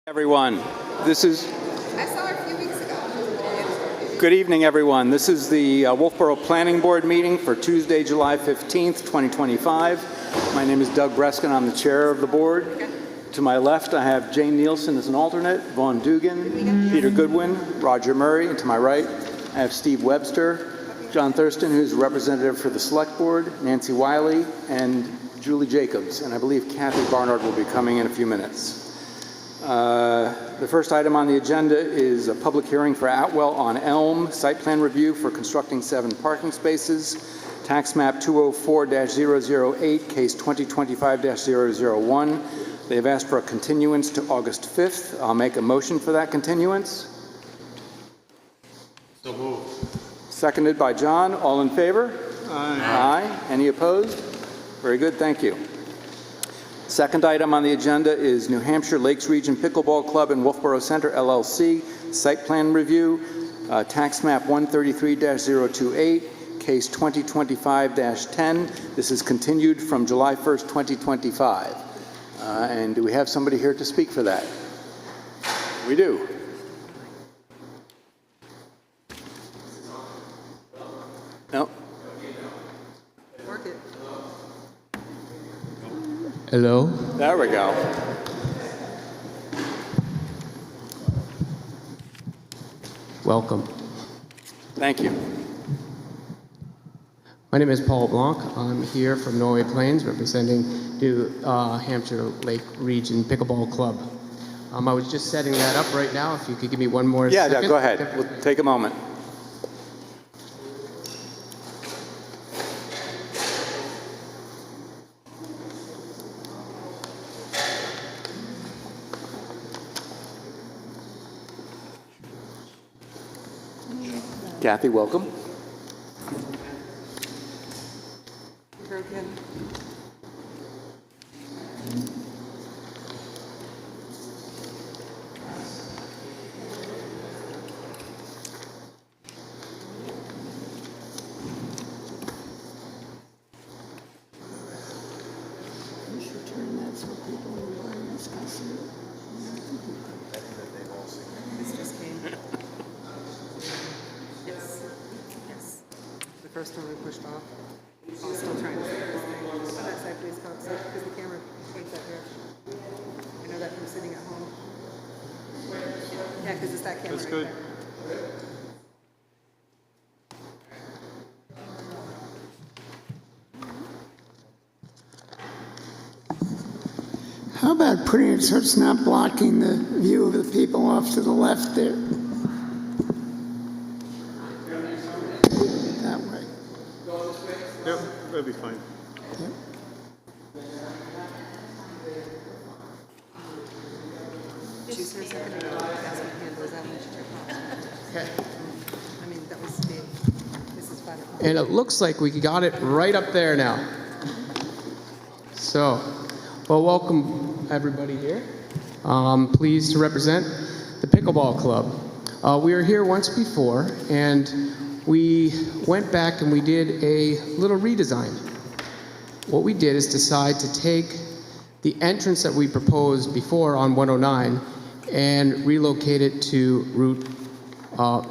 Everyone, this is I saw her a few weeks ago. good evening, everyone. This is the Wolfeboro Planning Board meeting for Tuesday, July 15th, 2025. My name is Doug Breskin. I'm the chair of the board. Okay. To my left, I have Jane Nielsen as an alternate, Vaughn Dugan, Peter Goodwin, Roger Murray, and to my right, I have Steve Webster, John Thurston, who's a representative for the Select Board, Nancy Wiley, and Julie Jacobs. And I believe Kathy Barnard will be coming in a few minutes. The first item on the agenda is a public hearing for Atwell on Elm, site plan review for constructing 7 parking spaces, tax map 204-008, case 2025-001. They have asked for a continuance to August 5th. I'll make a motion for that continuance. So moved. Seconded by John. All in favor? Aye. Aye. Any opposed? Very good, thank you. Second item on the agenda is New Hampshire Lakes Region Pickleball Club and Wolfeboro Center, LLC, site plan review, tax map 133-028, case 2025-10. This is continued from July 1st, 2025. And do we have somebody here to speak for that? We do. No. Work it. Hello. There we go. Welcome. Thank you. My name is Paul Blanc. I'm here from Norway Plains representing New Hampshire Lake Region Pickleball Club. I was just setting that up right now. If you could give me one more Yeah, second. go ahead. We'll take a moment. Kathy, welcome. Broken. You should turn that so people who are discussing it. This just came. Yes. Yes. The first one we pushed off. I was still trying to figure this thing. On that side, please, folks, because the camera points that direction. I know that from sitting at home. Yeah, because it's that camera That's right good. there. How about putting it so it's not blocking the view of the people off to the left there? That way. Yep, that'll be fine. She's here a second ago. That's what handle is that when she turned off. Okay. I mean, that was Dave. This is 5 o'clock. And it looks like we got it right up there now. So, well, welcome everybody here. Pleased to represent the Pickleball Club. We were here once before, and we went back and we did a little redesign. What we did is decide to take the entrance that we proposed before on 109 and relocate it to Route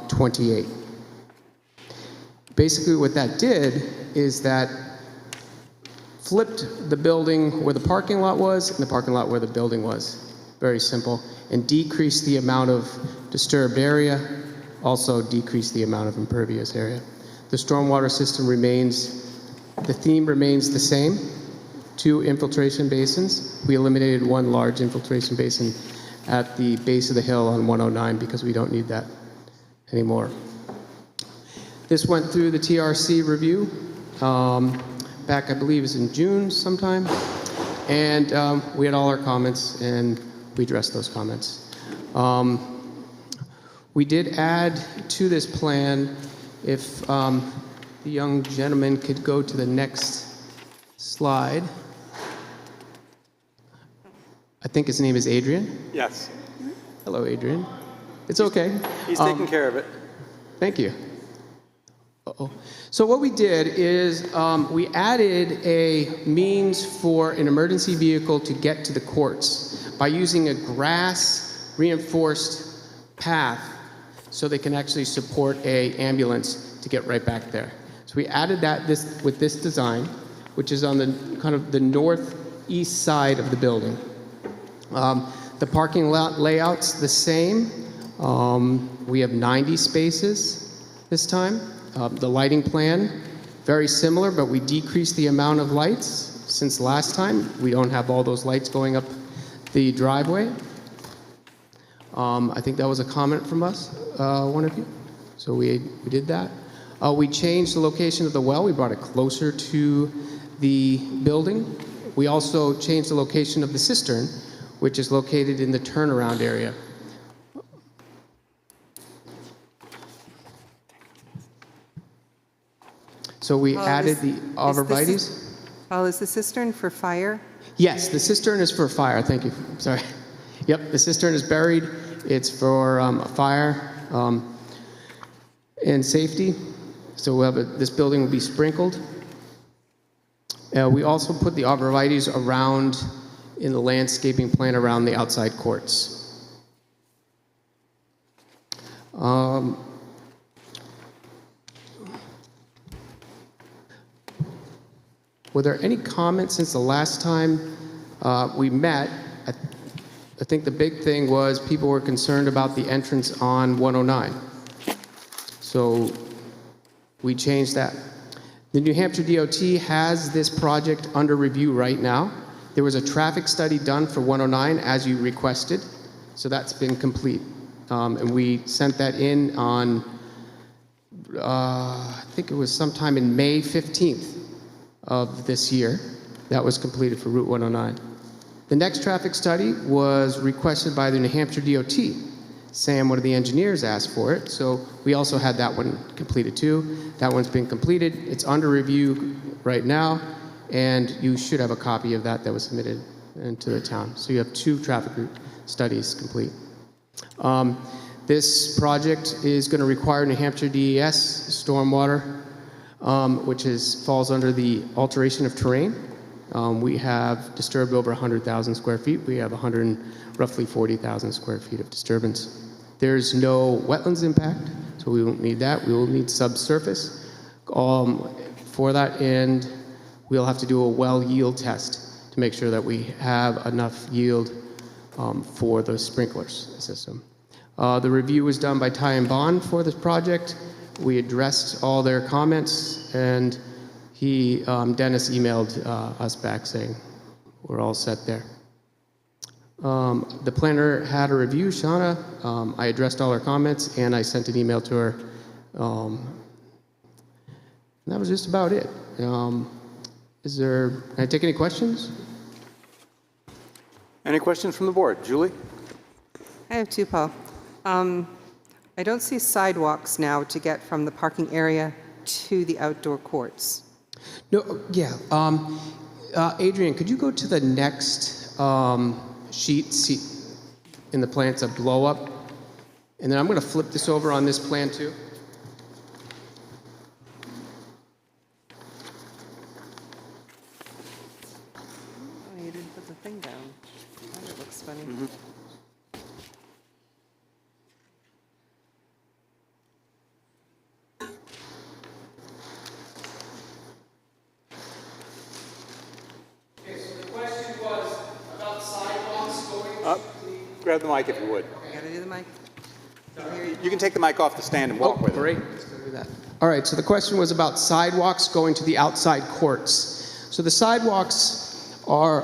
28. Basically what that did is that flipped the building where the parking lot was and the parking lot where the building was. Very simple. And decreased the amount of disturbed area, also decreased the amount of impervious area. The stormwater system remains, the theme remains the same. 2 infiltration basins. We eliminated 1 large infiltration basin at the base of the hill on 109 because we don't need that anymore. This went through the TRC review back, I believe, is in June sometime. And we had all our comments and we addressed those comments. We did add to this plan, if the young gentleman could go to the next slide. I think his name is Adrian. Yes, Hello, Adrian. It's okay. he's taking care of it. Thank you. Uh-oh. So what we did is we added a means for an emergency vehicle to get to the courts by using a grass reinforced path so they can actually support a ambulance to get right back there. So we added that with this design, which is on the kind of the northeast side of the building. The parking lot layout's the same. We have 90 spaces this time. The lighting plan, very similar, but we decreased the amount of lights since last time. We don't have all those lights going up the driveway. I think that was a comment from us, one of you. So we did that. We changed the location of the well. We brought it closer to the building. We also changed the location of the cistern, which is located in the turnaround area. So we added the arborvitaes. Paul, is the cistern for fire? Yes, the cistern is for fire. Thank you. Sorry. Yep, the cistern is buried. It's for fire and safety. So we'll have this building will be sprinkled. We also put the arborvitaes around in the landscaping plan around the outside courts. Were there any comments since the last time we met? I think the big thing was people were concerned about the entrance on 109. So we changed that. The New Hampshire DOT has this project under review right now. There was a traffic study done for 109 as you requested, so that's been complete. And we sent that in on, I think it was sometime in May 15th of this year. That was completed for Route 109. The next traffic study was requested by the New Hampshire DOT. Sam, one of the engineers, asked for it, so we also had that one completed too. That one's been completed. It's under review right now, and you should have a copy of that was submitted into the town. So you have 2 traffic route studies complete. This project is going to require New Hampshire DES stormwater, which falls under the alteration of terrain. We have disturbed over 100,000 square feet. We have roughly 40,000 square feet of disturbance. There's no wetlands impact, so we won't need that. We will need subsurface for that, and we'll have to do a well yield test to make sure that we have enough yield for the sprinklers system. The review was done by Ty and Bond for this project. We addressed all their comments, and Dennis emailed us back saying we're all set there. The planner had a review, Shauna. I addressed all her comments, and I sent an email to her. And that was just about it. Can I take any questions? Any questions from the board? Julie? I have 2, Paul. I don't see sidewalks now to get from the parking area to the outdoor courts. No, yeah. Adrian, could you go to the next sheet in the plan? It's a blow up. And then I'm going to flip this over on this plan too. Oh, you didn't put the thing down. Oh, that looks funny. Grab the mic if you would. I gotta do the mic. You can take the mic off the stand and walk with it. Great. Let's go do that. All right, so the question was about sidewalks going to the outside courts. So the sidewalks are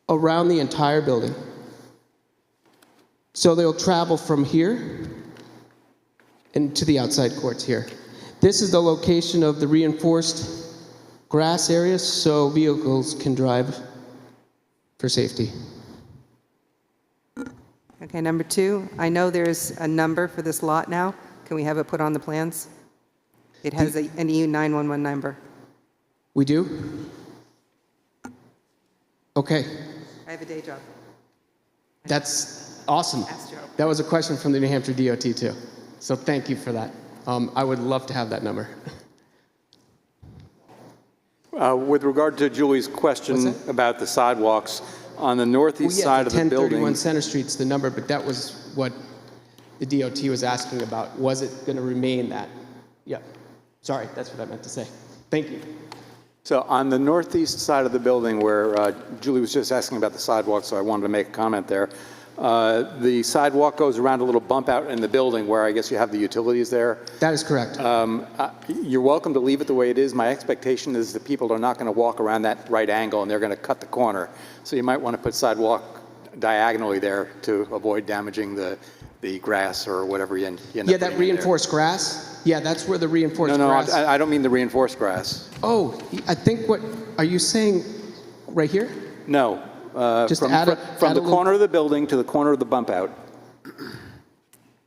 around the entire building. So they'll travel from here and to the outside courts here. This is the location of the reinforced grass areas so vehicles can drive for safety. Okay, number 2, I know there's a number for this lot now. Can we have it put on the plans? It has an EU 911 number. We do? Okay. I have a day job. That's awesome. Ask Joe. That was a question from the New Hampshire DOT too. So thank you for that. I would love to have that number. With regard to Julie's question What's that? about the sidewalks, on the northeast side of the building. 1031 Center Street's the number, but that was what the DOT was asking about. Was it going to remain that? Yep. Sorry, that's what I meant to say. Thank you. So on the northeast side of the building where Julie was just asking about the sidewalk, so I wanted to make a comment there. The sidewalk goes around a little bump out in the building where I guess you have the utilities there. That is correct. You're welcome to leave it the way it is. My expectation is that people are not going to walk around that right angle and they're going to cut the corner. So you might want to put sidewalk diagonally there to avoid damaging the grass or whatever you end up Yeah, that putting in reinforced grass. Yeah, that's where the reinforced there. grass. No, I don't mean the reinforced grass. Oh, I think what are you saying right here? No. Just from add a the little- corner of the building to the corner of the bump out.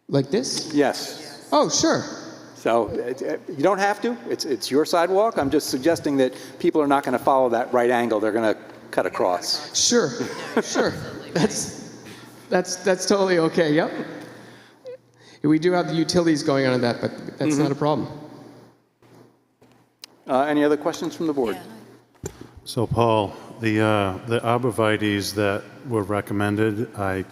Like this? Yes. Oh, sure. So you don't have to. It's your sidewalk. I'm just suggesting that people are not going to follow that right angle. They're going to cut across. Sure. Sure. That's totally okay. Yep. We do have the utilities going on in that, but that's not a problem. Any other questions from the board? So Paul, the arborvitaes that were recommended, I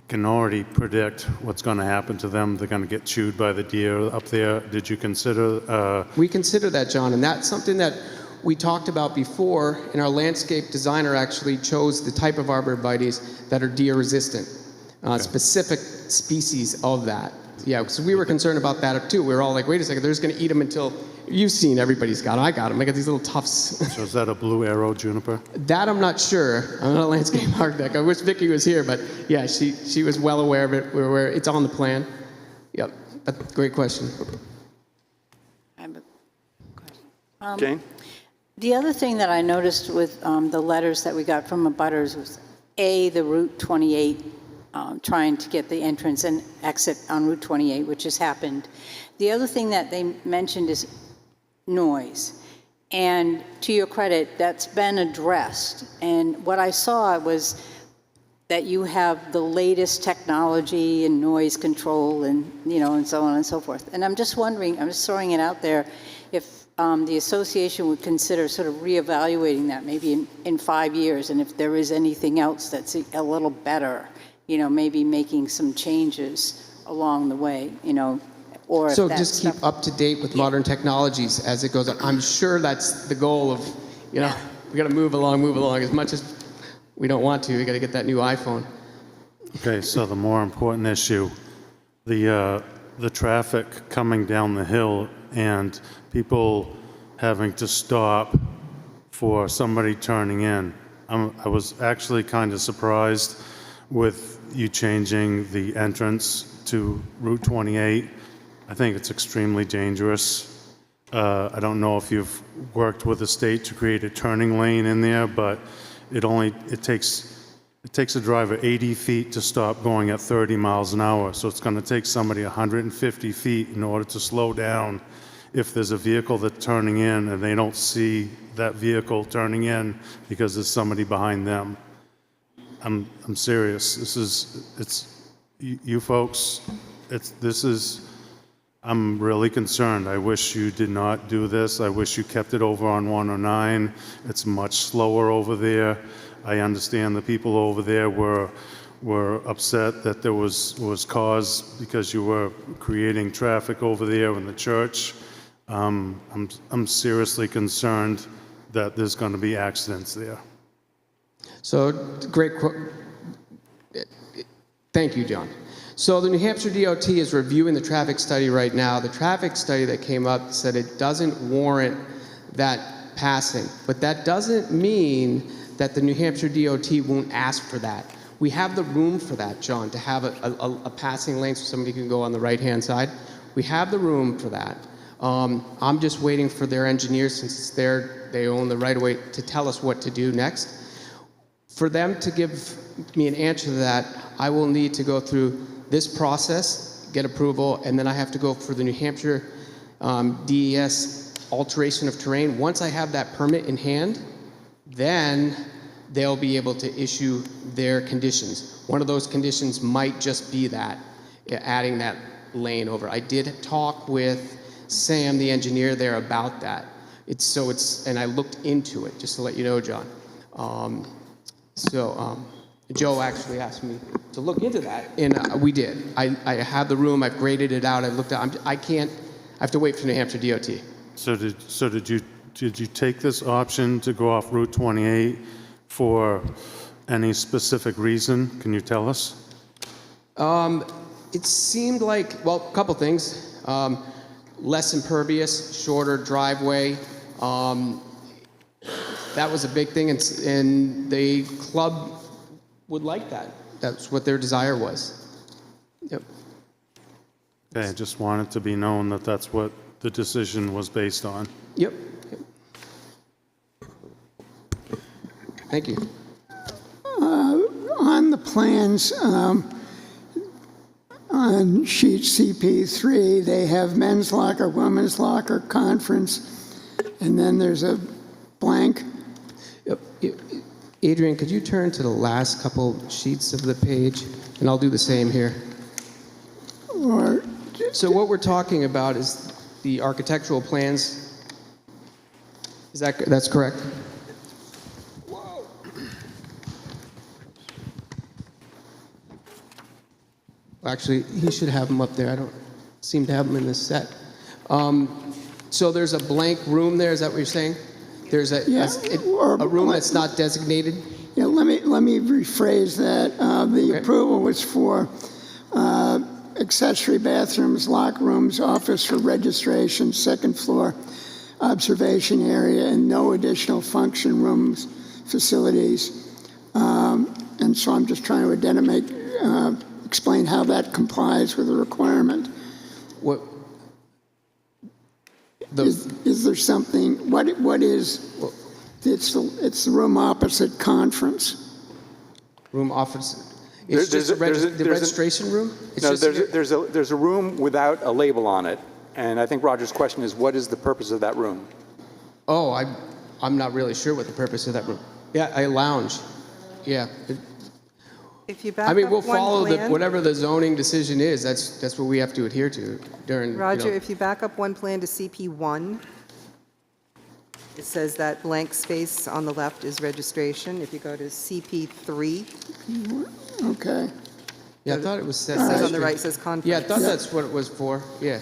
can already predict what's going to happen to them. They're going to get chewed by the deer up there. Did you consider? We consider that, John, and that's something that we talked about before, and our landscape designer actually chose the type of arborvitaes that are deer resistant, specific species of that. Yeah, so we were concerned about that too. We were all like, wait a second, they're just going to eat them until, you've seen everybody's got them. I got them. I got these little tufts. So is that a blue arrow juniper? That I'm not sure. I'm not a landscape architect. I wish Vicki was here, but yeah, she was well aware of it. We're aware. It's on the plan. Yep, great question. I have a question. Jane? The other thing that I noticed with the letters that we got from abutters was, A, the Route 28, trying to get the entrance and exit on Route 28, which has happened. The other thing that they mentioned is noise. And to your credit, that's been addressed. And what I saw was that you have the latest technology in noise control and, and so on and so forth. And I'm just wondering, I'm just throwing it out there, if the association would consider sort of reevaluating that maybe in 5 years, and if there is anything else that's a little better, maybe making some changes along the way, or So if that just keep stuff- up to date with modern technologies as it goes on. I'm sure that's the goal of, we got to move along as much as we don't want to. We got to get that new iPhone. Okay, so the more important issue, the traffic coming down the hill and people having to stop for somebody turning in. I was actually kind of surprised with you changing the entrance to Route 28. I think it's extremely dangerous. I don't know if you've worked with the state to create a turning lane in there, but it takes a driver 80 feet to stop going at 30 miles an hour. So it's going to take somebody 150 feet in order to slow down if there's a vehicle that's turning in and they don't see that vehicle turning in because there's somebody behind them. I'm serious. You folks, I'm really concerned. I wish you did not do this. I wish you kept it over on 109. It's much slower over there. I understand the people over there were upset that there was cause because you were creating traffic over there in the church. I'm seriously concerned that there's going to be accidents there. So thank you, John. So the New Hampshire DOT is reviewing the traffic study right now. The traffic study that came up said it doesn't warrant that passing, but that doesn't mean that the New Hampshire DOT won't ask for that. We have the room for that, John, to have a passing lane so somebody can go on the right-hand side. We have the room for that. I'm just waiting for their engineers, since it's they own the right-of-way, to tell us what to do next. For them to give me an answer to that, I will need to go through this process, get approval, and then I have to go for the New Hampshire DES alteration of terrain. Once I have that permit in hand, then they'll be able to issue their conditions. One of those conditions might just be that, adding that lane over. I did talk with Sam, the engineer there, about that. And I looked into it, just to let you know, John. So Joe actually asked me to look into that, and we did. I have the room. I've graded it out. I've looked at. I can't. I have to wait for New Hampshire DOT. So did you take this option to go off Route 28 for any specific reason? Can you tell us? It seemed like, well, a couple things. Less impervious, shorter driveway. That was a big thing, and the club would like that. That's what their desire was. Yep. Okay, I just wanted to be known that that's what the decision was based on. Yep. Thank you. On the plans, on sheet CP3, they have men's locker, women's locker, conference, and then there's a blank. Yep. Adrian, could you turn to the last couple sheets of the page? And I'll do the same here. Or So what we're talking about is the architectural plans. That's correct? Actually, he should have them up there. I don't seem to have them in this set. So there's a blank room there. Is that what you're saying? There's a room that's not designated. yeah, let me rephrase that. The Okay. approval was for accessory bathrooms, locker rooms, office for registration, second floor observation area, and no additional function rooms, facilities. And so I'm just trying to explain how that complies with the requirement. What? Is there something? What is? It's the room opposite conference. Room office. It's just the registration room? It's No, just there's a room without a label on it, and I think Roger's question is, what is the purpose of that room? Oh, I'm not really sure what the purpose of that room. Yeah, a lounge. Yeah. If you back I mean, up we'll one follow plan, whatever the zoning decision is. That's what we have to adhere to during. Roger, if you back up one plan to CP1, it says that blank space on the left is registration. If you go to CP3, Okay. Yeah, I thought it was set. it says on the right, it says conference. Yeah, I thought that's what it was for. Yeah.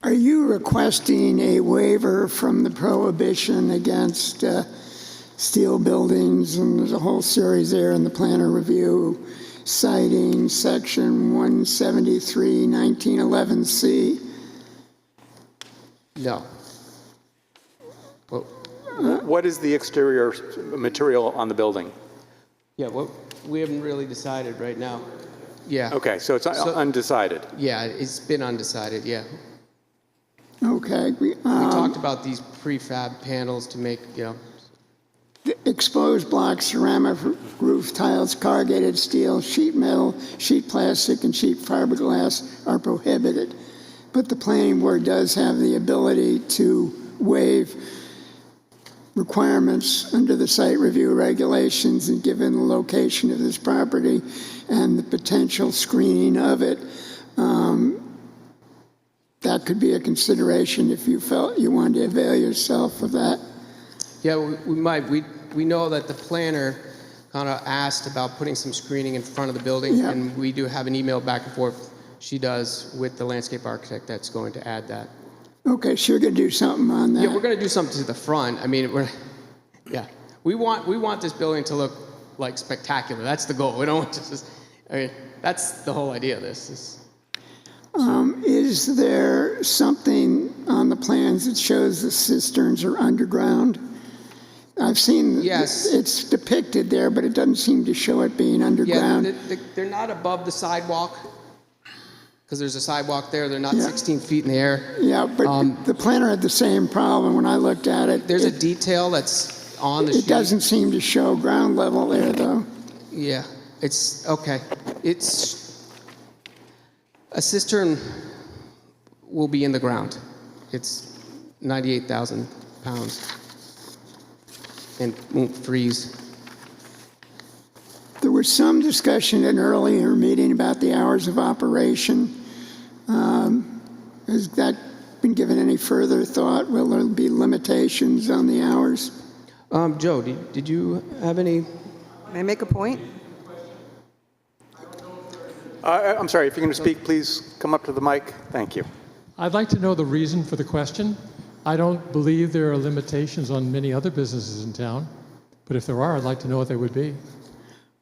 Are you requesting a waiver from the prohibition against steel buildings? And there's a whole series there in the planner review, citing section 173, 1911C. No. Well, What is the exterior material on the building? yeah. Well, we haven't really decided right now. Yeah. Okay, so it's undecided. Yeah, it's been undecided. Yeah. Okay. We talked about these prefab panels to make, Exposed block, ceramic roof tiles, corrugated steel, sheet metal, sheet plastic, and sheet fiberglass are prohibited. But the planning board does have the ability to waive requirements under the site review regulations, and given the location of this property and the potential screening of it, that could be a consideration if you felt you wanted to avail yourself of that. Yeah, we might. We know that the planner kind of asked about putting some screening in front of the building, Yeah. and we do have an email back and forth she does with the landscape architect that's going to add that. Okay, so you're going to do something on that. Yeah, we're going to do something to the front. I mean, we want this building to look like spectacular. That's the goal. We don't want to just. I mean, that's the whole idea of this. Is there something on the plans that shows the cisterns are underground? I've seen Yes. it's depicted there, but it doesn't seem to show it being Yeah, underground. they're not above the sidewalk because there's a sidewalk there. They're not Yeah. 16 feet in the air. Yeah, but the planner had the same problem when I looked at it. There's a detail that's on the sheet. It doesn't seem to show ground level there, though. Yeah, it's okay. It's a cistern will be in the ground. It's 98,000 pounds and won't freeze. There was some discussion at an earlier meeting about the hours of operation. Is that been given any further thought? Will there be limitations on the hours? Joe, did you have any? May I make a point? I'm sorry, if you're going to speak, please come up to the mic. Thank you. I'd like to know the reason for the question. I don't believe there are limitations on many other businesses in town, but if there are, I'd like to know what they would be.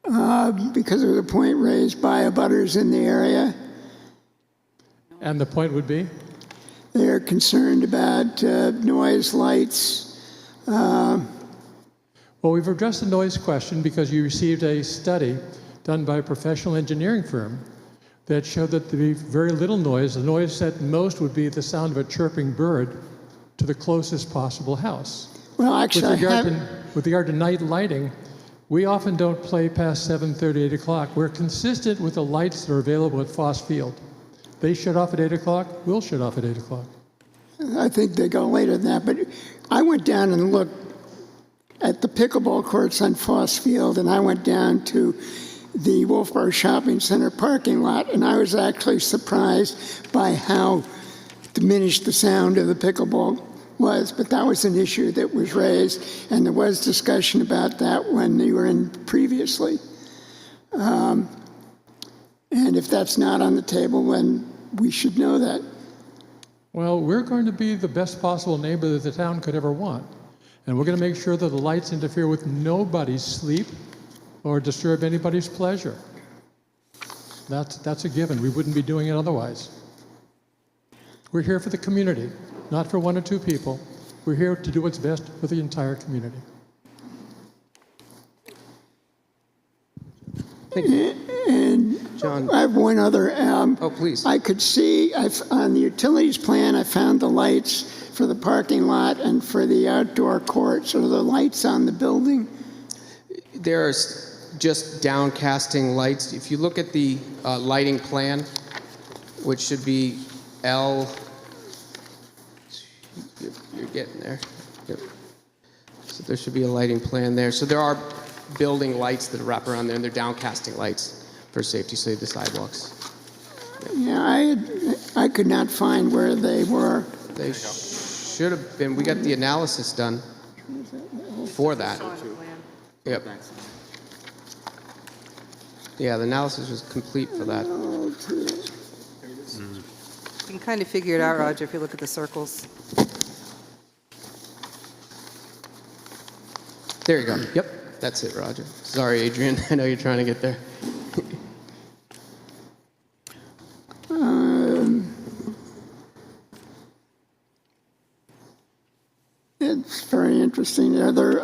Because there was a point raised by abutters in the area. And the point would be? They're concerned about noise, lights. Well, we've addressed the noise question because you received a study done by a professional engineering firm that showed that there'd be very little noise. The noise at most would be the sound of a chirping bird to the closest possible house. Well, actually, With regard to night lighting, we often don't play past 7:30, 8 o'clock. We're consistent with the lights that are available at Foss Field. They shut off at 8 o'clock, we'll shut off at 8 o'clock. I think they go later than that, but I went down and looked at the pickleball courts on Foss Field, and I went down to the Wolfeboro Shopping Center parking lot, and I was actually surprised by how diminished the sound of the pickleball was. But that was an issue that was raised, and there was discussion about that when you were in previously. And if that's not on the table, then we should know that. Well, we're going to be the best possible neighbor that the town could ever want. And we're going to make sure that the lights interfere with nobody's sleep or disturb anybody's pleasure. That's a given. We wouldn't be doing it otherwise. We're here for the community, not for one or two people. We're here to do what's best for the entire community. Thank you. And John. I have one other. Oh, please. I could see on the utilities plan, I found the lights for the parking lot and for the outdoor courts. Are the lights on the building? There's just downcasting lights. If you look at the lighting plan, which should be L, you're getting there. Yep. So there should be a lighting plan there. So there are building lights that wrap around there, and they're downcasting lights for safety, save the sidewalks. Yeah, I could not find where they were. They should have been. We got the analysis done for that. Yep. Yeah, the analysis was complete for that. You can kind of figure it out, Roger, if you look at the circles. There you go. Yep, that's it, Roger. Sorry, Adrian. I know you're trying to get there. It's very interesting. Are there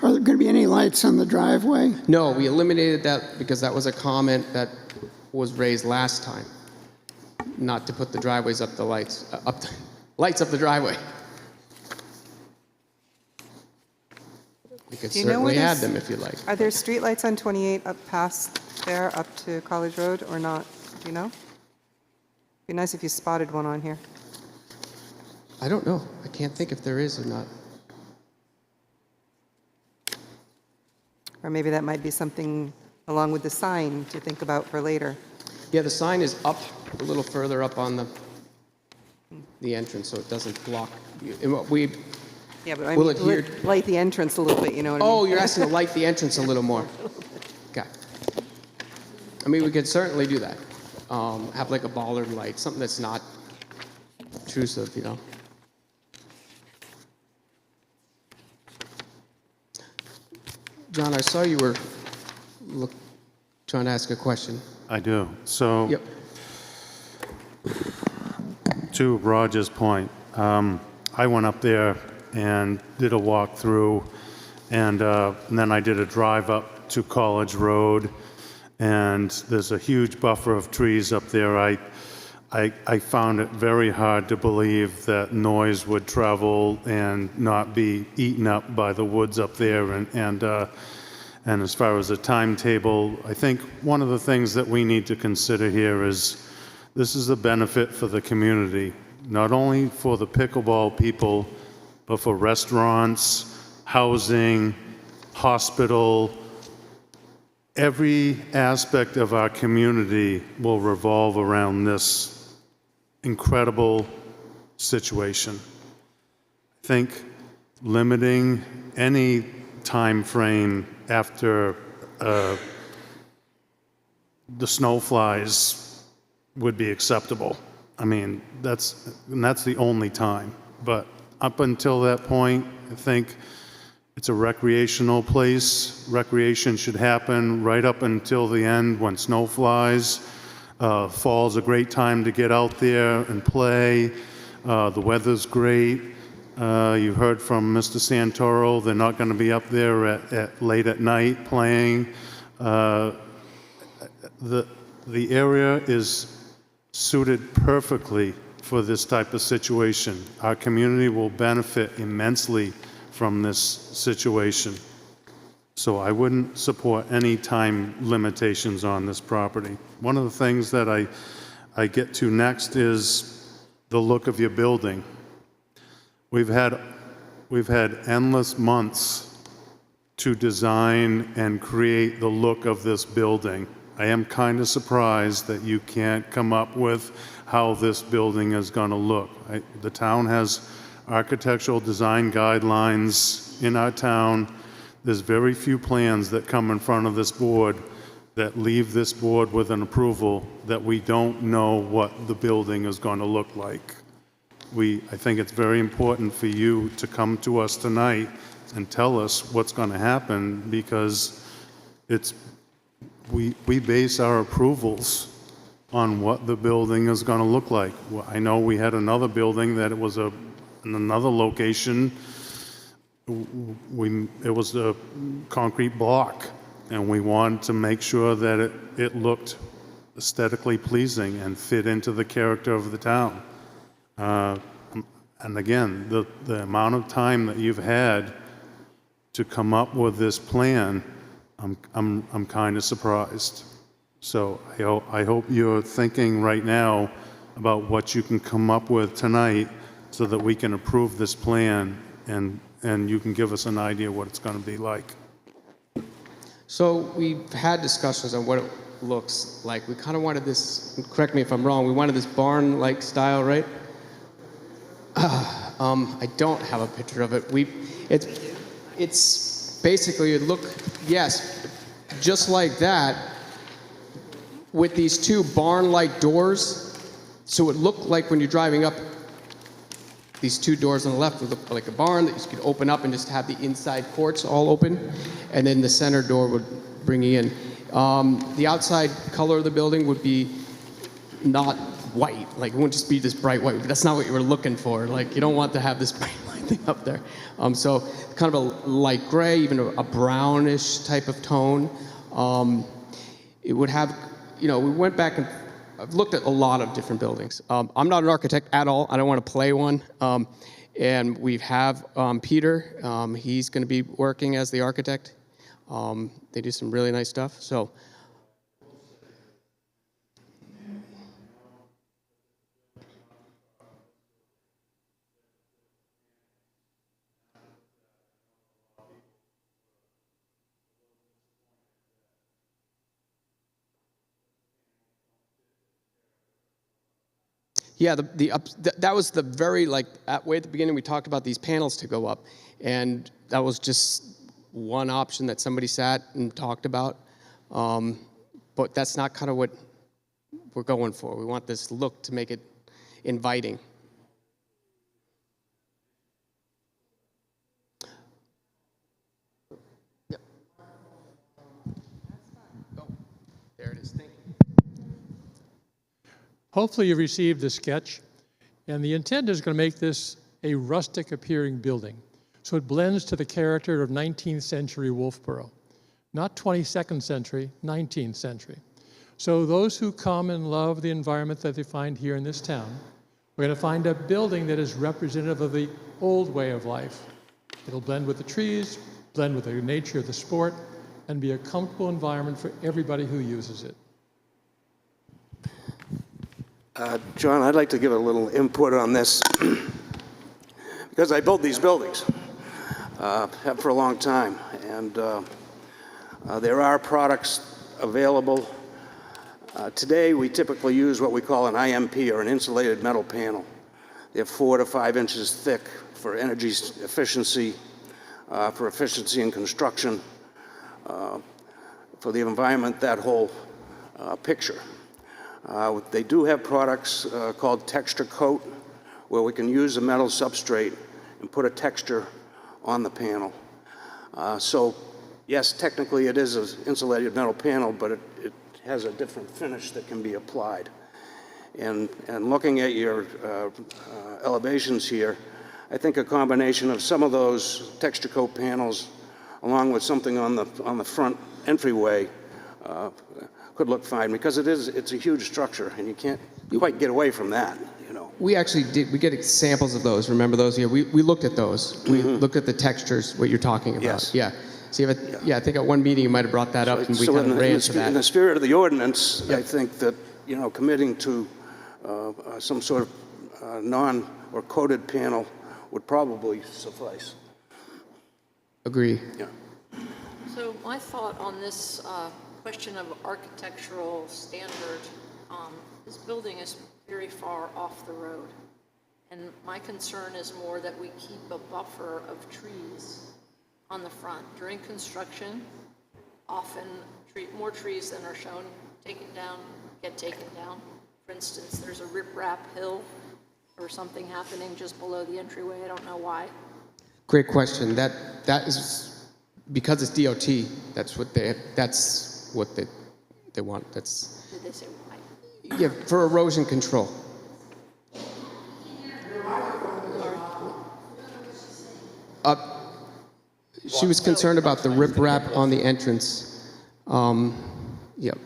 going to be any lights on the driveway? No, we eliminated that because that was a comment that was raised last time. Not to put the driveways up the lights, lights up the driveway. We could Do you know where certainly add there's- them if you like. Are there streetlights on 28 up past there, up to College Road, or not? Do you know? Be nice if you spotted one on here. I don't know. I can't think if there is or not. Or maybe that might be something along with the sign to think about for later. Yeah, the sign is up a little further up on the entrance, so it doesn't block you. We Yeah, but I Will mean, it here- light the entrance a little bit, you know what I mean? Oh, you're asking to light the entrance a little more. Okay. I mean, we could certainly do that. Have like a bollard light, something that's not intrusive, you know. John, I saw you were trying to ask a question. I do. So Yep. to Roger's point, I went up there and did a walkthrough, and then I did a drive up to College Road, and there's a huge buffer of trees up there. I found it very hard to believe that noise would travel and not be eaten up by the woods up there. And as far as the timetable, I think one of the things that we need to consider here is this is a benefit for the community, not only for the pickleball people, but for restaurants, housing, hospital. Every aspect of our community will revolve around this incredible situation. I think limiting any time frame after the snow flies would be acceptable. I mean, that's the only time. But up until that point, I think it's a recreational place. Recreation should happen right up until the end when snow flies. Fall's a great time to get out there and play. The weather's great. You heard from Mr. Santoro, they're not going to be up there at late at night playing. The area is suited perfectly for this type of situation. Our community will benefit immensely from this situation. So I wouldn't support any time limitations on this property. One of the things that I get to next is the look of your building. We've had endless months to design and create the look of this building. I am kind of surprised that you can't come up with how this building is going to look. The town has architectural design guidelines in our town. There's very few plans that come in front of this board that leave this board with an approval that we don't know what the building is going to look like. I think it's very important for you to come to us tonight and tell us what's going to happen, because we base our approvals on what the building is going to look like. Well, I know we had another building that it was in another location. It was a concrete block, and we wanted to make sure that it looked aesthetically pleasing and fit into the character of the town. And again, the amount of time that you've had to come up with this plan, I'm kind of surprised. So I hope you're thinking right now about what you can come up with tonight so that we can approve this plan and you can give us an idea what it's going to be like. So we've had discussions on what it looks like. We kind of wanted this, correct me if I'm wrong, we wanted this barn-like style, right? I don't have a picture of it. It's basically, it look, yes, just like that, with these two barn-like doors. So it looked like when you're driving up, these two doors on the left would look like a barn that you could open up and just have the inside courts all open, and then the center door would bring you in. The outside color of the building would be not white, like it wouldn't just be this bright white. But that's not what you were looking for. Like, you don't want to have this bright white thing up there. So kind of a light gray, even a brownish type of tone. It would have, we went back and I've looked at a lot of different buildings. I'm not an architect at all. I don't want to play one. And we have Peter. He's going to be working as the architect. They do some really nice stuff. So. Yeah, that was the very, way at the beginning we talked about these panels to go up, and that was just one option that somebody sat and talked about, but that's not kind of what we're going for. We want this look to make it inviting. Yep. Oh, there it is. Thank you. Hopefully you received the sketch, and the intent is going to make this a rustic appearing building. So it blends to the character of 19th century Wolfeboro. Not 22nd century, 19th century. So those who come and love the environment that they find here in this town, we're going to find a building that is representative of the old way of life. It'll blend with the trees, blend with the nature of the sport, and be a comfortable environment for everybody who uses it. John, I'd like to give a little input on this because I built these buildings, have for a long time, and there are products available. Today, we typically use what we call an IMP, or an insulated metal panel. They're 4 to 5 inches thick for energy efficiency, for efficiency in construction, for the environment, that whole picture. They do have products called texture coat, where we can use a metal substrate and put a texture on the panel. So yes, technically it is an insulated metal panel, but it has a different finish that can be applied. And looking at your elevations here, I think a combination of some of those texture coat panels, along with something on the front entryway, could look fine, because it's a huge structure, and you can't quite get away from that, you know. We actually did, we get samples of those. Remember those here? We looked at those. We looked at the textures, what you're talking about. Yes. Yeah. So you have I think at one meeting you might have brought that up, and we kind of ran to that. In the spirit of the ordinance, I think that, you know, committing to some sort of non or coated panel would probably suffice. Agree. Yeah. So my thought on this question of architectural standard, this building is very far off the road. And my concern is more that we keep a buffer of trees on the front. During construction, often more trees than are shown get taken down. For instance, there's a riprap hill or something happening just below the entryway. I don't know why. Great question. That is because it's DOT. That's what they want. That's Did they say why? yeah, for erosion control. She was concerned about the riprap on the entrance. Yep.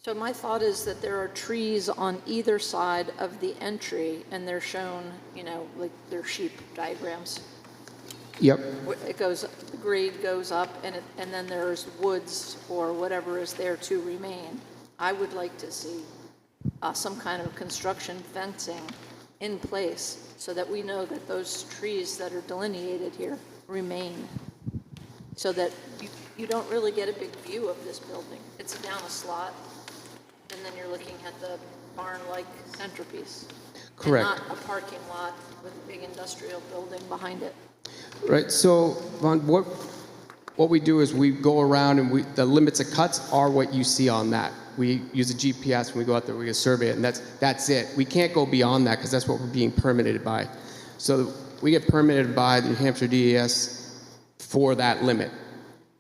So my thought is that there are trees on either side of the entry, and they're shown, you know, like they're sheep diagrams. Yep. It goes, the grade goes up, and then there's woods or whatever is there to remain. I would like to see some kind of construction fencing in place so that we know that those trees that are delineated here remain, so that you don't really get a big view of this building. It's down a slot, and then you're looking at the barn-like centerpiece. Correct. And not a parking lot with a big industrial building behind it. Right. So, Vaughn, what we do is we go around, and the limits of cuts are what you see on that. We use a GPS when we go out there. We survey it, and that's it. We can't go beyond that because that's what we're being permitted by. So we get permitted by the New Hampshire DES for that limit.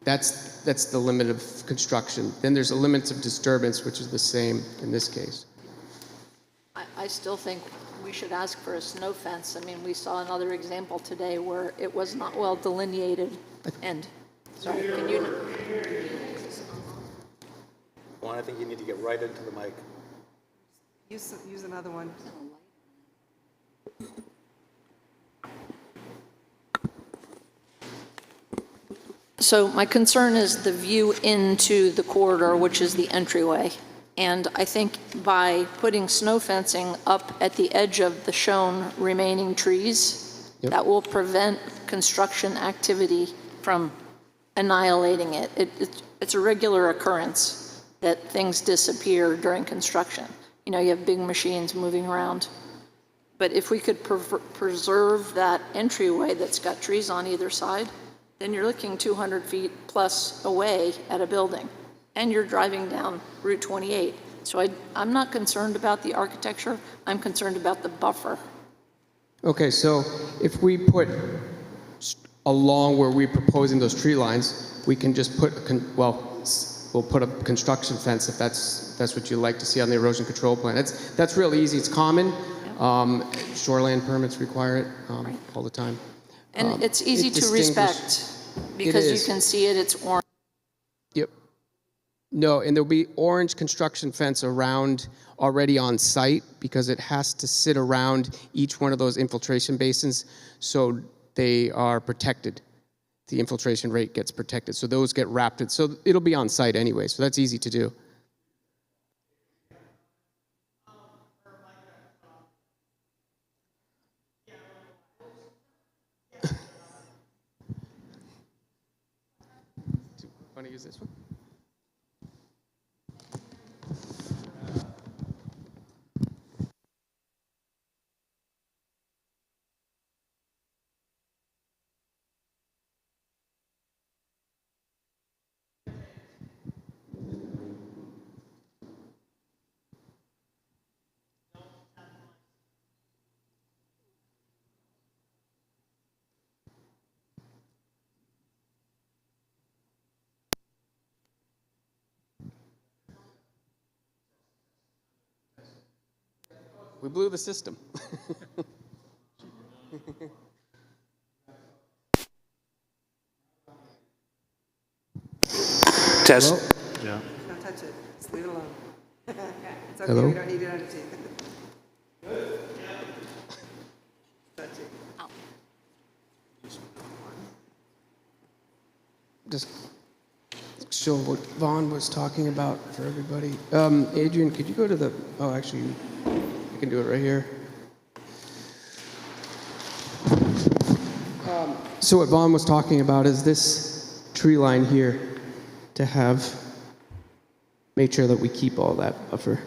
That's the limit of construction. Then there's a limit of disturbance, which is the same in this case. I still think we should ask for a snow fence. I mean, we saw another example today where it was not well delineated. And, sorry, can you? Juan, I think you need to get right into the mic. Use another one. So my concern is the view into the corridor, which is the entryway. And I think by putting snow fencing up at the edge of the shown remaining trees, that will prevent construction activity from annihilating it. It's a regular occurrence that things disappear during construction. You know, you have big machines moving around. But if we could preserve that entryway that's got trees on either side, then you're looking 200 feet plus away at a building, and you're driving down Route 28. So I'm not concerned about the architecture, I'm concerned about the buffer. Okay, so if we put along where we're proposing those tree lines, we can just put, we'll put a construction fence if that's what you like to see on the erosion control plan. That's really easy, it's common. Shoreline permits require it all the time. And it's easy to respect because you can see it, it's orange. Yep. No, and there'll be orange construction fence around already on site because it has to sit around each one of those infiltration basins so they are protected. The infiltration rate gets protected. So those get wrapped in. So it'll be on site anyway, so that's easy to do. Want to use this one? We blew the system. Test. Yeah. Don't touch it, just leave it alone. It's okay, Hello? we don't need it under teeth. Touch it. Just show what Vaughn was talking about for everybody. Adrian, could you go to the, oh, actually, you can do it right here. So what Vaughn was talking about is this tree line here to have, make sure that we keep all that buffer.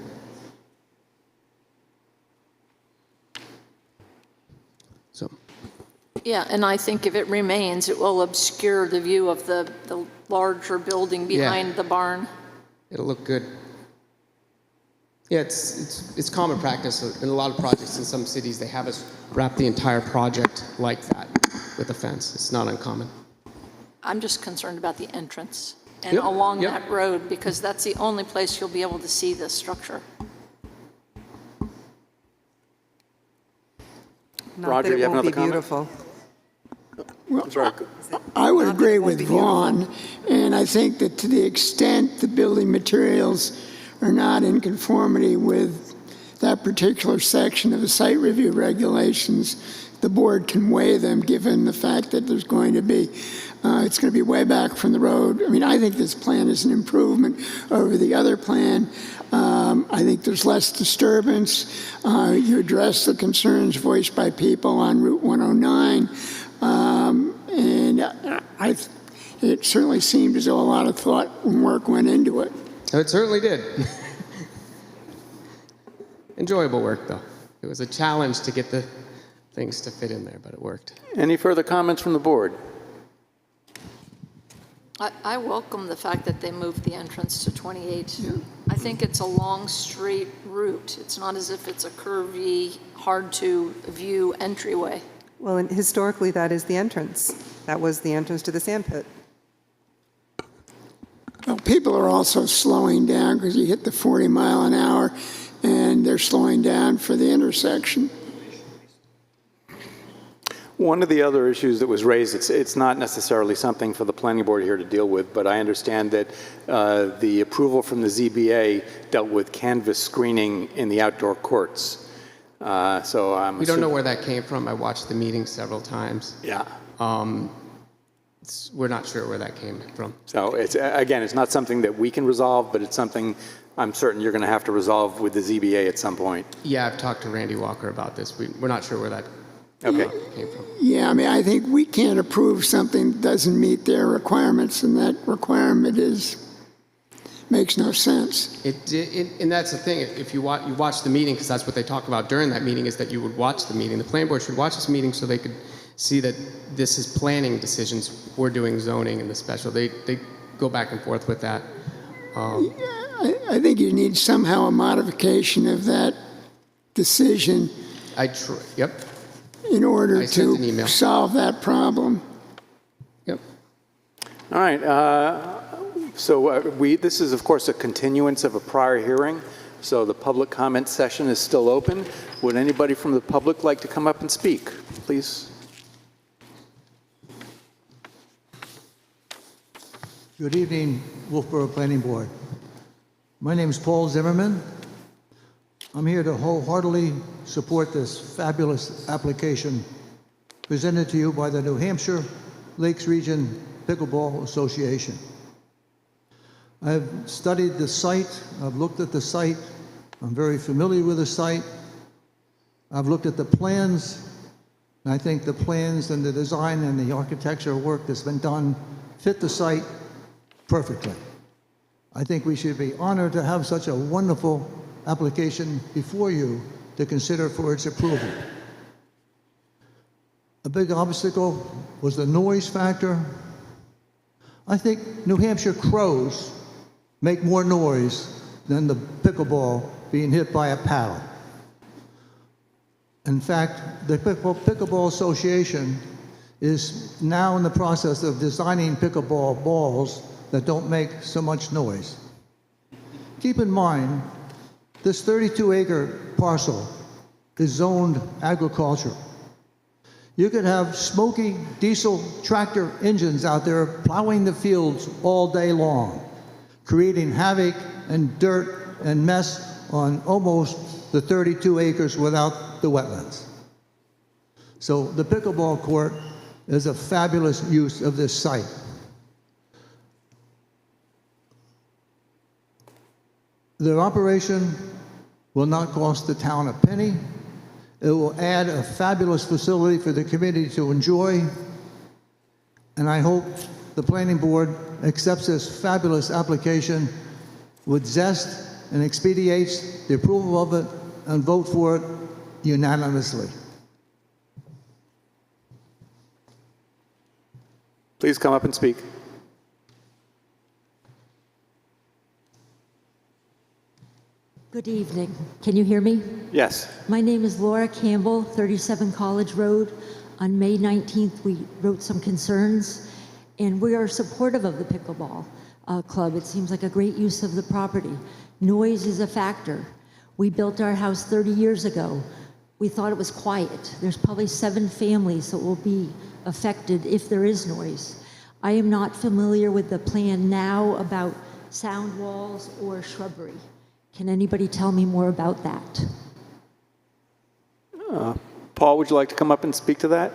So. Yeah, and I think if it remains, it will obscure the view of the larger building behind the barn. It'll look good. Yeah, it's common practice in a lot of projects in some cities. They have us wrap the entire project like that with a fence. It's not uncommon. I'm just concerned about the entrance and Yep, along yep. that road, because that's the only place you'll be able to see this structure. Not Roger, that you it have won't be another comment? beautiful. I'm sorry. I would Not that agree it won't with be beautiful. Vaughn, and I think that to the extent the building materials are not in conformity with that particular section of the site review regulations, the board can weigh them given the fact that there's going to be, it's going to be way back from the road. I mean, I think this plan is an improvement over the other plan. I think there's less disturbance. You address the concerns voiced by people on Route 109. It certainly seemed as though a lot of thought and work went into it. It certainly did. Enjoyable work, though. It was a challenge to get the things to fit in there, but it worked. Any further comments from the board? I welcome the fact that they moved the entrance to 28. I think it's a long, straight route. It's not as if it's a curvy, hard-to-view entryway. Well, and historically, that is the entrance. That was the entrance to the sand pit. Well, people are also slowing down because you hit the 40 mile an hour and they're slowing down for the intersection. One of the other issues that was raised, it's not necessarily something for the planning board here to deal with, but I understand that the approval from the ZBA dealt with canvas screening in the outdoor courts. So I'm We don't know where that came from. I watched the meeting several times. Yeah. We're not sure where that came from. So it's, again, it's not something that we can resolve, but it's something I'm certain you're going to have to resolve with the ZBA at some point. Yeah, I've talked to Randy Walker about this. We're not sure where that Okay. came from. Yeah, I mean, I think we can't approve something that doesn't meet their requirements, and that requirement makes no sense. And that's the thing. If you watch the meeting, because that's what they talk about during that meeting, is that you would watch the meeting. The planning board should watch this meeting so they could see that this is planning decisions. We're doing zoning and the special. They go back and forth with that. I think you need somehow a modification of that decision Yep. in order I sent an to email. solve that problem. Yep. All right. So this is, of course, a continuance of a prior hearing. So the public comment session is still open. Would anybody from the public like to come up and speak, please? Good evening, Wolfeboro Planning Board. My name is Paul Zimmerman. I'm here to wholeheartedly support this fabulous application presented to you by the New Hampshire Lakes Region Pickleball Association. I've studied the site, I've looked at the site, I'm very familiar with the site. I've looked at the plans, and I think the plans and the design and the architectural work that's been done fit the site perfectly. I think we should be honored to have such a wonderful application before you to consider for its approval. A big obstacle was the noise factor. I think New Hampshire crows make more noise than the pickleball being hit by a paddle. In fact, the Pickleball Association is now in the process of designing pickleball balls that don't make so much noise. Keep in mind, this 32-acre parcel is zoned agricultural. You could have smoky diesel tractor engines out there plowing the fields all day long, creating havoc and dirt and mess on almost the 32 acres without the wetlands. So the pickleball court is a fabulous use of this site. The operation will not cost the town a penny. It will add a fabulous facility for the community to enjoy, and I hope the planning board accepts this fabulous application with zest and expedites the approval of it and vote for it unanimously. Please come up and speak. Good evening. Can you hear me? Yes. My name is Laura Campbell, 37 College Road. On May 19th, we wrote some concerns, and we are supportive of the pickleball club. It seems like a great use of the property. Noise is a factor. We built our house 30 years ago. We thought it was quiet. There's probably 7 families that will be affected if there is noise. I am not familiar with the plan now about sound walls or shrubbery. Can anybody tell me more about that? Paul, would you like to come up and speak to that?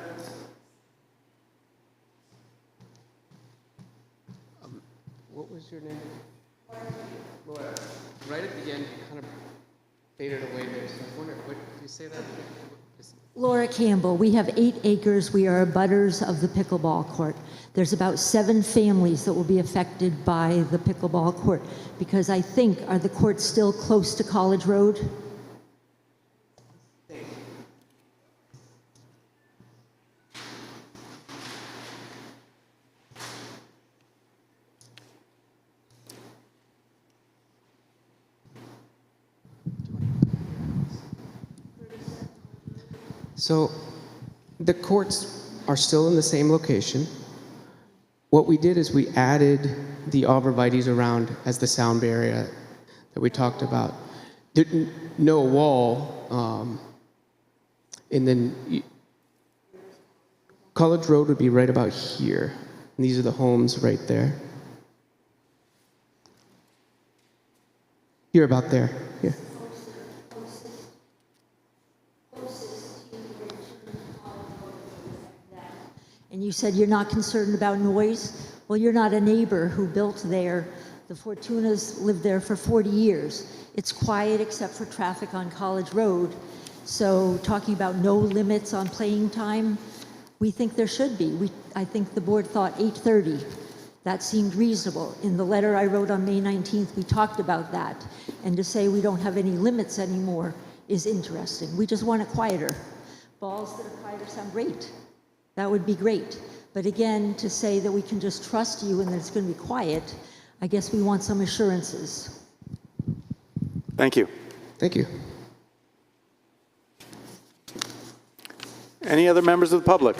What was your name? Laura. Right at the end, you kind of faded away there, so I was wondering, what did you say that? Laura Campbell. We have 8 acres. We are abutters of the pickleball court. There's about 7 families that will be affected by the pickleball court because I think, are the courts still close to College Road? So the courts are still in the same location. What we did is we added the arborvitaes around as the sound barrier that we talked about. Didn't know a wall, and then College Road would be right about here. And these are the homes right there. You're about there. Yeah. And you said you're not concerned about noise? Well, you're not a neighbor who built there. The Fortunas lived there for 40 years. It's quiet except for traffic on College Road. So talking about no limits on playing time, we think there should be. I think the board thought 8:30. That seemed reasonable. In the letter I wrote on May 19th, we talked about that. And to say we don't have any limits anymore is interesting. We just want it quieter. Balls that are quieter sound great. That would be great. But again, to say that we can just trust you and that it's going to be quiet, I guess we want some assurances. Thank you. Thank you. Any other members of the public?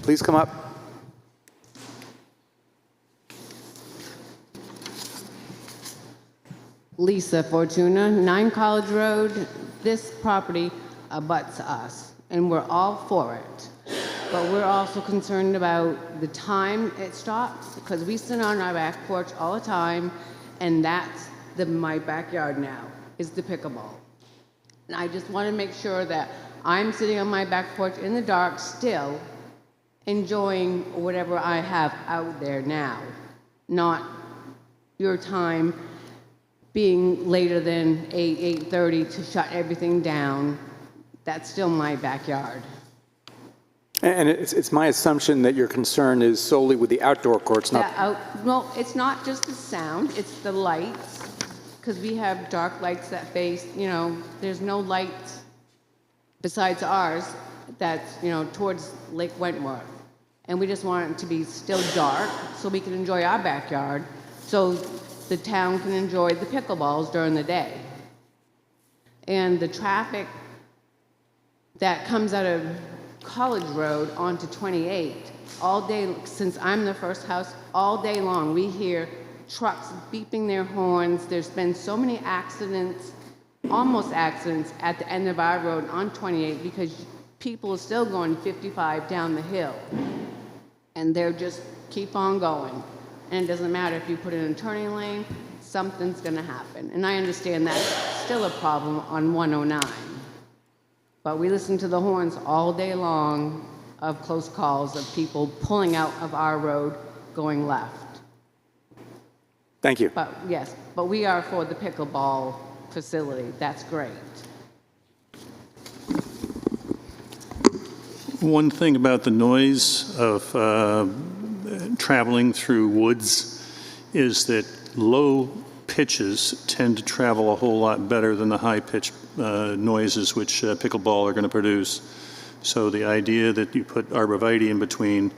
Please come up. Lisa Fortuna, 9 College Road. This property abuts us, and we're all for it. But we're also concerned about the time it stops, because we sit on our back porch all the time, and that's my backyard now, is the pickleball. And I just want to make sure that I'm sitting on my back porch in the dark still, enjoying whatever I have out there now, not your time being later than 8:30 to shut everything down. That's still my backyard. And it's my assumption that your concern is solely with the outdoor courts, not... Well, it's not just the sound, it's the lights, because we have dark lights that face, there's no lights besides ours that's, towards Lake Wentworth. And we just want it to be still dark so we can enjoy our backyard, so the town can enjoy the pickleballs during the day. And the traffic that comes out of College Road onto 28 all day, since I'm the first house, all day long we hear trucks beeping their horns. There's been so many accidents almost accidents at the end of our road on 28 because people are still going 55 down the hill. And they're just keep on going. And it doesn't matter if you put it in a turning lane, something's gonna happen. And I understand that's still a problem on 109. But we listen to the horns all day long of close calls of people pulling out of our road going left. Thank you. But yes, but we are for the pickleball facility. That's great. One thing about the noise of traveling through woods is that low pitches tend to travel a whole lot better than the high-pitched noises which pickleball are going to produce. So the idea that you put arborvitae in between,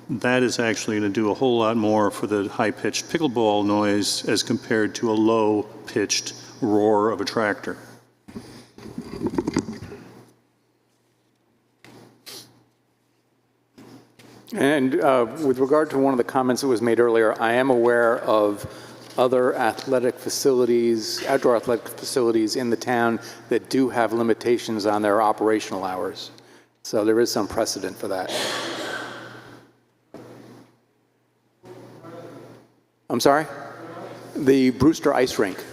that is actually going to do a whole lot more for the high-pitched pickleball noise as compared to a low-pitched roar of a tractor. And with regard to one of the comments that was made earlier, I am aware of other athletic facilities, outdoor athletic facilities in the town that do have limitations on their operational hours. So there is some precedent for that. I'm sorry? The Brewster Ice Rink.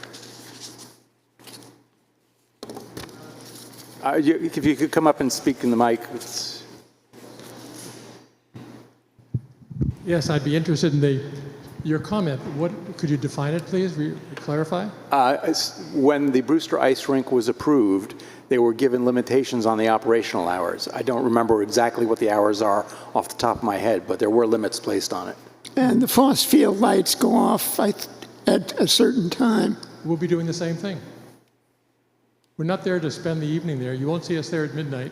If you could come up and speak in the mic. Yes, I'd be interested in your comment. What could you define it, please? Clarify? When the Brewster Ice Rink was approved, they were given limitations on the operational hours. I don't remember exactly what the hours are off the top of my head, but there were limits placed on it. And the Foss Field lights go off at a certain time. We'll be doing the same thing. We're not there to spend the evening there. You won't see us there at midnight.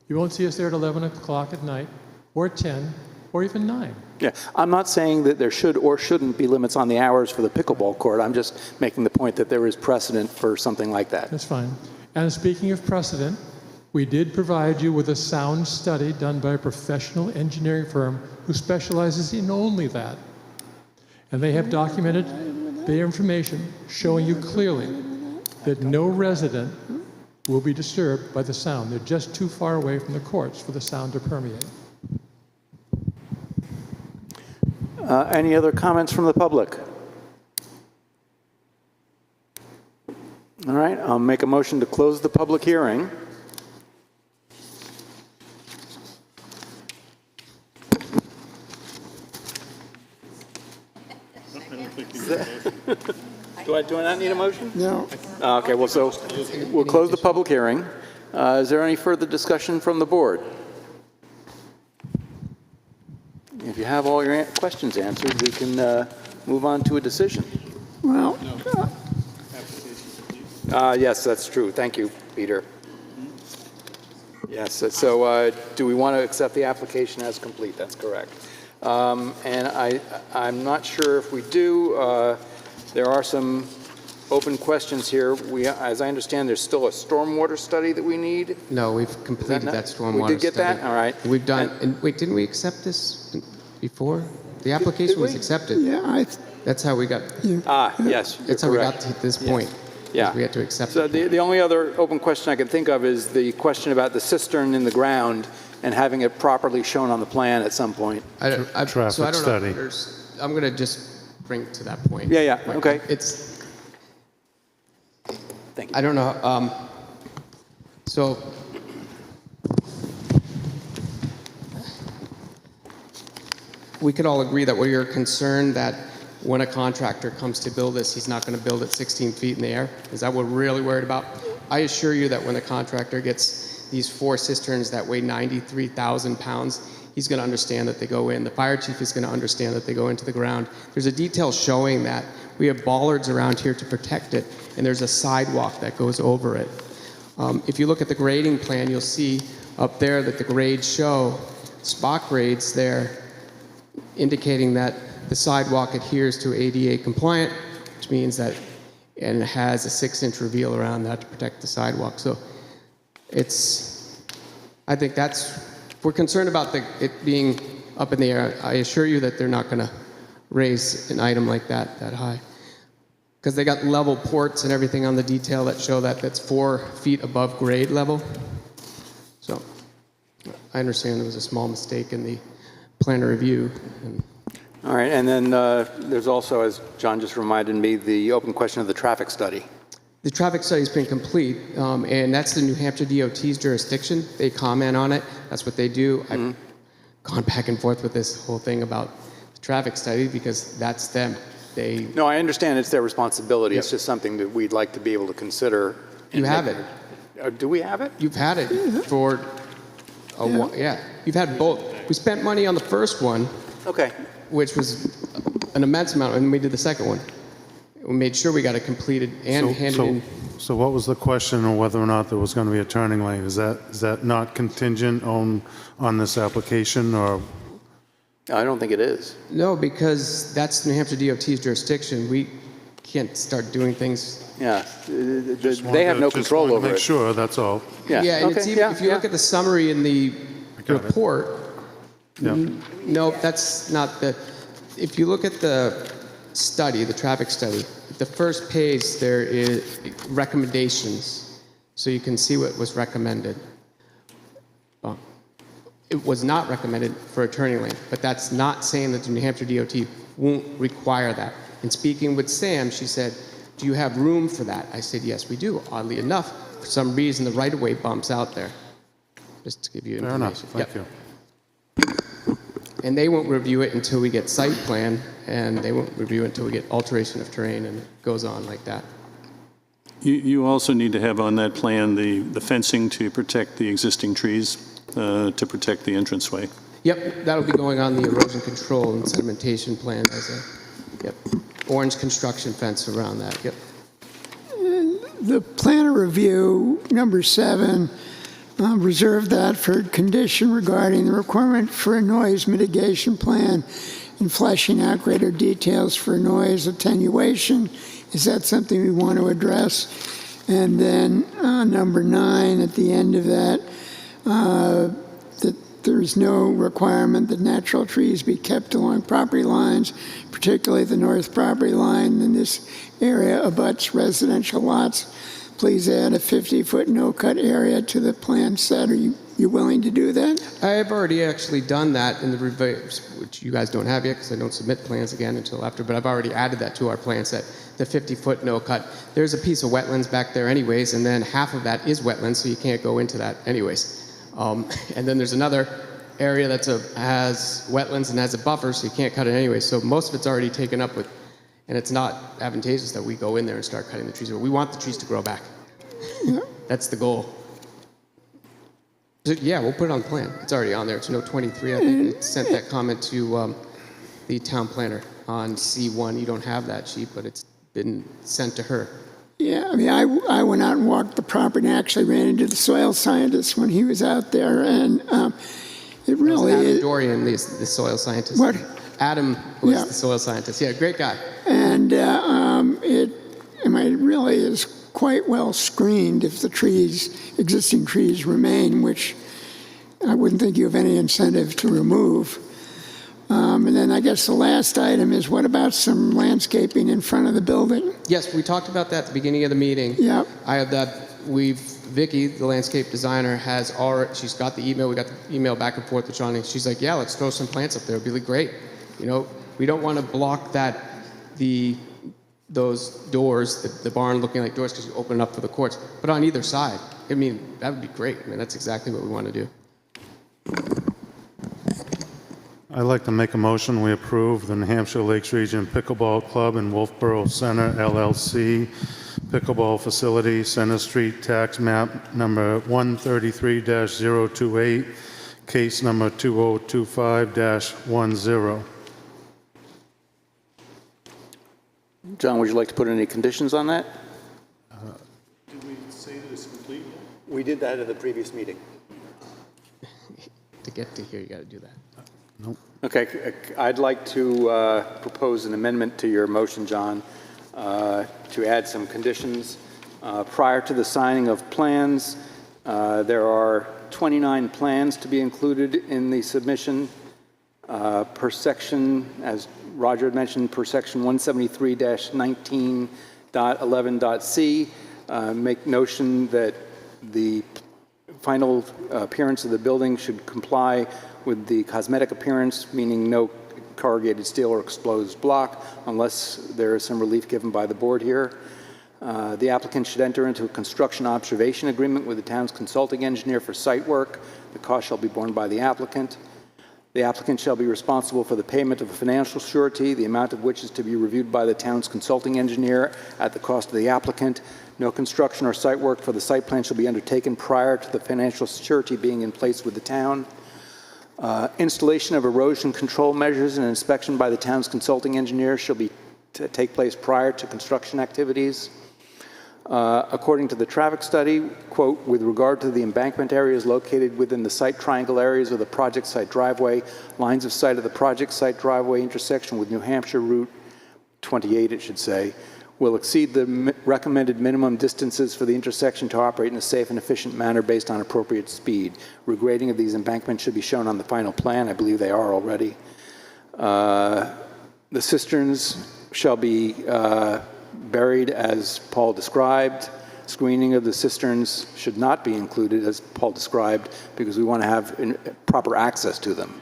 You won't see us there at 11 o'clock at night, or at 10, or even 9. Yeah, I'm not saying that there should or shouldn't be limits on the hours for the pickleball court. I'm just making the point that there is precedent for something like that. That's fine. And speaking of precedent, we did provide you with a sound study done by a professional engineering firm who specializes in only that. And they have documented their information showing you clearly that no resident will be disturbed by the sound. They're just too far away from the courts for the sound to permeate. Any other comments from the public? All right, I'll make a motion to close the public hearing. Do I not need a motion? No. Okay, well, so we'll close the public hearing. Is there any further discussion from the board? If you have all your questions answered, we can move on to a decision. Well, Yes, that's true. Thank you, Peter. Yes, so do we want to accept the application as complete? That's correct. And I'm not sure if we do. There are some open questions here. As I understand, there's still a stormwater study that we need. No, we've completed that stormwater study. We did get that? All right. We've done, and wait, didn't we accept this before? The application was accepted. yeah, That's how we got, Yes, that's how we got to this point. Yeah. We had to accept So it. the only other open question I can think of is the question about the cistern in the ground and having it properly shown on the plan at some point. Traffic So I don't know. study. I'm going to just bring it to that point. Yeah, okay. It's, Thank you. I don't know. So we could all agree that we're concerned that when a contractor comes to build this, he's not going to build it 16 feet in the air. Is that what we're really worried about? I assure you that when the contractor gets these 4 cisterns that weigh 93,000 pounds, he's going to understand that they go in. The fire chief is going to understand that they go into the ground. There's a detail showing that we have bollards around here to protect it, and there's a sidewalk that goes over it. If you look at the grading plan, you'll see up there that the grades show spot grades there indicating that the sidewalk adheres to ADA compliant, which means that, and it has a 6-inch reveal around that to protect the sidewalk. So I think if we're concerned about it being up in the air, I assure you that they're not going to raise an item like that high. because they got level ports and everything on the detail that show that that's 4 feet above grade level. So I understand there was a small mistake in the planner review. All right, and then there's also, as John just reminded me, the open question of the traffic study. The traffic study's been complete, and that's the New Hampshire DOT's jurisdiction. They comment on it. That's what they do. I've gone back and forth with this whole thing about the traffic study because that's them. No, I understand it's their responsibility. It's just something that we'd like to be able to consider. You have it. Do we have it? You've had it for a while. Yeah, you've had both. We spent money on the first one, Okay. which was an immense amount, and we did the second one. We made sure we got it completed and handed in. So what was the question on whether or not there was going to be a turning lane? Is that not contingent on this application, or? I don't think it is. No, because that's New Hampshire DOT's jurisdiction. We can't start doing things. Yeah, they have no control over it. Make sure, that's all. Yeah, Yeah, and okay, it's even, if you look at the summary in the report, no, that's not the, if you look at the study, the traffic study, the first page there is recommendations, so you can see what was recommended. It was not recommended for a turning lane, but that's not saying that the New Hampshire DOT won't require that. In speaking with Sam, she said, do you have room for that? I said, yes, we do. Oddly enough, for some reason, the right-of-way bumps out there. Just to give you Fair enough, information. thank you. And they won't review it until we get site plan, and they won't review it until we get alteration of terrain, and it goes on like that. You also need to have on that plan the fencing to protect the existing trees, to protect the entranceway. Yep, that'll be going on the erosion control and sedimentation plan as a, orange construction fence around that, yep. The planner review, number 7, reserve that for condition regarding the requirement for a noise mitigation plan and fleshing out greater details for noise attenuation. Is that something we want to address? And then number 9, at the end of that, that there is no requirement that natural trees be kept along property lines, particularly the north property line in this area abuts residential lots. Please add a 50-foot no-cut area to the plan set. Are you willing to do that? I have already actually done that in the revision, which you guys don't have yet because I don't submit plans again until after, but I've already added that to our plan set, the 50-foot no-cut. There's a piece of wetlands back there anyways, and then half of that is wetlands, so you can't go into that anyways. And then there's another area that has wetlands and has a buffer, so you can't cut it anyway. So most of it's already taken up with, and it's not advantageous that we go in there and start cutting the trees. But we want the trees to grow back. That's the goal. So, yeah, we'll put it on the plan. It's already on there. It's note 23. I think it sent that comment to the town planner on C1. You don't have that sheet, but it's been sent to her. Yeah, I mean, I went out and walked the property and actually ran into the soil scientist when he was out there, and it really Adam is. Dorian, the soil scientist. What? Adam was the soil scientist. Yeah, great guy. And it really is quite well screened if the existing trees remain, which I wouldn't think you have any incentive to remove. And then I guess the last item is, what about some landscaping in front of the building? Yes, we talked about that at the beginning of the meeting. Yeah. I have that. Vicky, the landscape designer, has already, she's got the email. We got the email back and forth with Johnny. She's like, yeah, let's throw some plants up there. It'd be great. You know, we don't want to block those doors, the barn looking like doors, because you open it up for the courts. But on either side, I mean, that would be great. I mean, that's exactly what we want to do. I'd like to make a motion, we approve the New Hampshire Lakes Region Pickleball Club in Wolfeboro Center, LLC, pickleball facility, Center Street, tax map number 133-028, case number 2025-10. John, would you like to put any conditions on that? Did we say that it's complete? We did that at the previous meeting. To get to here, you got to do that. Nope. Okay, I'd like to propose an amendment to your motion, John, to add some conditions. Prior to the signing of plans, there are 29 plans to be included in the submission per section, as Roger had mentioned per section 173-19.11.c, make notion that the final appearance of the building should comply with the cosmetic appearance, meaning no corrugated steel or exposed block, unless there is some relief given by the board here. The applicant should enter into a construction observation agreement with the town's consulting engineer for site work. The cost shall be borne by the applicant. The applicant shall be responsible for the payment of a financial surety, the amount of which is to be reviewed by the town's consulting engineer at the cost of the applicant. No construction or site work for the site plan shall be undertaken prior to the financial surety being in place with the town. Installation of erosion control measures and inspection by the town's consulting engineer shall take place prior to construction activities. According to the traffic study, quote, with regard to the embankment areas located within the site triangle areas of the project site driveway, lines of sight of the project site driveway intersection with New Hampshire Route 28, it should say, will exceed the recommended minimum distances for the intersection to operate in a safe and efficient manner based on appropriate speed. Regrading of these embankments should be shown on the final plan. I believe they are already. The cisterns shall be buried as Paul described. Screening of the cisterns should not be included as Paul described because we want to have proper access to them.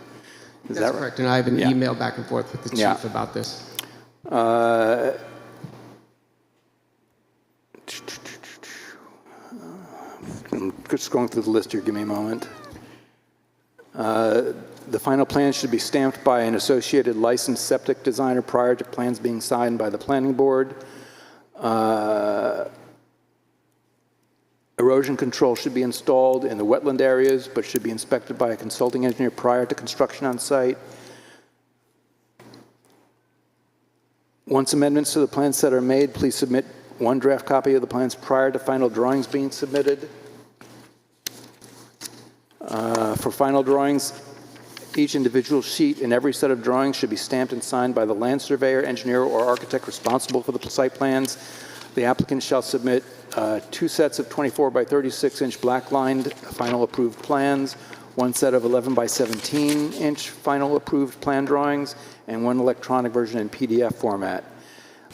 Is That's that correct, and I have an email back and forth with the chief about this. I'm just going through the list here, give me a moment. The final plan should be stamped by an associated licensed septic designer prior to plans being signed by the planning board. Erosion control should be installed in the wetland areas, but should be inspected by a consulting engineer prior to construction on site. Once amendments to the plan set are made, please submit one draft copy of the plans prior to final drawings being submitted. For final drawings, each individual sheet in every set of drawings should be stamped and signed by the land surveyor, engineer, or architect responsible for the site plans. The applicant shall submit 2 sets of 24 by 36-inch black-lined final approved plans, 1 set of 11 by 17-inch final approved plan drawings, and 1 electronic version in PDF format.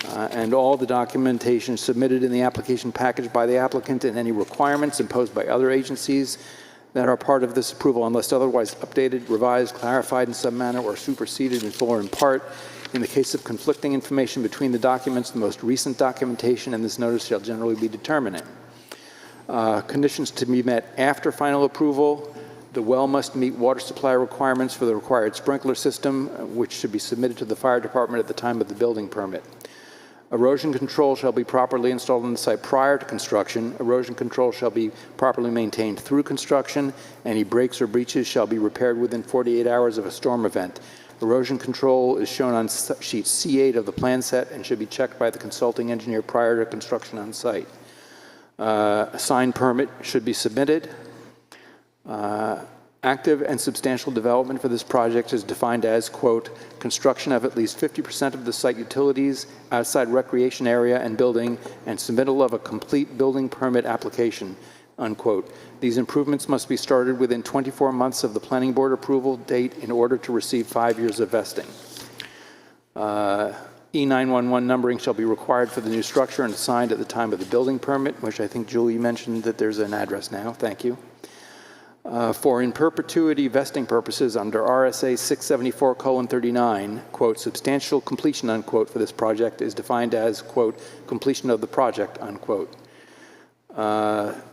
And all the documentation submitted in the application package by the applicant and any requirements imposed by other agencies that are part of this approval unless otherwise updated, revised, clarified in some manner, or superseded in full or in part. In the case of conflicting information between the documents, the most recent documentation in this notice shall generally be determinant. Conditions to be met after final approval. The well must meet water supply requirements for the required sprinkler system, which should be submitted to the fire department at the time of the building permit. Erosion control shall be properly installed on the site prior to construction. Erosion control shall be properly maintained through construction. Any breaks or breaches shall be repaired within 48 hours of a storm event. Erosion control is shown on sheet C8 of the plan set and should be checked by the consulting engineer prior to construction on site. A signed permit should be submitted. Active and substantial development for this project is defined as, quote, construction of at least 50% of the site utilities, outside recreation area and building, and submittal of a complete building permit application, unquote. These improvements must be started within 24 months of the planning board approval date in order to receive 5 years of vesting. E911 numbering shall be required for the new structure and assigned at the time of the building permit, which I think Julie mentioned that there's an address now. Thank you. For in perpetuity vesting purposes under RSA 674:39, quote, substantial completion, unquote, for this project is defined as, quote, completion of the project, unquote.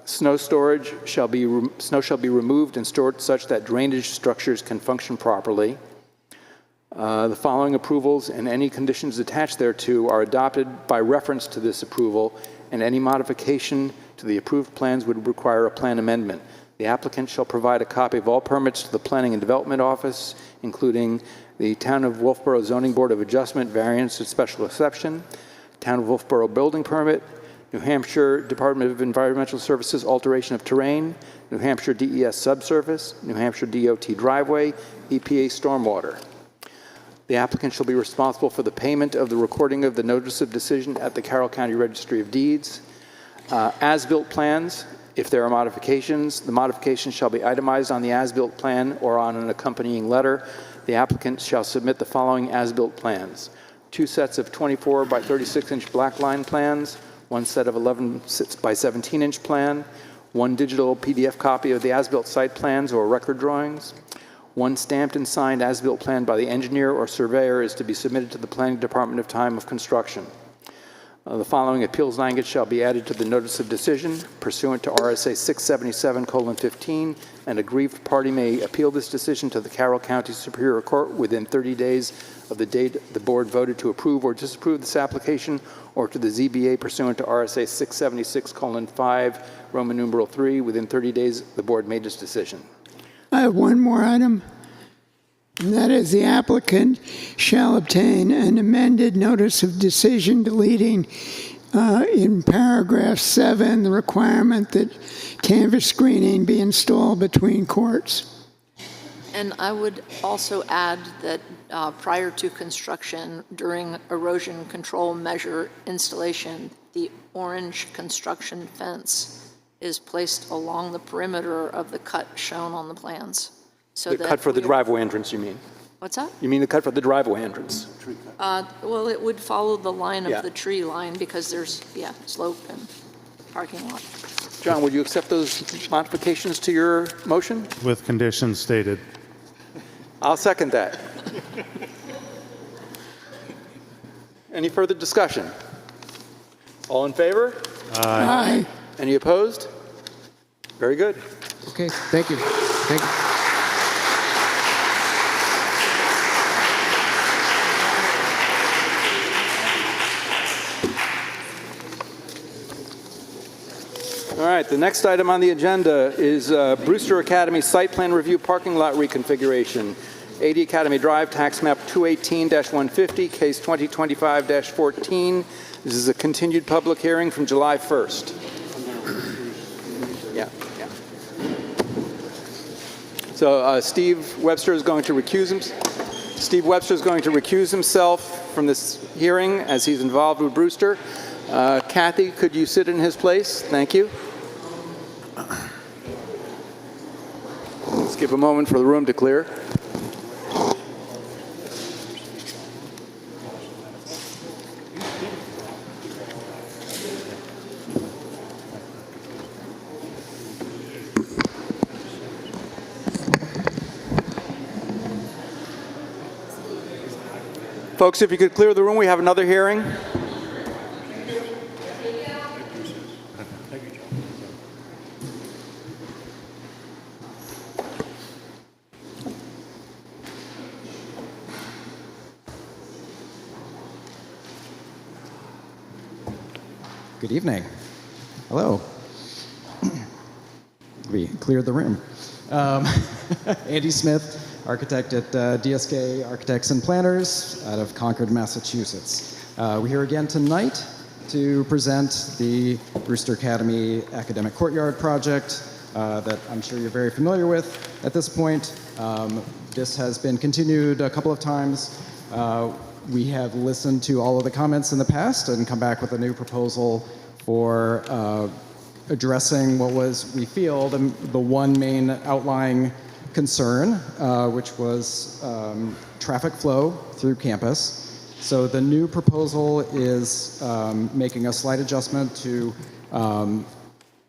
Snow shall be removed and stored such that drainage structures can function properly. The following approvals and any conditions attached thereto are adopted by reference to this approval, and any modification to the approved plans would require a plan amendment. The applicant shall provide a copy of all permits to the Planning and Development Office, including the Town of Wolfeboro Zoning Board of Adjustment, Variance, and Special Exception, Town of Wolfeboro Building Permit, New Hampshire Department of Environmental Services Alteration of Terrain, New Hampshire DES Subsurface, New Hampshire DOT Driveway, EPA Stormwater. The applicant shall be responsible for the payment of the recording of the notice of decision at the Carroll County Registry of Deeds. As-built plans. If there are modifications, the modifications shall be itemized on the as-built plan or on an accompanying letter. the applicant shall submit the following as-built plans: 2 sets of 24 by 36-inch black line plans, 1 set of 11 by 17-inch plan, 1 digital PDF copy of the as-built site plans or record drawings. 1 stamped and signed as-built plan by the engineer or surveyor is to be submitted to the planning department of time of construction. The following appeals language shall be added to the notice of decision pursuant to RSA 677:15. An aggrieved party may appeal this decision to the Carroll County Superior Court within 30 days of the date the board voted to approve or disapprove this application, or to the ZBA pursuant to RSA 676:5, Roman numeral 3, within 30 days the board made its decision. I have one more item, and that is the applicant shall obtain an amended notice of decision deleting in paragraph 7 the requirement that canvas screening be installed between courts. And I would also add that prior to construction, during erosion control measure installation, the orange construction fence is placed along the perimeter of the cut shown on the plans. So The cut for the driveway entrance, you mean? What's that? You mean the cut for the driveway entrance? Well, it would follow the line Yeah. of the tree line because there's, slope and parking lot. John, would you accept those modifications to your motion? With conditions stated. I'll second that. Any further discussion? All in favor? Aye. Any opposed? Very good. Okay, thank you. Thank you. All right, the next item on the agenda is Brewster Academy Site Plan Review Parking Lot Reconfiguration. 80 Academy Drive, Tax Map 218-150, Case 2025-14. This is a continued public hearing from July 1st. Yeah. So Steve Webster is going to recuse himself. Steve Webster is going to recuse himself from this hearing as he's involved with Brewster. Kathy, could you sit in his place? Thank you. Let's give a moment for the room to clear. Folks, if you could clear the room, we have another hearing. Good evening. Hello. We cleared the room. Andy Smith, architect at DSK Architects and Planners out of Concord, Massachusetts. We're here again tonight to present the Brewster Academy Academic Courtyard project that I'm sure you're very familiar with at this point. This has been continued a couple of times. We have listened to all of the comments in the past and come back with a new proposal for addressing what was, we feel, the one main outlying concern, which was traffic flow through campus. So the new proposal is making a slight adjustment to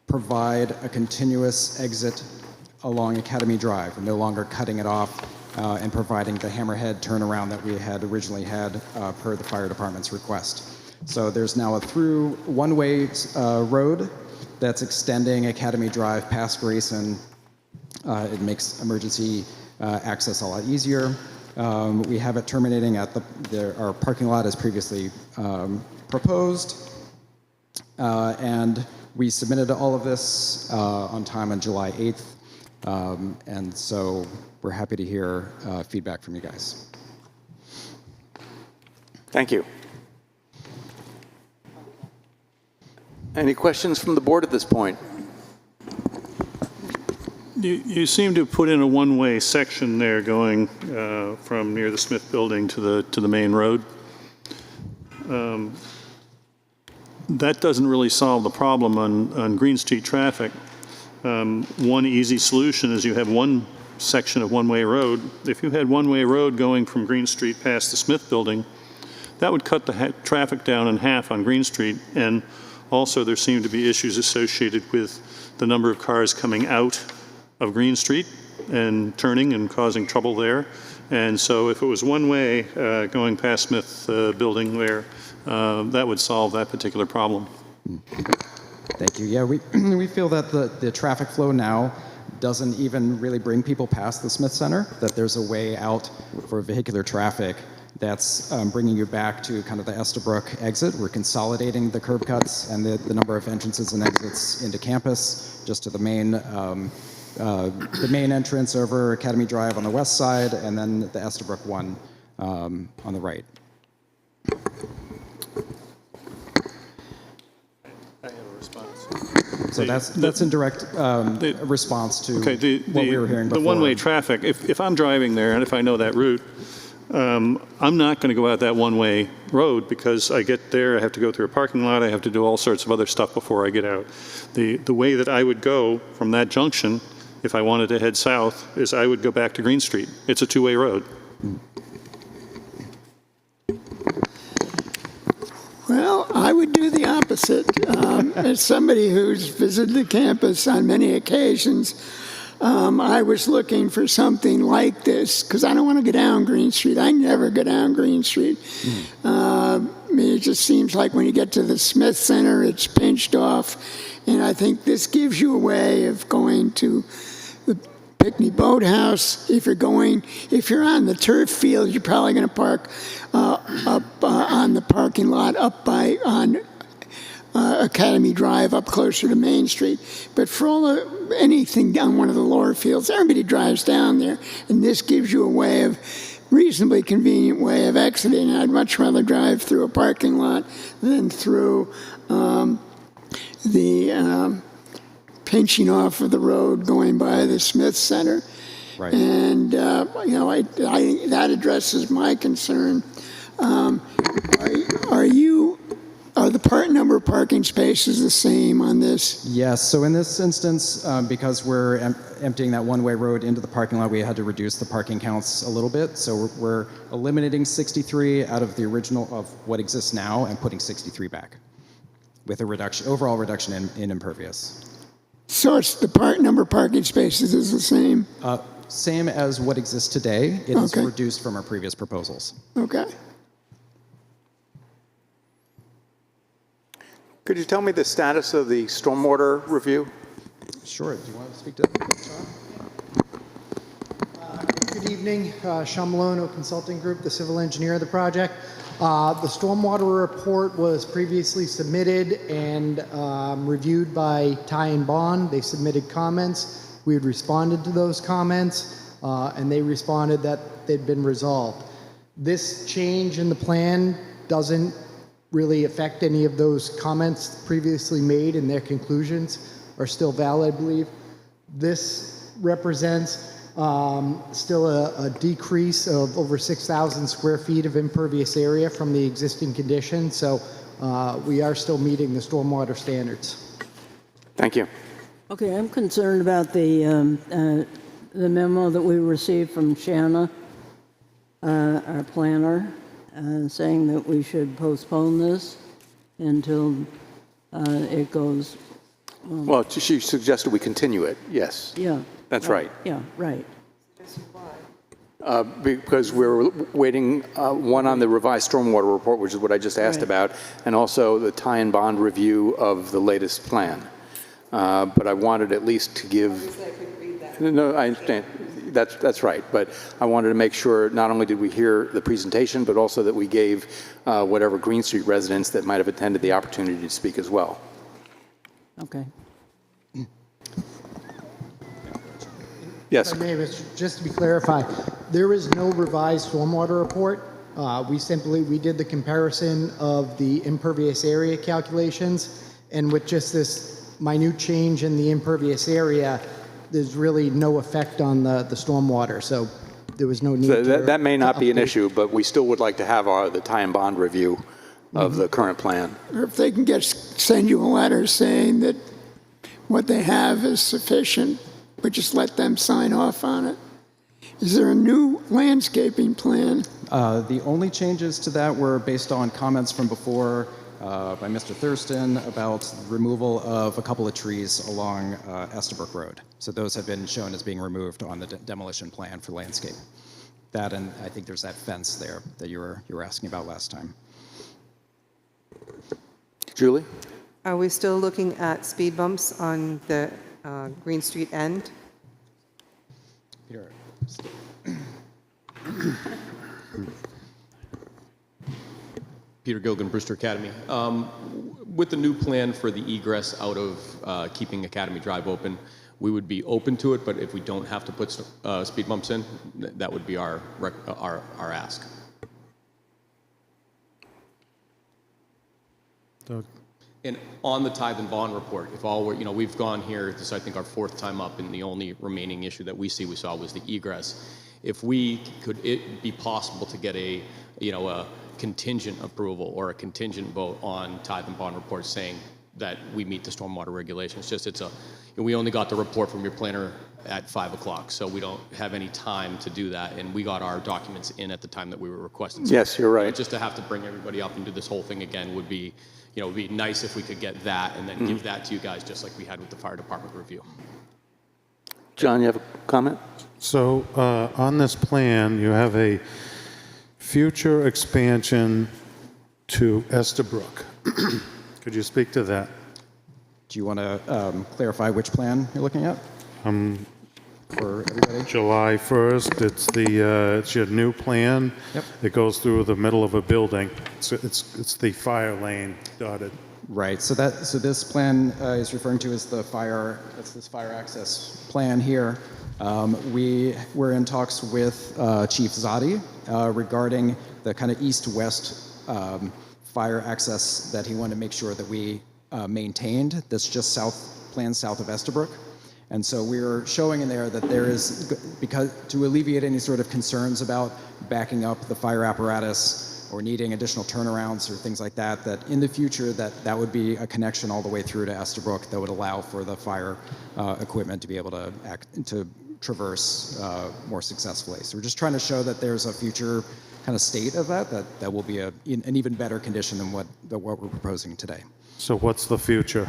provide a continuous exit along Academy Drive. We're no longer cutting it off and providing the hammerhead turnaround that we had originally had per the fire department's request. So there's now a through one-way road that's extending Academy Drive past Grayson. It makes emergency access a lot easier. We have it terminating at our parking lot as previously proposed. And we submitted all of this on time on July 8th. And so we're happy to hear feedback from you guys. Thank you. Any questions from the board at this point? You seem to put in a one-way section there going from near the Smith Building to the main road. That doesn't really solve the problem on Green Street traffic. One easy solution is you have one section of one-way road, if you had one-way road going from Green Street past the Smith Building, that would cut the traffic down in half on Green Street. And also there seem to be issues associated with the number of cars coming out of Green Street and turning and causing trouble there. And so if it was one way going past Smith Building there, that would solve that particular problem. Thank you. Yeah, we feel that the traffic flow now doesn't even really bring people past the Smith Center, that there's a way out for vehicular traffic that's bringing you back to kind of the Estabrook exit. We're consolidating the curb cuts and the number of entrances and exits into campus, just to the main entrance over Academy Drive on the west side, and then the Estabrook one on the right. So that's in direct response to what we were hearing before. The one-way traffic, if I'm driving there and if I know that route, I'm not going to go out that one-way road because I get there, I have to go through a parking lot, I have to do all sorts of other stuff before I get out. The way that I would go from that junction, if I wanted to head south, is I would go back to Green Street. It's a two-way road. Well, I would do the opposite. As somebody who's visited the campus on many occasions, I was looking for something like this because I don't want to go down Green Street. I never go down Green Street. I mean, it just seems like when you get to the Smith Center, it's pinched off. And I think this gives you a way of going to the Pickney Boathouse. If you're on the turf field, you're probably going to park up on the parking lot on Academy Drive up closer to Main Street. But for anything on one of the lower fields, everybody drives down there. And this gives you a reasonably convenient way of exiting. I'd much rather drive through a parking lot than through the pinching off of the road going by the Smith Center. Right. And, that addresses my concern. Are the number of parking spaces the same on this? Yes, so in this instance, because we're emptying that one-way road into the parking lot, we had to reduce the parking counts a little bit. So we're eliminating 63 out of the original of what exists now and putting 63 back with a overall reduction in impervious. So it's the number of parking spaces is the same? Same as what exists today. It is reduced from our previous proposals. Okay. Could you tell me the status of the stormwater review? Sure. Do you want to speak to that, John? Good evening. Sean Malone, Consulting Group, the civil engineer of the project. The stormwater report was previously submitted and reviewed by Ty and Bond. They submitted comments. We had responded to those comments, and they responded that they'd been resolved. This change in the plan doesn't really affect any of those comments previously made, and their conclusions are still valid, I believe. This represents still a decrease of over 6,000 square feet of impervious area from the existing condition, so we are still meeting the stormwater standards. Thank you. Okay, I'm concerned about the memo that we received from Shanna, our planner, saying that we should postpone this until it goes. Well, she suggested we continue it, yes. Yeah. That's right. Yeah, right. Because we're waiting, one on the revised stormwater report, which is what I just asked about, and also the Ty and Bond review of the latest plan. But I wanted at least to give... No, I understand. That's right. But I wanted to make sure not only did we hear the presentation, but also that we gave whatever Green Street residents that might have attended the opportunity to speak as well. Okay. Yes. If I may, just to be clarified, there is no revised stormwater report. We did the comparison of the impervious area calculations, and with just this minute change in the impervious area, there's really no effect on the stormwater, so there was no need So to that may not be an issue, but we still would like to have the Ty and Bond review of the current plan. Or if they can send you a letter saying that what they have is sufficient, but just let them sign off on it. Is there a new landscaping plan? The only changes to that were based on comments from before by Mr. Thurston about removal of a couple of trees along Estabrook Road. So those have been shown as being removed on the demolition plan for landscape. That, and I think there's that fence there that you were asking about last time. Julie? Are we still looking at speed bumps on the Green Street end? Peter. Peter Gilgan, Brewster Academy. With the new plan for the egress out of keeping Academy Drive open, we would be open to it, but if we don't have to put speed bumps in, that would be our ask. Doug? And on the tithe and bond report, if all were, we've gone here, this is, I think, our fourth time up, and the only remaining issue that we saw was the egress. If could it be possible to get a contingent approval or a contingent vote on tithe and bond reports saying that we meet the stormwater regulations? We only got the report from your planner at 5 o'clock, so we don't have any time to do that, and we got our documents in at the time that we were requesting. So, Yes, you're right. Just to have to bring everybody up and do this whole thing again would be, it'd be nice if we could get that and then give that to you guys, just like we had with the fire department review. John, you have a comment? So on this plan, you have a future expansion to Estabrook. Could you speak to that? Do you want to clarify which plan you're looking at? For everybody? July 1st, it's your new plan. Yep. It goes through the middle of a building. It's the fire lane dotted. Right. So this plan is referring to as that's this fire access plan here. We were in talks with Chief Zadi regarding the kind of east-west fire access that he wanted to make sure that we maintained. That's just planned south of Estabrook. And so we were showing in there that there is, because to alleviate any sort of concerns about backing up the fire apparatus or needing additional turnarounds or things like that, that in the future that would be a connection all the way through to Estabrook that would allow for the fire equipment to be able to traverse more successfully. So we're just trying to show that there's a future kind of state of that will be an even better condition than what we're proposing today. So what's the future?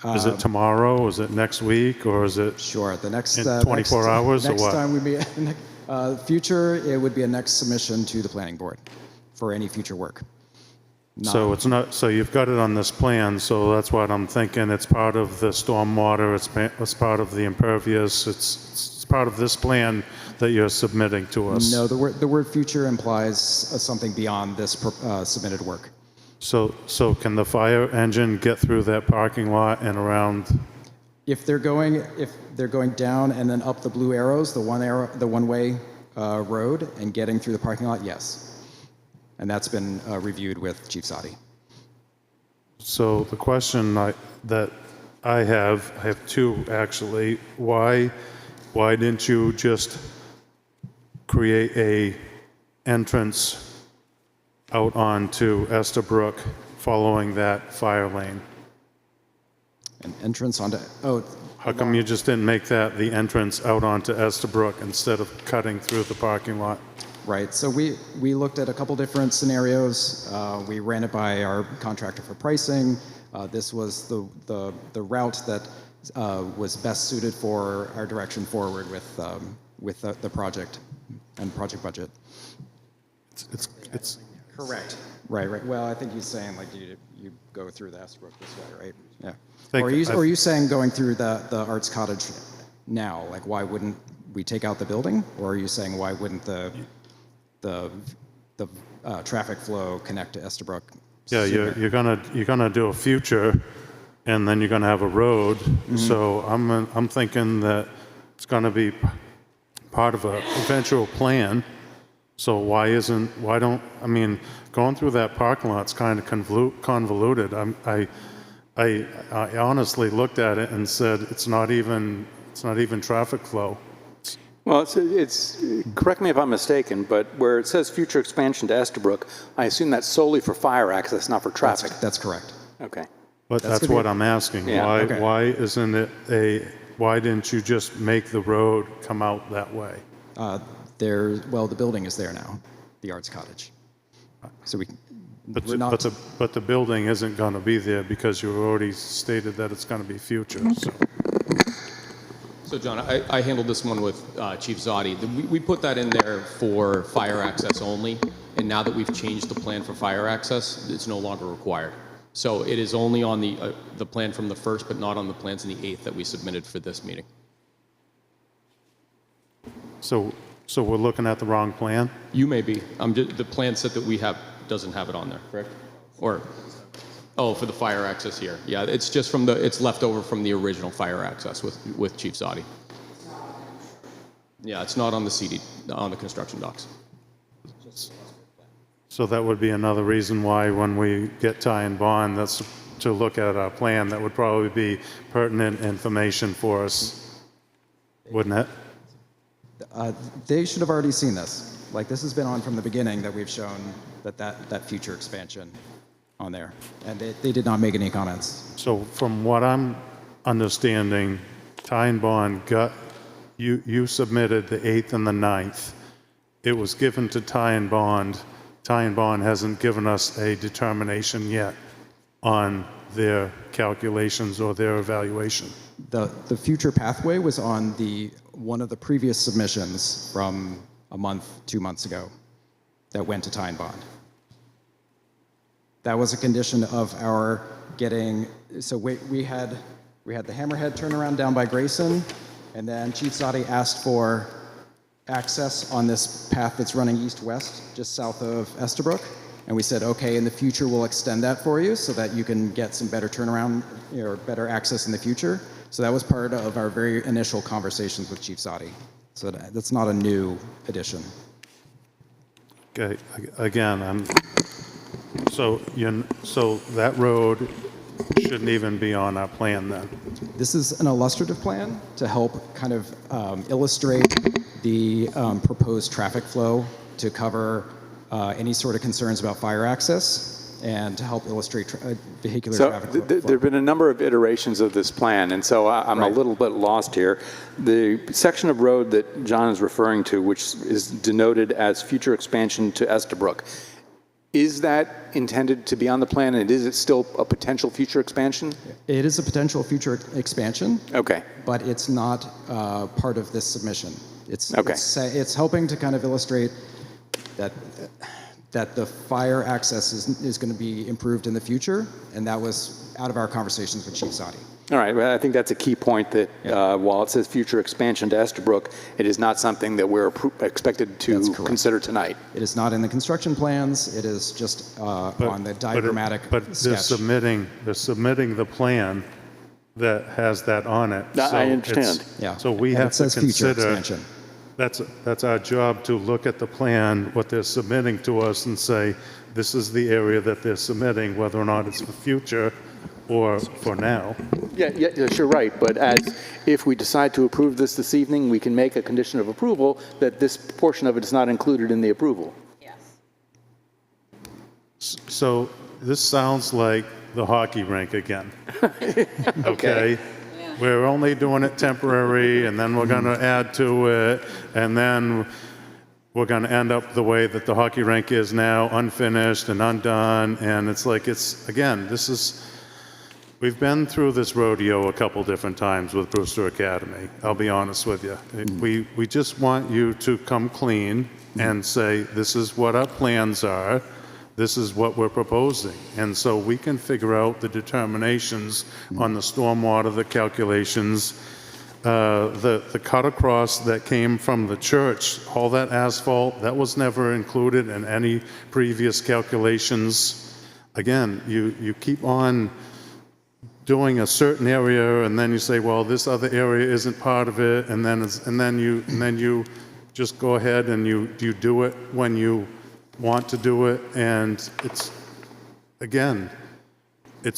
Is it tomorrow? Is it next week? Or is it sure the next in 24 hours? Next or what? time would be future. It would be a next submission to the planning board for any future work. So it's not. So you've got it on this plan. So that's what I'm thinking. It's part of the stormwater. It's part of the impervious. It's part of this plan that you're submitting to us. No, the word future implies something beyond this submitted work. So can the fire engine get through that parking lot and around? If they're going down and then up the blue arrows, the one-way road, and getting through the parking lot, yes. And that's been reviewed with Chief Sadi. So the question that I have two actually. Why didn't you just create a entrance out onto Estabrook following that fire lane? An entrance onto, How come you just didn't make that the entrance out onto Estabrook instead of cutting through the parking lot? Right, so we looked at a couple different scenarios. We ran it by our contractor for pricing. This was the route that was best suited for our direction forward with the project and project budget. It's correct. Right. Well, I think he's saying like you go through the Estabrook this way, right? Yeah. Think Or are you saying going through the Arts Cottage now? Like, why wouldn't we take out the building? Or are you saying why wouldn't the traffic flow connect to Estabrook? Yeah, you're gonna do a future, and then you're gonna have a road. Mm-hmm. So I'm thinking that it's gonna be part of a eventual plan. So going through that parking lot's kind of convoluted. I honestly looked at it and said it's not even traffic flow. Well, it's correct me if I'm mistaken, but where it says future expansion to Estabrook, I assume that's solely for fire access, not for traffic. That's correct. Okay. But that's what I'm asking. Yeah, why okay. why isn't it why didn't you just make the road come out that way? The building is there now, the Arts Cottage. So we're not. But the building isn't going to be there because you already stated that it's going to be future. So John, I handled this one with Chief Zotti. We put that in there for fire access only, and now that we've changed the plan for fire access, it's no longer required. So it is only on the plan from the 1st, but not on the plans in the 8th that we submitted for this meeting. So we're looking at the wrong plan? You may be. The plan set that we have doesn't have it on there, correct? Or, for the fire access here. Yeah, it's just it's left over from the original fire access with Chief Zotti. Yeah, it's not on the construction docks. So that would be another reason why when we get tie and bond, that's to look at our plan. That would probably be pertinent information for us, wouldn't it? They should have already seen this. Like, this has been on from the beginning that we've shown that future expansion on there. And they did not make any comments. So from what I'm understanding, tie and bond you submitted the 8th and the 9th. It was given to tie and bond. Tie and bond hasn't given us a determination yet on their calculations or their evaluation. The future pathway was on one of the previous submissions from 2 months ago that went to tie and bond. That was a condition of our getting, so we had the Hammerhead turnaround down by Grayson, and then Chief Zotti asked for access on this path that's running east-west, just south of Estabrook. And we said, okay, in the future, we'll extend that for you so that you can get some better turnaround or better access in the future. So that was part of our very initial conversations with Chief Zotti. So that's not a new addition. Okay, again, so that road shouldn't even be on our plan then. This is an illustrative plan to help kind of illustrate the proposed traffic flow to cover any sort of concerns about fire access and to help illustrate vehicular traffic flow. There have been a number of iterations of this plan, and so I'm a little bit lost here. The section of road that John is referring to, which is denoted as future expansion to Estabrook, is that intended to be on the plan, and is it still a potential future expansion? It is a potential future expansion. Okay. But it's not part of this submission. It's okay. It's helping to kind of illustrate that the fire access is going to be improved in the future, and that was out of our conversations with Chief Zotti. All right, well, I think that's a key point that while it says future expansion to Estabrook, it is not something that we're expected to consider tonight. It is not in the construction plans. It is just on the diagrammatic But sketch. they're submitting the plan that has that on it. I understand. So we have to says future consider, expansion. that's our job, to look at the plan, what they're submitting to us, and say, this is the area that they're submitting, whether or not it's for future or for now. Yeah, sure, right. But if we decide to approve this evening, we can make a condition of approval that this portion of it is not included in the approval. So this sounds like the hockey rink again. Okay? We're only doing it temporary, and then we're going to add to it, and then we're going to end up the way that the hockey rink is now, unfinished and undone. And it's like, we've been through this rodeo a couple different times with Brewster Academy, I'll be honest with you. We just want you to come clean and say, this is what our plans are, this is what we're proposing. And so we can figure out the determinations on the stormwater, the calculations, the cut across that came from the church, all that asphalt, that was never included in any previous calculations. Again, you keep on doing a certain area, and then you say, well, this other area isn't part of it, and then you just go ahead and you do it when you want to do it, and it's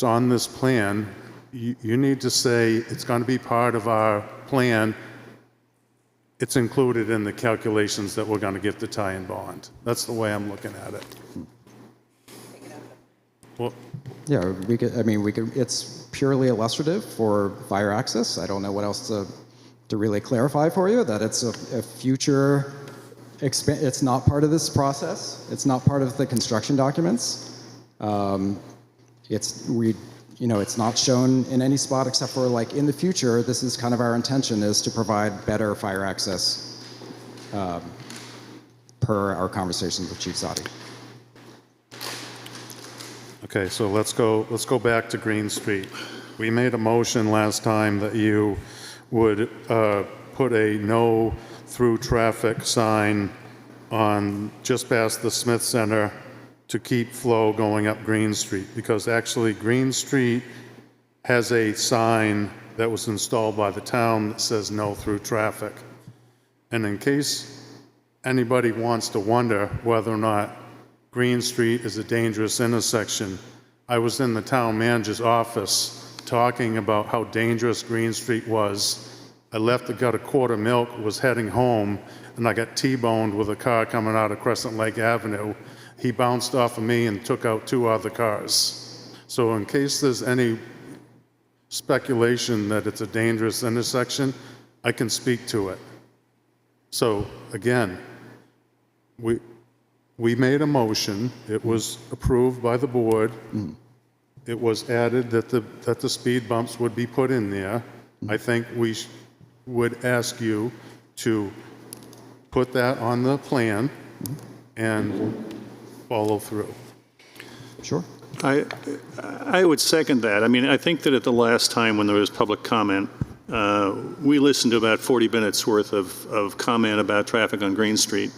on this plan. You need to say it's going to be part of our plan. It's included in the calculations that we're going to give to tie and bond. That's the way I'm looking at it. Well, yeah, we could. It's purely illustrative for fire access. I don't know what else to to really clarify for you that it's a future, it's not part of this process. It's not part of the construction documents. It's not shown in any spot except for like in the future, this is kind of our intention is to provide better fire access per our conversations with Chief Sadi. Okay, so let's go back to Green Street. We made a motion last time that you would put a no through traffic sign on just past the Smith Center to keep flow going up Green Street, because actually Green Street has a sign that was installed by the town that says no through traffic. And in case anybody wants to wonder whether or not Green Street is a dangerous intersection, I was in the town manager's office talking about how dangerous Green Street was. I left to get a quart of milk, was heading home, and I got T-boned with a car coming out of Crescent Lake Avenue. He bounced off of me and took out 2 other cars. So in case there's any speculation that it's a dangerous intersection, I can speak to it. So again, we made a motion. It was approved by the board. It was added that the speed bumps would be put in there. I think we would ask you to put that on the plan and follow through. Sure. I would second that. I mean, I think that at the last time when there was public comment, we listened to about 40 minutes worth of comment about traffic on Green Street.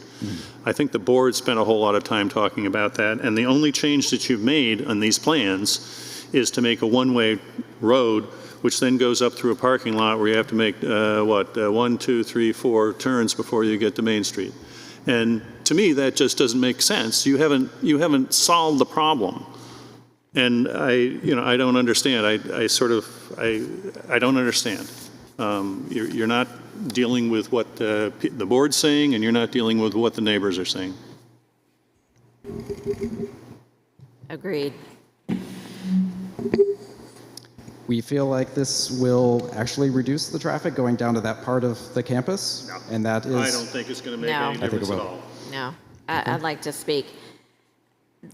I think the board spent a whole lot of time talking about that, and the only change that you've made on these plans is to make a one-way road, which then goes up through a parking lot where you have to make, 1, 2, 3, 4 turns before you get to Main Street. And to me, that just doesn't make sense. You haven't solved the problem. And I don't understand. I don't understand. You're not dealing with what the board's saying, and you're not dealing with what the neighbors are saying. Agreed. We feel like this will actually reduce the traffic going down to that part of the campus, and that is. I don't think it's going to make any difference at all. No, I'd like to speak.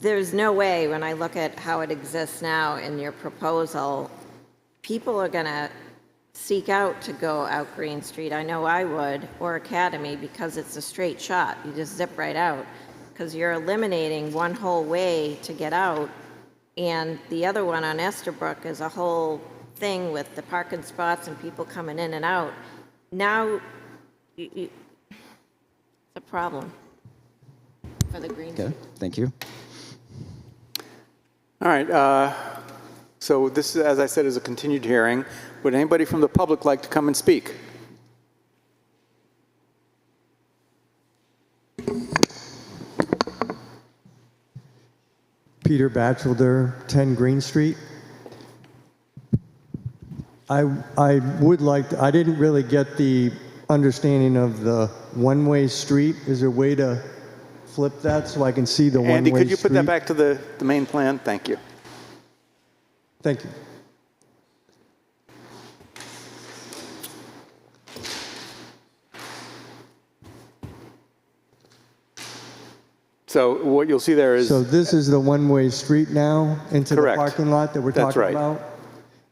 There's no way, when I look at how it exists now in your proposal, people are going to seek out to go out Green Street. I know I would, or Academy, because it's a straight shot. You just zip right out, because you're eliminating one whole way to get out, and the other one on Estherbrook is a whole thing with the parking spots and people coming in and out. Now, it's a problem for the Green Street. Okay, thank you. All right, so this, as I said, is a continued hearing. Would anybody from the public like to come and speak? Peter Batchelder, 10 Green Street. I would like to, I didn't really get the understanding of the one-way street. Is there a way to flip that so I can see the one-way street? Andy, could you put that back to the main plan? Thank you. Thank you. So what you'll see there is... So this is the one-way street now into Correct. the parking lot that we're That's talking right. about?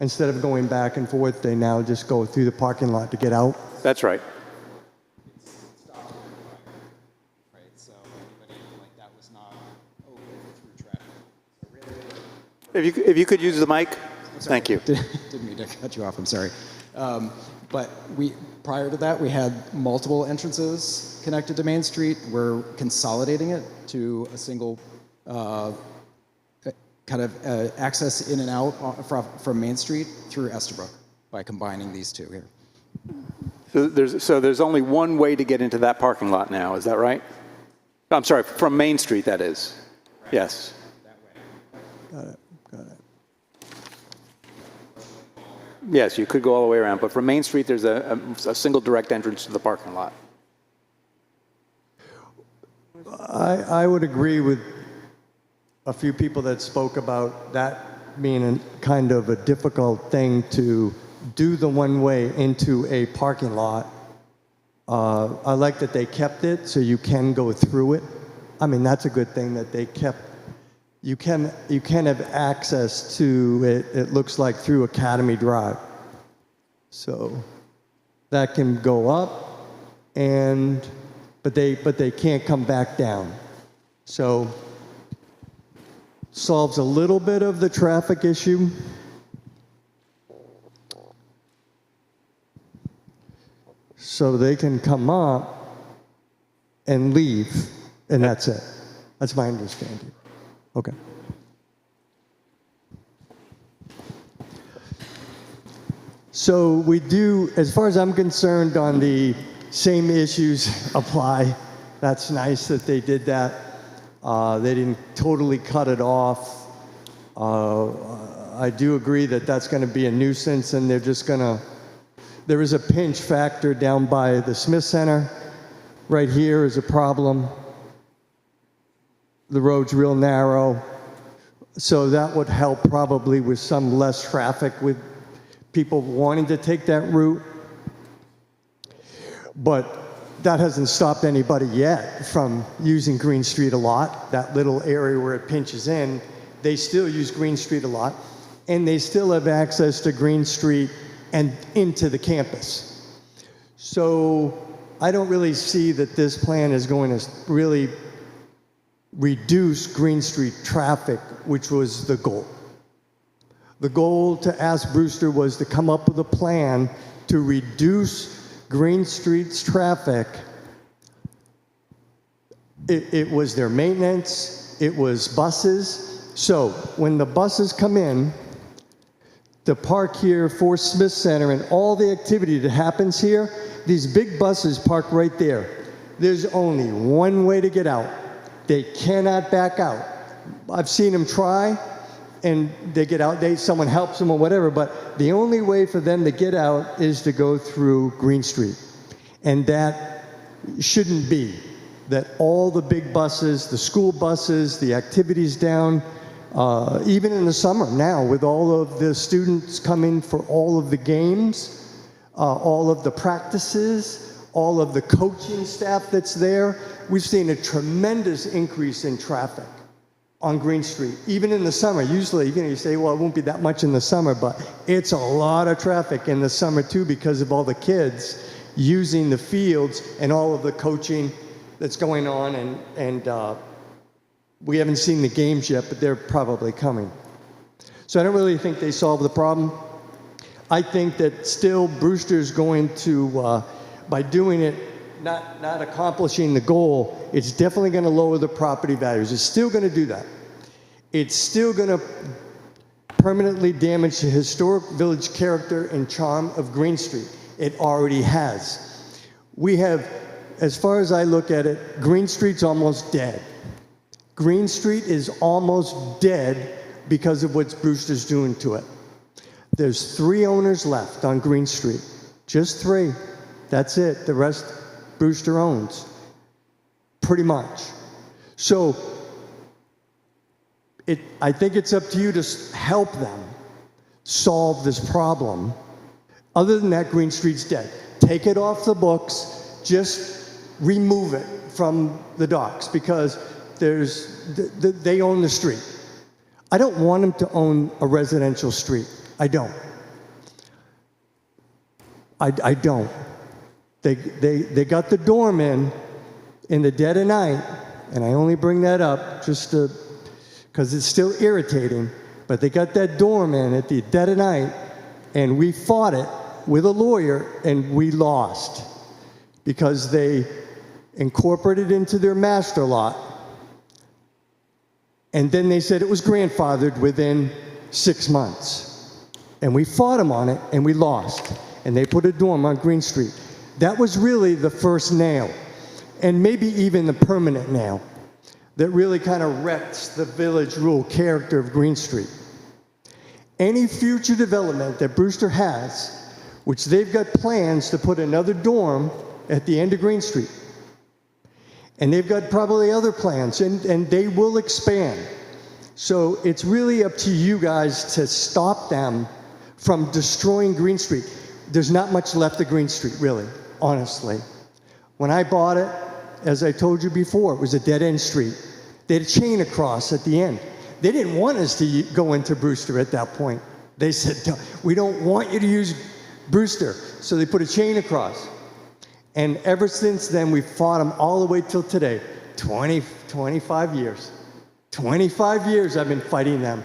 Instead of going back and forth, they now just go through the parking lot to get out? That's right. If you could use the mic, thank you. Didn't mean to cut you off, I'm sorry. But prior to that, we had multiple entrances connected to Main Street. We're consolidating it to a single kind of access in and out from Main Street through Estherbrook by combining these two here. So there's only one way to get into that parking lot now, is that right? I'm sorry, from Main Street, that is. Right. Yes. Got it. Yes, you could go all the way around, but from Main Street, there's a single direct entrance to the parking lot. I would agree with a few people that spoke about that being a kind of a difficult thing to do the one-way into a parking lot. I like that they kept it so you can go through it. I mean, that's a good thing that they kept. You can have access to it, it looks like, through Academy Drive. So that can go up, but they can't come back down. So solves a little bit of the traffic issue. So they can come up and leave, and that's it. That's my understanding. Okay. So we do, as far as I'm concerned, on the same issues apply. That's nice that they did that. They didn't totally cut it off. I do agree that that's going to be a nuisance, and they're just going to, there is a pinch factor down by the Smith Center. Right here is a problem. The road's real narrow. So that would help probably with some less traffic with people wanting to take that route. But that hasn't stopped anybody yet from using Green Street a lot. That little area where it pinches in, they still use Green Street a lot. And they still have access to Green Street and into the campus. So I don't really see that this plan is going to really reduce Green Street traffic, which was the goal. The goal to ask Brewster was to come up with a plan to reduce Green Street's traffic. It was their maintenance, it was buses. So when the buses come in to park here for Smith Center and all the activity that happens here, these big buses park right there. There's only one way to get out. They cannot back out. I've seen them try, and they get out, someone helps them or whatever, but the only way for them to get out is to go through Green Street. And that shouldn't be, that all the big buses, the school buses, the activities down, even in the summer now, with all of the students coming for all of the games, all of the practices, all of the coaching staff that's there, we've seen a tremendous increase in traffic on Green Street, even in the summer. Usually, you say, well, it won't be that much in the summer, but it's a lot of traffic in the summer too because of all the kids using the fields and all of the coaching that's going on, and we haven't seen the games yet, but they're probably coming. So I don't really think they solved the problem. I think that still Brewster's going to, by doing it, not accomplishing the goal, it's definitely going to lower the property values. It's still going to do that. It's still going to permanently damage the historic village character and charm of Green Street. It already has. We have, as far as I look at it, Green Street's almost dead. Green Street is almost dead because of what Brewster's doing to it. There's 3 owners left on Green Street. Just 3. That's it. The rest Brewster owns, pretty much. So I think it's up to you to help them solve this problem. Other than that, Green Street's dead. Take it off the books. Just remove it from the docks because they own the street. I don't want them to own a residential street. I don't. I don't. They got the doorman in the dead of night, and I only bring that up just because it's still irritating, but they got that doorman at the dead of night, and we fought it with a lawyer, and we lost because they incorporated into their master lot, and then they said it was grandfathered within 6 months. And we fought them on it, and we lost. And they put a dorm on Green Street. That was really the first nail, and maybe even the permanent nail, that really kind of wrecks the village rule character of Green Street. Any future development that Brewster has, which they've got plans to put another dorm at the end of Green Street, and they've got probably other plans, and they will expand. So it's really up to you guys to stop them from destroying Green Street. There's not much left of Green Street, really, honestly. When I bought it, as I told you before, it was a dead-end street. They had a chain across at the end. They didn't want us to go into Brewster at that point. They said, "No, we don't want you to use Brewster." So they put a chain across. And ever since then, we've fought them all the way till today. 25 years. 25 years I've been fighting them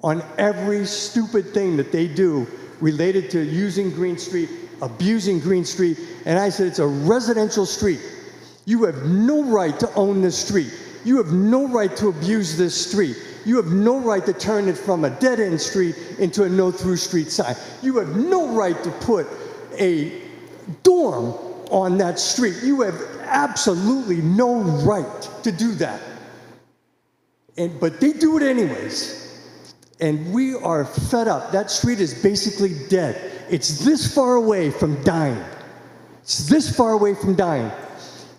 on every stupid thing that they do related to using Green Street, abusing Green Street. And I said, it's a residential street. You have no right to own this street. You have no right to abuse this street. You have no right to turn it from a dead-end street into a no-through street sign. You have no right to put a dorm on that street. You have absolutely no right to do that. But they do it anyways. And we are fed up. That street is basically dead. It's this far away from dying. It's this far away from dying.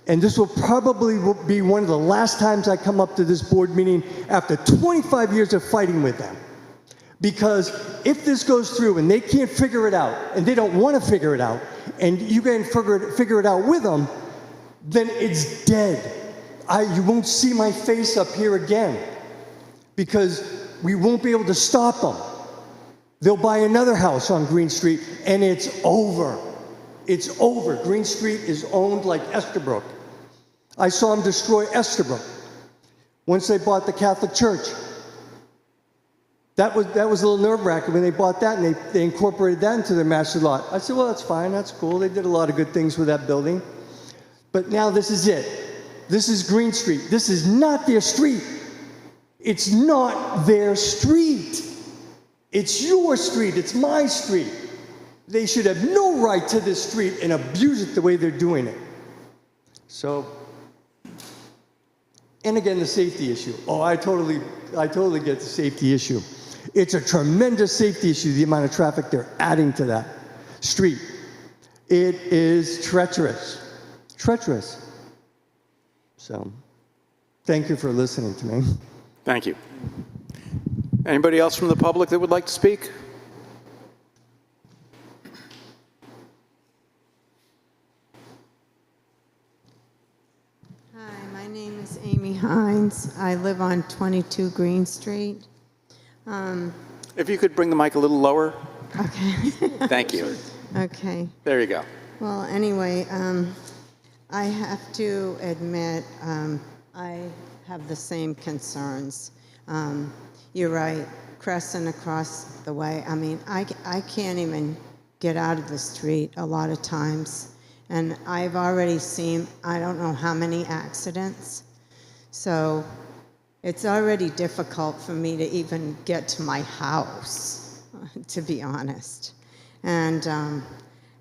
And this will probably be one of the last times I come up to this board meeting after 25 years of fighting with them. Because if this goes through and they can't figure it out, and they don't want to figure it out, and you can figure it out with them, then it's dead. You won't see my face up here again, because we won't be able to stop them. They'll buy another house on Green Street, and it's over. It's over. Green Street is owned like Estabrook. I saw them destroy Estabrook once they bought the Catholic Church. That was a little nerve-wracking when they bought that, and they incorporated that into their master lot. I said, well, that's fine, that's cool. They did a lot of good things with that building. But now this is it. This is Green Street. This is not their street. It's not their street. It's your street. It's my street. They should have no right to this street and abuse it the way they're doing it. So, and again, the safety issue. Oh, I totally get the safety issue. It's a tremendous safety issue, the amount of traffic they're adding to that street. It is treacherous. Treacherous. So, thank you for listening to me. Thank you. Anybody else from the public that would like to speak? Hi, my name is Amy Hines. I live on 22 Green Street. If you could bring the mic a little lower. Okay. Thank you. Okay. There you go. Well, anyway, I have to admit, I have the same concerns. You're right, Crescent across the way. I mean, I can't even get out of the street a lot of times. And I've already seen, I don't know how many accidents. So it's already difficult for me to even get to my house, to be honest. And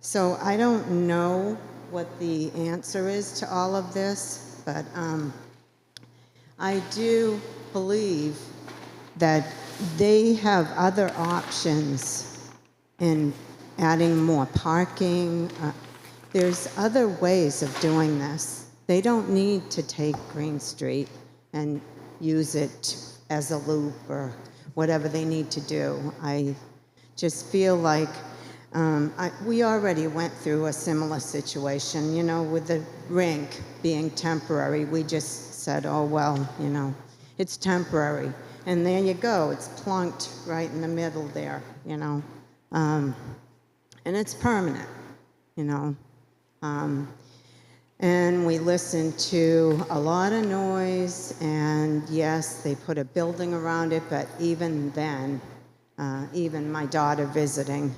so I don't know what the answer is to all of this, but I do believe that they have other options in adding more parking. There's other ways of doing this. They don't need to take Green Street and use it as a loop or whatever they need to do. I just feel like we already went through a similar situation, you know, with the rink being temporary. We just said, oh, well, you know, it's temporary. And there you go. It's plunked right in the middle there, you know. And it's permanent, you know. And we listened to a lot of noise, and yes, they put a building around it, but even then, even my daughter visiting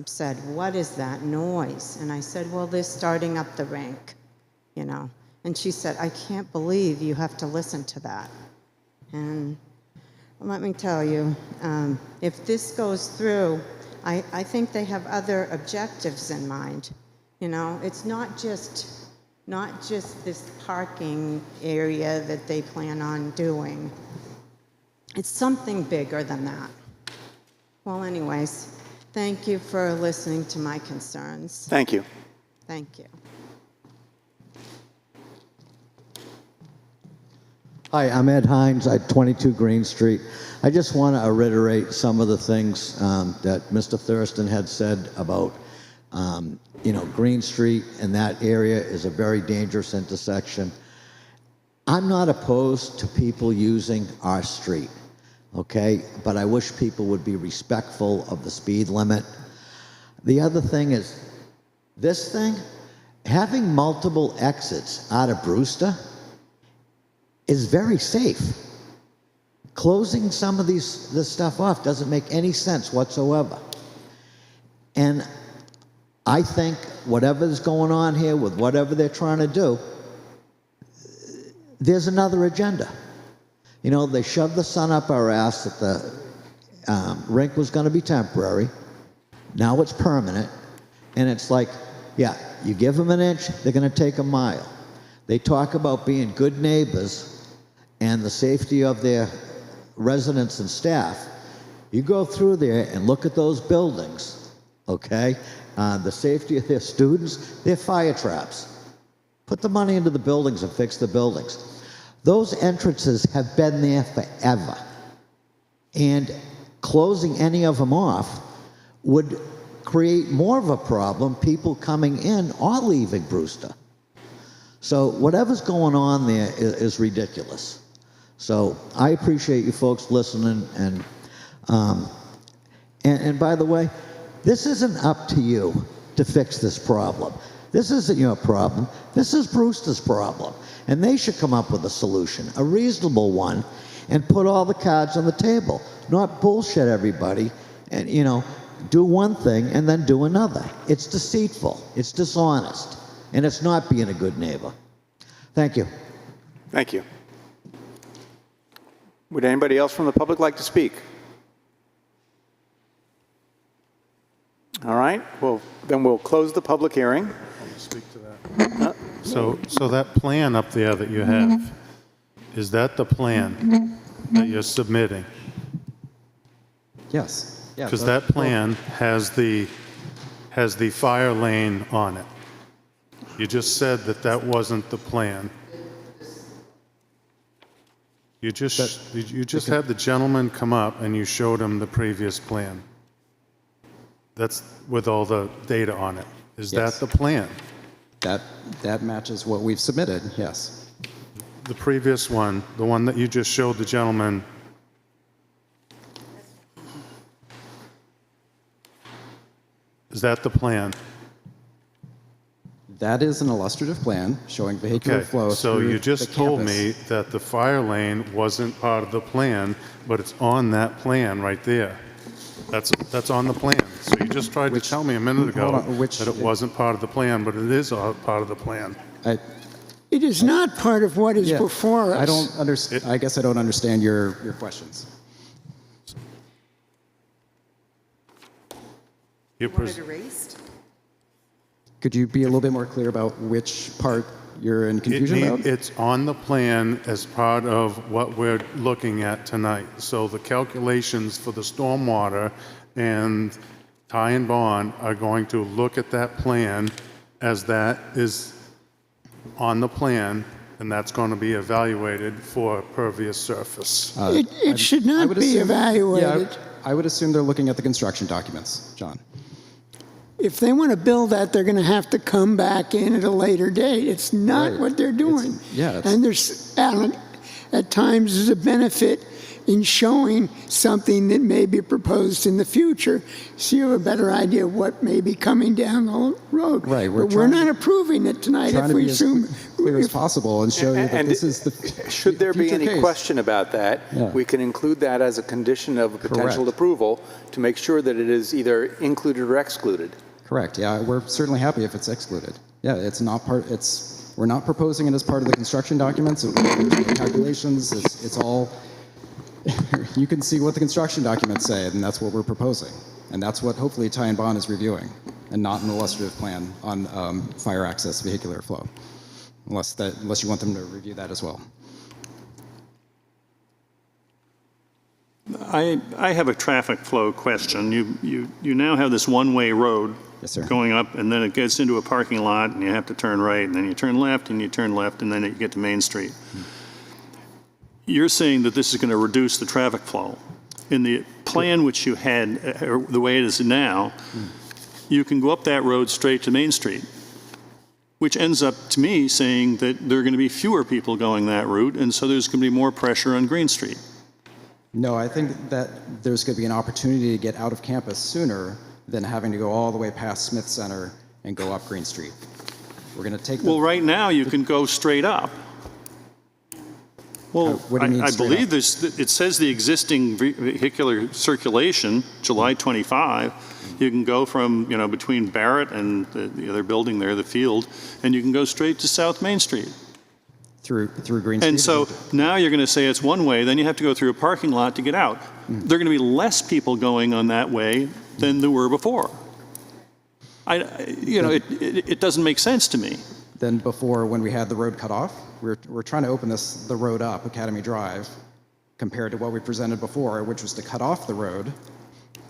said, what is that noise? And I said, well, they're starting up the rink, you know. And she said, I can't believe you have to listen to that. And let me tell you, if this goes through, I think they have other objectives in mind. You know, it's not just this parking area that they plan on doing. It's something bigger than that. Well, anyways, thank you for listening to my concerns. Thank you. Thank you. Hi, I'm Ed Hines at 22 Green Street. I just want to reiterate some of the things that Mr. Thurston had said about, Green Street and that area is a very dangerous intersection. I'm not opposed to people using our street, okay? But I wish people would be respectful of the speed limit. The other thing is, this thing, having multiple exits out of Brewster is very safe. Closing some of this stuff off doesn't make any sense whatsoever. And I think whatever's going on here with whatever they're trying to do, there's another agenda. They shoved the sun up our ass that the rink was going to be temporary. Now it's permanent. And it's like, yeah, you give them an inch, they're going to take a mile. They talk about being good neighbors and the safety of their residents and staff. You go through there and look at those buildings, okay? The safety of their students, they're fire traps. Put the money into the buildings and fix the buildings. Those entrances have been there forever. And closing any of them off would create more of a problem, people coming in or leaving Brewster. So whatever's going on there is ridiculous. So I appreciate you folks listening, and by the way, this isn't up to you to fix this problem. This isn't your problem. This is Brewster's problem, and they should come up with a solution, a reasonable one, and put all the cards on the table, not bullshit everybody, and do one thing and then do another. It's deceitful, it's dishonest, and it's not being a good neighbor. Thank you. Thank you. Would anybody else from the public like to speak? All right, well, then we'll close the public hearing. Speak to that. So that plan up there that you have, is that the plan that you're submitting? Yes. Yeah, Because that plan has the fire lane on it. You just said that wasn't the plan. You just had the gentleman come up and you showed him the previous plan. That's with all the data on it. Is Yes. that the plan? That matches what we've submitted, yes. The previous one, the one that you just showed the gentleman, is that the plan? That is an illustrative plan showing vehicular flow so through you just the told campus. me that the fire lane wasn't part of the plan, but it's on that plan right there. That's on the plan. So you just tried to tell me a minute ago that it wasn't part of the plan, but it is all part of the plan. It is not part of what is before us. I don't understand. I guess I don't understand your questions. You want it erased? Could you be a little bit more clear about which part you're in confusion about? It's on the plan as part of what we're looking at tonight. So the calculations for the stormwater and Ty and Bond are going to look at that plan as that is on the plan, and that's going to be evaluated for pervious surface. It should not be evaluated. Yeah, I would assume they're looking at the construction documents, John. If they want to build that, they're going to have to come back in at a later date. It's not what they're doing. And there's, at times, there's a benefit in showing something that may be proposed in the future, so you have a better idea of what may be coming down the road. Right. But we're not approving it tonight if we assume. As clear as possible and show you that this is the Should there be any case. question about that, we can include that as a condition of a potential approval to make sure that it is either included or excluded. Correct. Yeah, we're certainly happy if it's excluded. Yeah, it's not part. We're not proposing it as part of the construction documents. There's no calculations. It's all. You can see what the construction documents say, and that's what we're proposing, and that's what hopefully Ty and Bond is reviewing, and not an illustrative plan on fire access vehicular flow, unless you want them to review that as well. I have a traffic flow question. You now have this one-way road going up, and then it gets into a parking lot, and you have to turn right, and then you turn left, and you turn left, and then you get to Main Street. you're saying that this is going to reduce the traffic flow. In the plan which you had, or the way it is now, you can go up that road straight to Main Street, which ends up, to me, saying that there are going to be fewer people going that route, and so there's going to be more pressure on Green Street. No, I think that there's going to be an opportunity to get out of campus sooner than having to go all the way past Smith Center and go up Green Street. We're going to take Well, right now, you can go straight up. Well, what do you mean I straight believe up? it says the existing vehicular circulation, July 25, you can go from, between Barrett and the other building there, the field, and you can go straight to South Main Street. Through Green Street? And so now you're going to say it's one way, then you have to go through a parking lot to get out. There are going to be less people going on that way than there were before. It doesn't make sense to me. Than before when we had the road cut off. We're trying to open the road up, Academy Drive, compared to what we presented before, which was to cut off the road.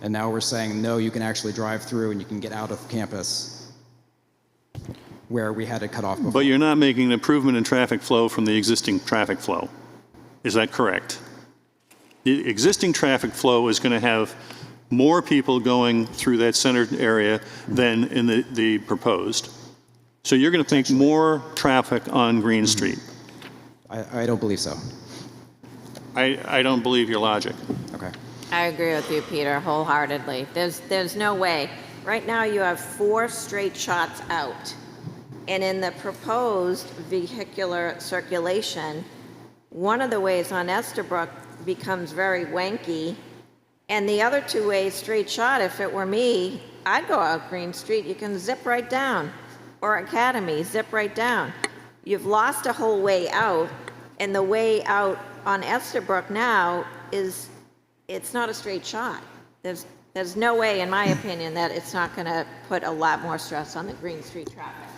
And now we're saying, no, you can actually drive through and you can get out of campus where we had it cut off before. But you're not making an improvement in traffic flow from the existing traffic flow. Is that correct? The existing traffic flow is going to have more people going through that center area than in the proposed. So you're going to make more traffic on Green Street. I don't believe so. I don't believe your logic. Okay. I agree with you, Peter, wholeheartedly. There's no way. Right now you have 4 straight shots out. And in the proposed vehicular circulation, one of the ways on Estabrook becomes very wanky, and the other 2 ways straight shot, if it were me, I'd go out Green Street. You can zip right down. Or Academy, zip right down. You've lost a whole way out, and the way out on Estabrook now it's not a straight shot. There's no way, in my opinion, that it's not going to put a lot more stress on the Green Street traffic.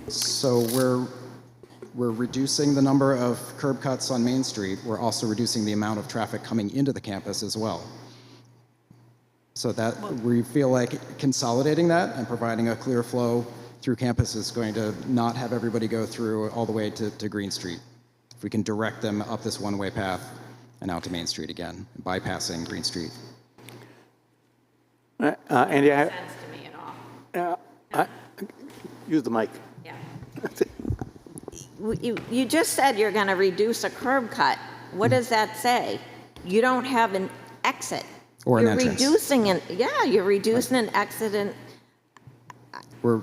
So we're reducing the number of curb cuts on Main Street. We're also reducing the amount of traffic coming into the campus as well. So that we feel like consolidating that and providing a clear flow through campus is going to not have everybody go through all the way to Green Street. If we can direct them up this one-way path and out to Main Street again, bypassing Green Street. Andy, Makes sense to me at all. use the mic. Yeah. You just said you're going to reduce a curb cut. What does that say? You don't have an exit. Or an you're entrance. You're reducing an exit and We're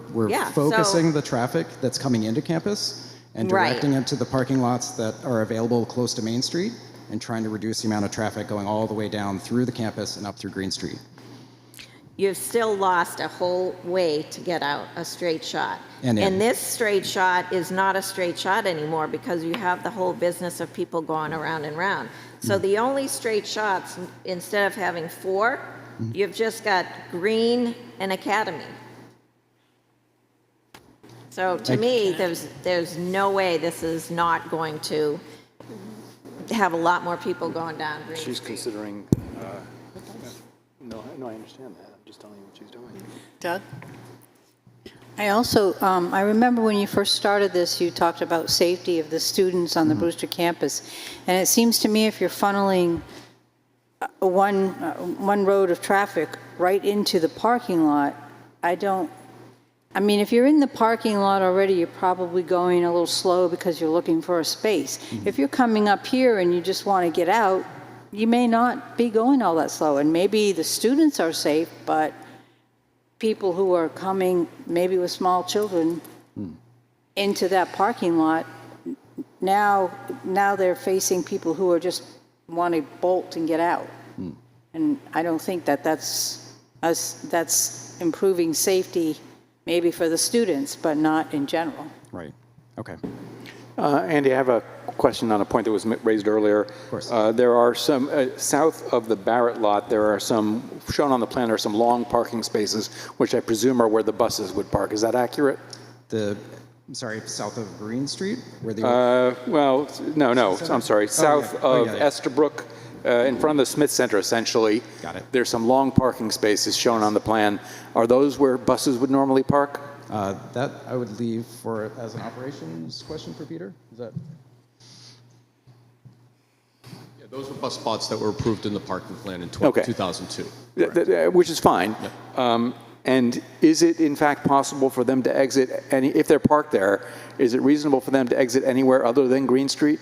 focusing the traffic that's coming into campus and directing it to the parking lots that are available close to Main Street and trying to reduce the amount of traffic going all the way down through the campus and up through Green Street. You've still lost a whole way to get out a straight shot. And this straight shot is not a straight shot anymore because you have the whole business of people going around and around. So the only straight shots, instead of having 4, you've just got Green and Academy. So to me, there's no way this is not going to have a lot more people going down Green She's Street. considering, no, I understand that. I'm just telling you what she's doing. Doug? I also, I remember when you first started this, you talked about safety of the students on the Brewster campus. And it seems to me if you're funneling one road of traffic right into the parking lot, I mean, if you're in the parking lot already, you're probably going a little slow because you're looking for a space. If you're coming up here and you just want to get out, you may not be going all that slow. And maybe the students are safe, but people who are coming, maybe with small children, into that parking lot, now they're facing people who are just want to bolt and get out. And I don't think that's improving safety maybe for the students, but not in general. Right. Okay. Andy, I have a question on a point that was raised earlier. Of course. There are some, south of the Barrett lot, there are some, shown on the plan, are some long parking spaces, which I presume are where the buses would park. Is that accurate? South of Green Street? Where the no, I'm sorry. South of Estabrook, in front of the Smith Center, essentially. Got it. There's some long parking spaces shown on the plan. Are those where buses would normally park? That I would leave as an operations question for Peter. Is that? Those were bus spots that were approved in the parking plan in Okay. 2002. Which is fine. And is it in fact possible for them to exit if they're parked there, is it reasonable for them to exit anywhere other than Green Street?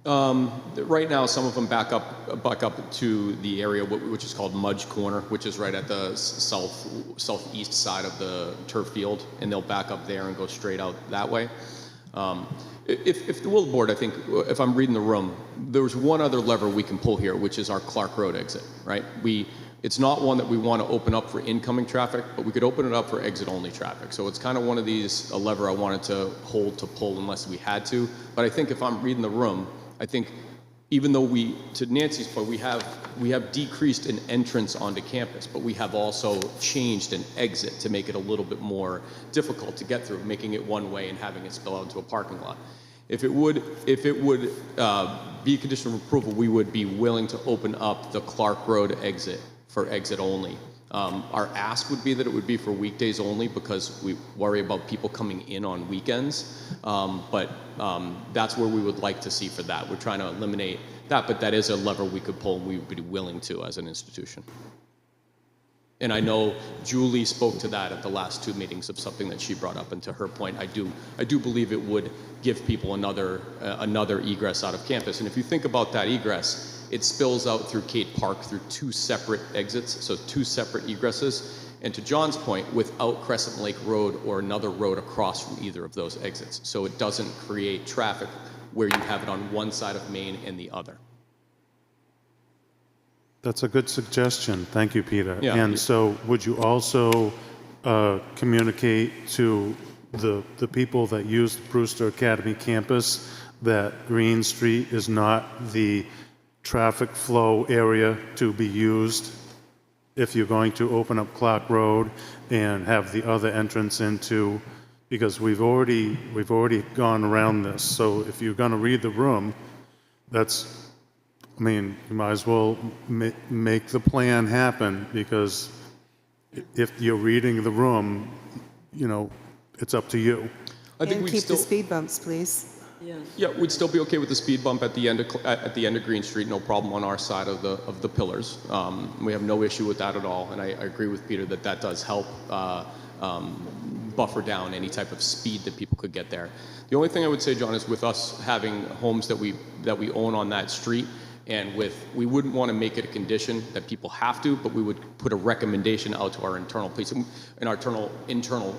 Right now, some of them back up to the area which is called Mudge Corner, which is right at the southeast side of the turf field, and they'll back up there and go straight out that way. If the will of the board, I think, if I'm reading the room, there's one other lever we can pull here, which is our Clark Road exit, right? It's not one that we want to open up for incoming traffic, but we could open it up for exit-only traffic. So it's kind of one of these, a lever I wanted to hold to pull unless we had to. But I think if I'm reading the room, I think even though to Nancy's point, we have decreased an entrance onto campus, but we have also changed an exit to make it a little bit more difficult to get through, making it one way and having it spill out into a parking lot. If it would be a condition of approval, we would be willing to open up the Clark Road exit for exit only. Our ask would be that it would be for weekdays only because we worry about people coming in on weekends. But that's where we would like to see for that. We're trying to eliminate that, but that is a lever we could pull and we would be willing to as an institution. And I know Julie spoke to that at the last 2 meetings of something that she brought up. And to her point, I do believe it would give people another egress out of campus. And if you think about that egress, it spills out through Kate Park through 2 separate exits, so 2 separate egresses. And to John's point, without Crescent Lake Road or another road across from either of those exits. So it doesn't create traffic where you have it on one side of Main and the other. That's a good suggestion. Thank you, Peter. Yeah. And so would you also communicate to the people that use the Brewster Academy campus that Green Street is not the traffic flow area to be used if you're going to open up Clark Road and have the other entrance into, because we've already gone around this. So if you're going to read the room, you might as well make the plan happen, because if you're reading the room, it's up to you. I think keep the speed bumps, please. Yeah, we'd still be okay with the speed bump at the end of Green Street, no problem on our side of the pillars. We have no issue with that at all, and I agree with Peter that does help buffer down any type of speed that people could get there. The only thing I would say, John, is with us having homes that we own on that street, and we wouldn't want to make it a condition that people have to, but we would put a recommendation out to our internal police and our internal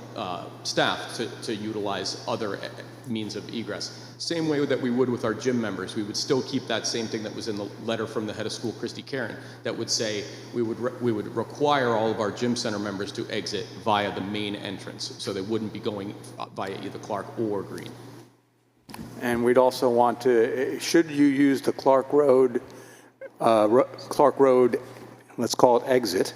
staff to utilize other means of egress. Same way that we would with our gym members. We would still keep that same thing that was in the letter from the head of school, Christy Karen, that would say we would require all of our gym center members to exit via the main entrance, so they wouldn't be going via either Clark or Green. And we'd also want to, should you use the Clark Road, let's call it exit,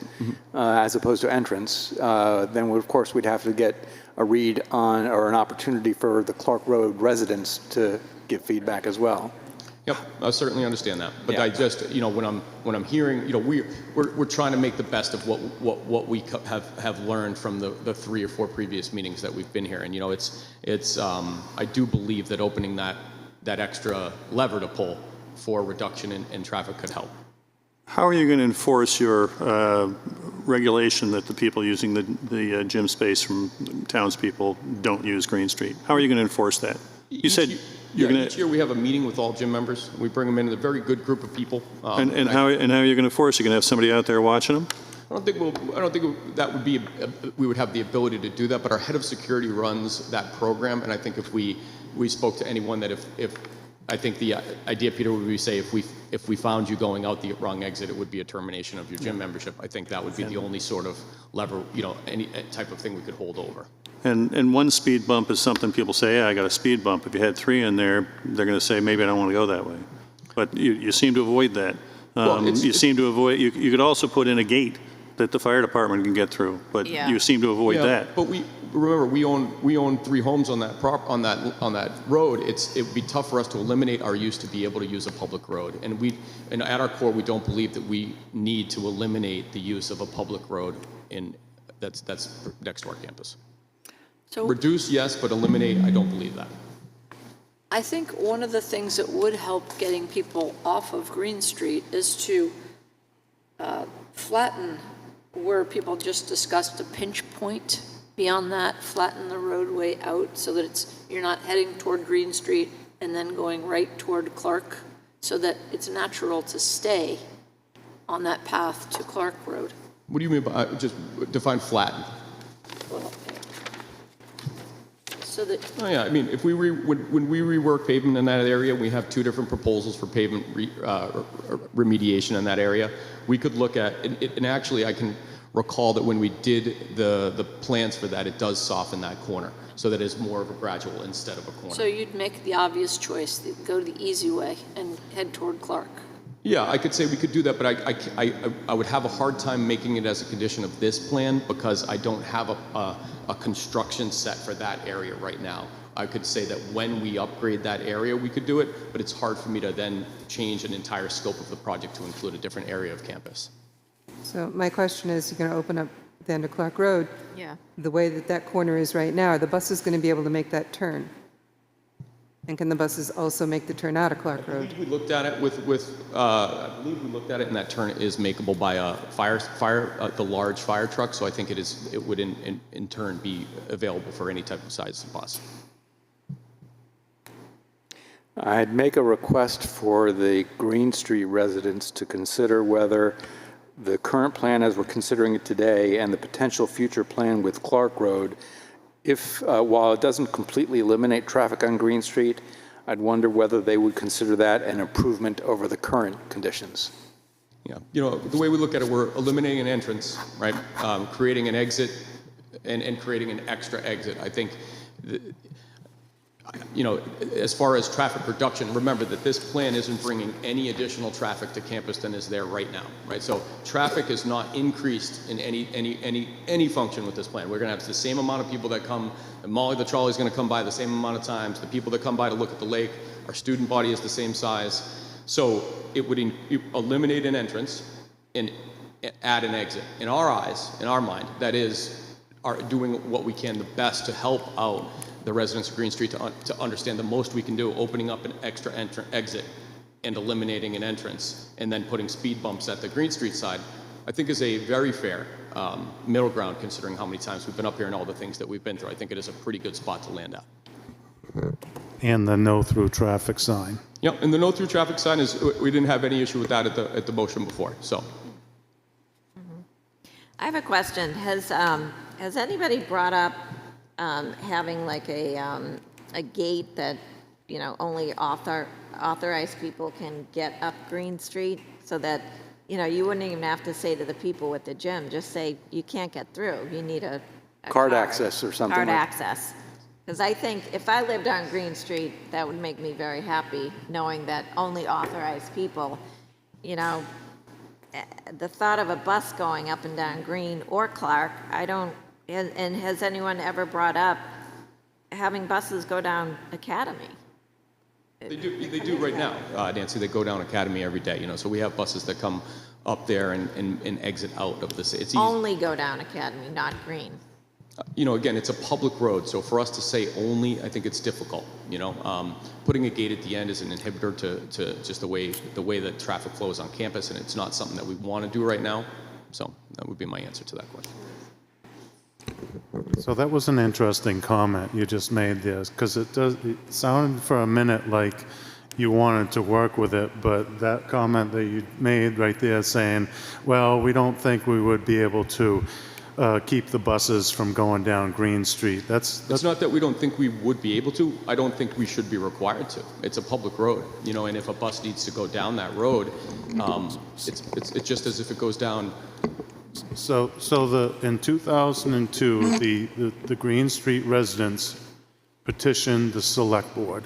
as opposed to entrance, then of course we'd have to get a read on, or an opportunity for the Clark Road residents to give feedback as well. Yep, I certainly understand that, but I just, when I'm hearing, we're trying to make the best of what we have learned from the 3 or 4 previous meetings that we've been here, and I do believe that opening that extra lever to pull for reduction in traffic could help. How are you going to enforce your regulation that the people using the gym space from townspeople don't use Green Street? How are you going to enforce that? You said you're going to. Each year we have a meeting with all gym members. We bring them in, a very good group of people. And how are you going to enforce? You're going to have somebody out there watching them? I don't think that would be. We would have the ability to do that, but our head of security runs that program, and I think if we spoke to anyone that if I think the idea, Peter, would be say if we found you going out the wrong exit, it would be a termination of your gym membership. I think that would be the only sort of lever, any type of thing we could hold over. And one speed bump is something people say, yeah, I got a speed bump. If you had 3 in there, they're going to say, maybe I don't want to go that way. But you seem to avoid that. You could also put in a gate that the fire department can get through, but you seem to avoid that. But remember, we own 3 homes on that road. It would be tough for us to eliminate our use to be able to use a public road. And at our core, we don't believe that we need to eliminate the use of a public road that's next to our campus. So reduce, yes, but eliminate, I don't believe that. I think one of the things that would help getting people off of Green Street is to flatten where people just discussed a pinch point. Beyond that, flatten the roadway out so that you're not heading toward Green Street and then going right toward Clark, so that it's natural to stay on that path to Clark Road. What do you mean by, just define flatten? So that, Oh yeah, I mean, if we when we rework pavement in that area, we have two different proposals for pavement remediation in that area. We could look at, and actually I can recall that when we did the plans for that, it does soften that corner so that it's more of a gradual instead of a corner. so you'd make the obvious choice, go the easy way and head toward Clark. Yeah, I could say we could do that, but I would have a hard time making it as a condition of this plan because I don't have a construction set for that area right now. I could say that when we upgrade that area, we could do it, but it's hard for me to then change an entire scope of the project to include a different area of campus. So my question is, you're going to open up the end of Clark Road. Yeah. The way that that corner is right now, are the buses going to be able to make that turn? And can the buses also make the turn out of Clark Road? We looked at it I believe we looked at it, and that turn is makeable by a the large fire truck. So I think it would in turn be available for any type of size of bus. I'd make a request for the Green Street residents to consider whether the current plan as we're considering it today and the potential future plan with Clark Road, if while it doesn't completely eliminate traffic on Green Street, I'd wonder whether they would consider that an improvement over the current conditions. Yeah, you know, the way we look at it, we're eliminating an entrance, right? Creating an exit and creating an extra exit. I think, you know, as far as traffic reduction, remember that this plan isn't bringing any additional traffic to campus than is there right now, right? So traffic is not increased in any function with this plan. We're going to have the same amount of people that come, and Molly the trolley is going to come by the same amount of times. The people that come by to look at the lake, our student body is the same size. So it would eliminate an entrance and add an exit. In our eyes, in our mind, that is doing what we can the best to help out the residents of Green Street to understand the most we can do, opening up an extra exit and eliminating an entrance, and then putting speed bumps at the Green Street side, I think is a very fair middle ground considering how many times we've been up here and all the things that we've been through. I think it is a pretty good spot to land at. And the no-through traffic sign. Yep, and the no-through traffic sign is, we didn't have any issue with that at the motion before, so. I have a question. Has anybody brought up having like a gate that, you know, only authorized people can get up Green Street, so that, you know, you wouldn't even have to say to the people at the gym, just say you can't get through. You need a Card access or something. card like access. Because I think if I lived on Green Street, that would make me very happy, knowing that only authorized people, you know, the thought of a bus going up and down Green or Clark, I don't, and has anyone ever brought up having buses go down Academy? They do right now, Nancy. They go down Academy every day, you know, so we have buses that come up there and exit out of the city. It's easy. Only go down Academy, not Green. You know, again, it's a public road, so for us to say only, I think it's difficult, you know. Putting a gate at the end is an inhibitor to just the way that traffic flows on campus, and it's not something that we want to do right now. So that would be my answer to that question. So that was an interesting comment you just made there, because it sounded for a minute like you wanted to work with it, but that comment that you made right there saying, well, we don't think we would be able to keep the buses from going down Green Street. That's It's not that we don't think we would be able to. I don't think we should be required to. It's a public road, you know, and if a bus needs to go down that road, it's just as if it goes down. So in 2002, the Green Street residents petitioned the select board.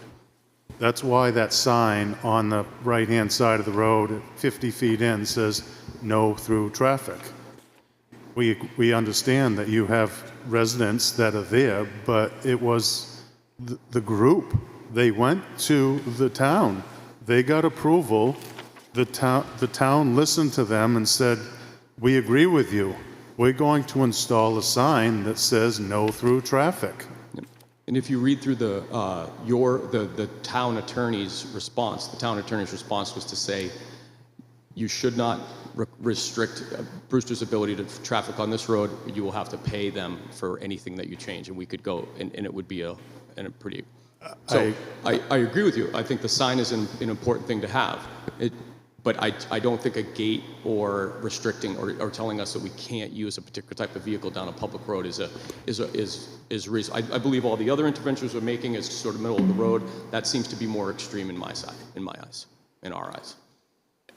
That's why that sign on the right-hand side of the road, 50 feet in, says no through traffic. We understand that you have residents that are there, but it was the group. They went to the town. They got approval. The town listened to them and said, we agree with you. We're going to install a sign that says no through traffic. And if you read through the town attorney's response, the town attorney's response was to say, you should not restrict Brewster's ability to traffic on this road. You will have to pay them for anything that you change, and we could go, and it would be a pretty. So I agree with you. I think the sign is an important thing to have. But I don't think a gate or restricting or telling us that we can't use a particular type of vehicle down a public road is reasonable. I believe all the other interventions we're making is sort of middle of the road. That seems to be more extreme in my eyes, in our eyes.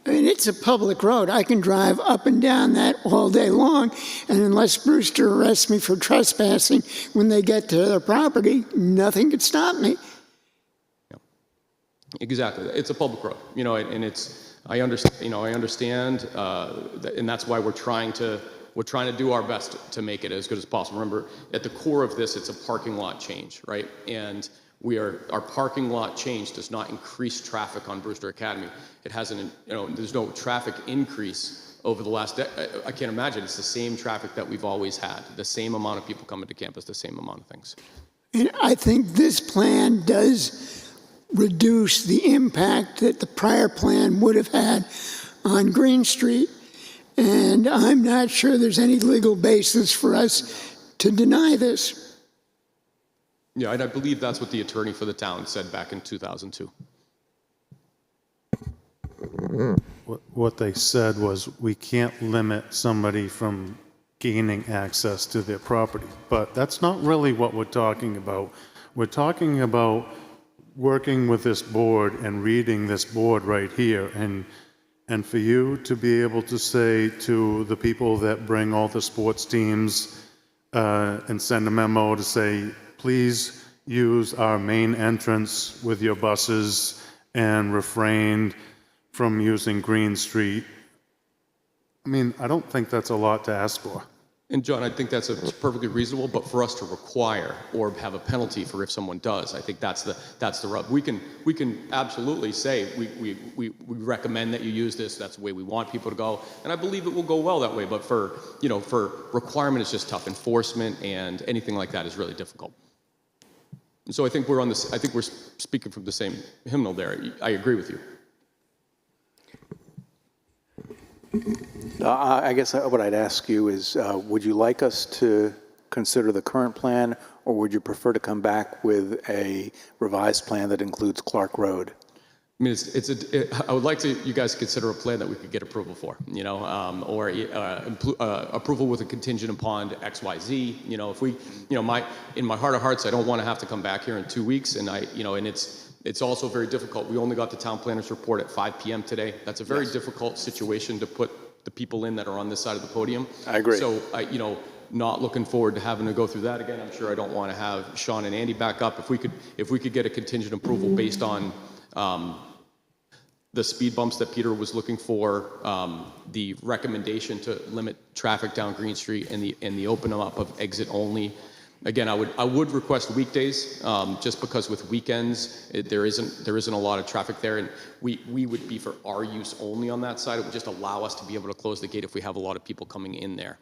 I mean, it's a public road. I can drive up and down that all day long, and unless Brewster arrests me for trespassing when they get to their property, nothing could stop me. Yeah. Exactly. It's a public road, and it's. I understand, and that's why we're trying to do our best to make it as good as possible. Remember, at the core of this, it's a parking lot change, right? And our parking lot change does not increase traffic on Brewster Academy. It hasn't, there's no traffic increase over the last. I can't imagine. It's the same traffic that we've always had. The same amount of people coming to campus, the same amount of things. And I think this plan does reduce the impact that the prior plan would have had on Green Street. And I'm not sure there's any legal basis for us to deny this. Yeah, and I believe that's what the attorney for the town said back in 2002. What they said was we can't limit somebody from gaining access to their property. But that's not really what we're talking about. We're talking about working with this board and reading this board right here, and for you to be able to say to the people that bring all the sports teams and send a memo to say, please use our main entrance with your buses and refrain from using Green Street. I mean, I don't think that's a lot to ask for. And John, I think that's perfectly reasonable, but for us to require or have a penalty for if someone does, I think that's the rub. We can absolutely say we recommend that you use this. That's the way we want people to go, and I believe it will go well that way. But for requirement, it's just tough. Enforcement and anything like that is really difficult. And so I think we're on this. I think we're speaking from the same hymnal there. I agree with you. I guess what I'd ask you is, would you like us to consider the current plan, or would you prefer to come back with a revised plan that includes Clark Road? I mean, I would like you guys to consider a plan that we could get approval for, or approval with a contingent upon X, Y, Z. If we, in my heart of hearts, I don't want to have to come back here in 2 weeks, and it's also very difficult. We only got the town planner's report at 5 p.m. today. That's a very difficult situation to put the people in that are on this side of the podium. I agree. So, not looking forward to having to go through that again. I'm sure I don't want to have Sean and Andy back up. If we could get a contingent approval based on the speed bumps that Peter was looking for, the recommendation to limit traffic down Green Street, and the open up of exit only. Again, I would request weekdays, just because with weekends there isn't a lot of traffic there, and we would be for our use only on that side. It would just allow us to be able to close the gate if we have a lot of people coming in there.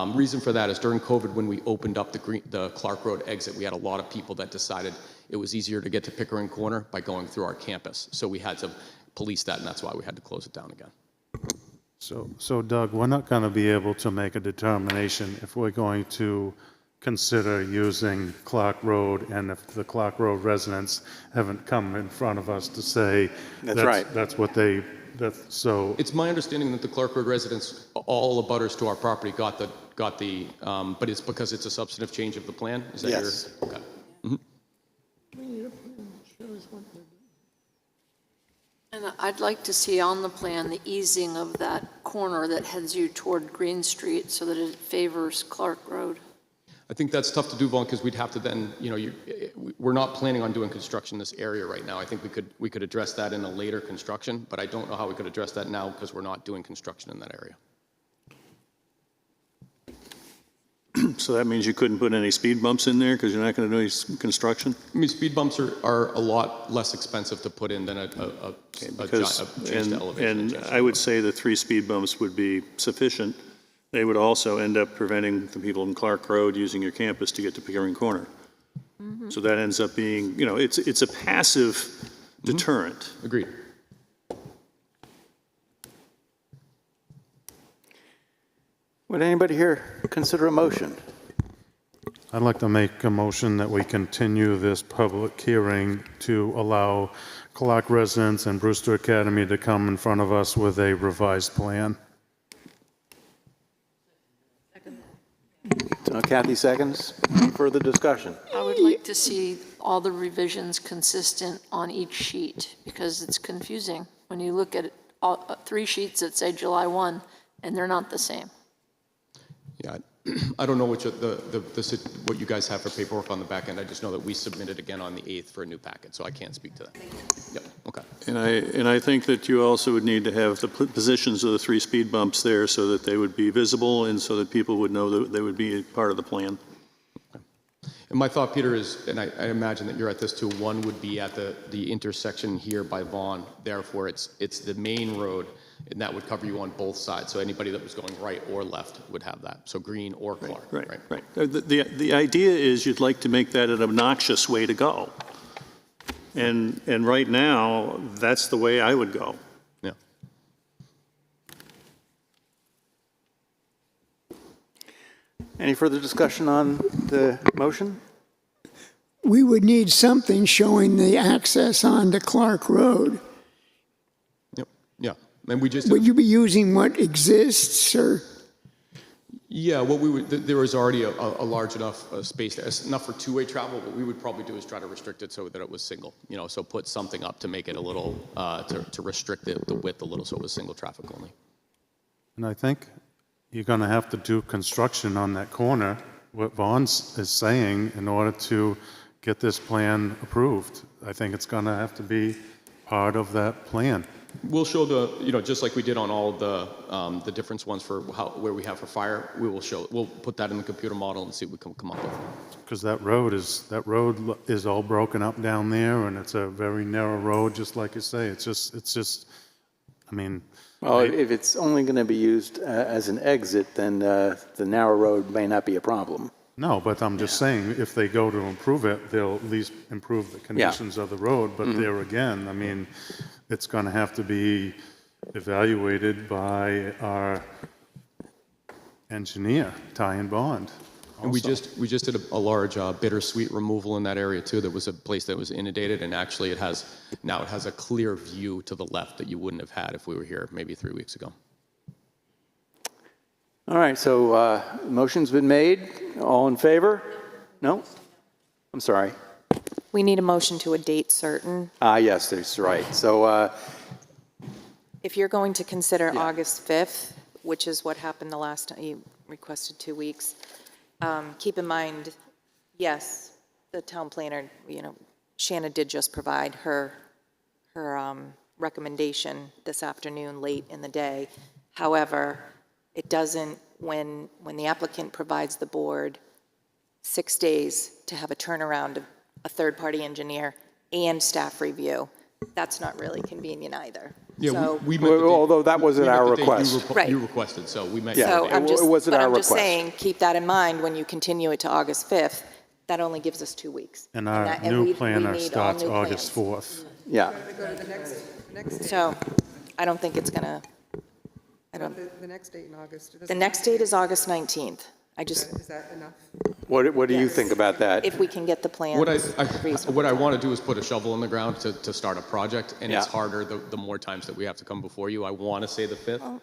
Reason for that is during COVID, when we opened up the Clark Road exit, we had a lot of people that decided it was easier to get to Pickering Corner by going through our campus. So we had to police that, and that's why we had to close it down again. So Doug, we're not going to be able to make a determination if we're going to consider using Clark Road, and if the Clark Road residents haven't come in front of us to say that's right. So it's my understanding that the Clark Road residents, all the abutters to our property, got the but it's because it's a substantive change of the plan. Is that yes. Okay. Mm-hmm. And I'd like to see on the plan the easing of that corner that heads you toward Green Street so that it favors Clark Road. I think that's tough to do, Vaughn, because we'd have to then, we're not planning on doing construction in this area right now. I think we could address that in a later construction, but I don't know how we could address that now because we're not doing construction in that area. So that means you couldn't put any speed bumps in there because you're not going to do any construction? I mean, speed bumps are a lot less expensive to put in than a change to elevation. And I would say the 3 speed bumps would be sufficient. They would also end up preventing the people in Clark Road using your campus to get to Pickering Corner. Mm-hmm. So that ends up being, it's a passive deterrent. Agreed. Would anybody here consider a motion? I'd like to make a motion that we continue this public hearing to allow Clark residents and Brewster Academy to come in front of us with a revised plan. Kathy seconds. Further discussion? I would like to see all the revisions consistent on each sheet, because it's confusing when you look at all, 3 sheets that say July 1, and they're not the same. Yeah, I don't know what what you guys have for paperwork on the back end. I just know that we submitted again on the 8th for a new packet, so I can't speak to that. Yep, okay. And I think that you also would need to have the positions of the 3 speed bumps there so that they would be visible and so that people would know that they would be part of the plan. And my thought, Peter, is, and I imagine that you're at this too, one would be at the intersection here by Vaughan. Therefore, it's the main road, and that would cover you on both sides. So anybody that was going right or left would have that. So Green or Clark. Right. The idea is you'd like to make that an obnoxious way to go. And right now, that's the way I would go. Yeah. Any further discussion on the motion? We would need something showing the access onto Clark Road. Yep. Yeah. And we just Would you be using what exists, or? Yeah, what we would, there was already a large enough space there, it's enough for two-way travel. What we would probably do is try to restrict it so that it was single, so put something up to make it a little, to restrict the width a little so it was single traffic only. And I think you're going to have to do construction on that corner, what Vaughn is saying, in order to get this plan approved. I think it's going to have to be part of that plan. We'll show just like we did on all the different ones for where we have for fire, we'll put that in the computer model and see what we can come up with. Because that road is all broken up down there, and it's a very narrow road, just like you say. It's just, I mean. Well, if it's only going to be used as an exit, then the narrow road may not be a problem. No, but I'm just saying, if they go to improve it, they'll at least improve the conditions of the road. But there again, I mean, it's going to have to be evaluated by our engineer, Ty and Bond. And we just did a large bittersweet removal in that area too. There was a place that was inundated, and actually it has a clear view to the left that you wouldn't have had if we were here maybe 3 weeks ago. All right, so motion's been made. All in favor? No? I'm sorry. We need a motion to a date certain. Yes, that's right. So If you're going to consider August 5th, which is what happened the last time you requested 2 weeks, keep in mind, yes, the town planner, Shanna did just provide her recommendation this afternoon, late in the day. However, it doesn't, when the applicant provides the board 6 days to have a turnaround of a third-party engineer and staff review, that's not really convenient either. Yeah, so, although that wasn't our request. You requested, so we met. So it wasn't our request. I'm just saying, keep that in mind when you continue it to August 5th. That only gives us 2 weeks. And our new planner starts August 4th. Yeah. Go to the next So I don't think it's going to, the next date in August. the next date is August 19th. Is that enough? What do you think about that? If we can get the plan. What I want to do is put a shovel in the ground to start a project, and it's harder the more times that we have to come before you. I want to say the 5th,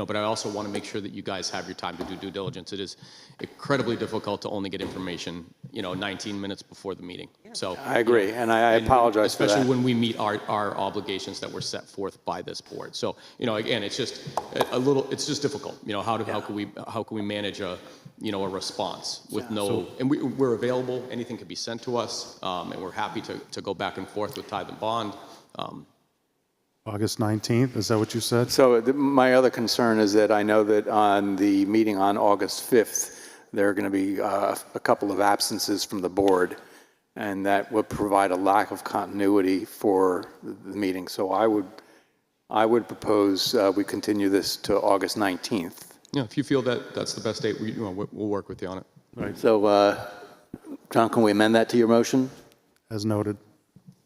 but I also want to make sure that you guys have your time to do due diligence. It is incredibly difficult to only get information, 19 minutes before the meeting. So I agree, and I apologize for that. especially when we meet our obligations that were set forth by this board. So again, it's just it's just difficult. How can we manage a response with and we're available. Anything can be sent to us, and we're happy to go back and forth with Tithe and Bond. August 19th, is that what you said? So my other concern is that I know that on the meeting on August 5th, there are going to be a couple of absences from the board, and that would provide a lack of continuity for the meeting. So I would propose we continue this to August 19th. Yeah, if you feel that that's the best date, we'll work with you on it. Right. So John, can we amend that to your motion? As noted.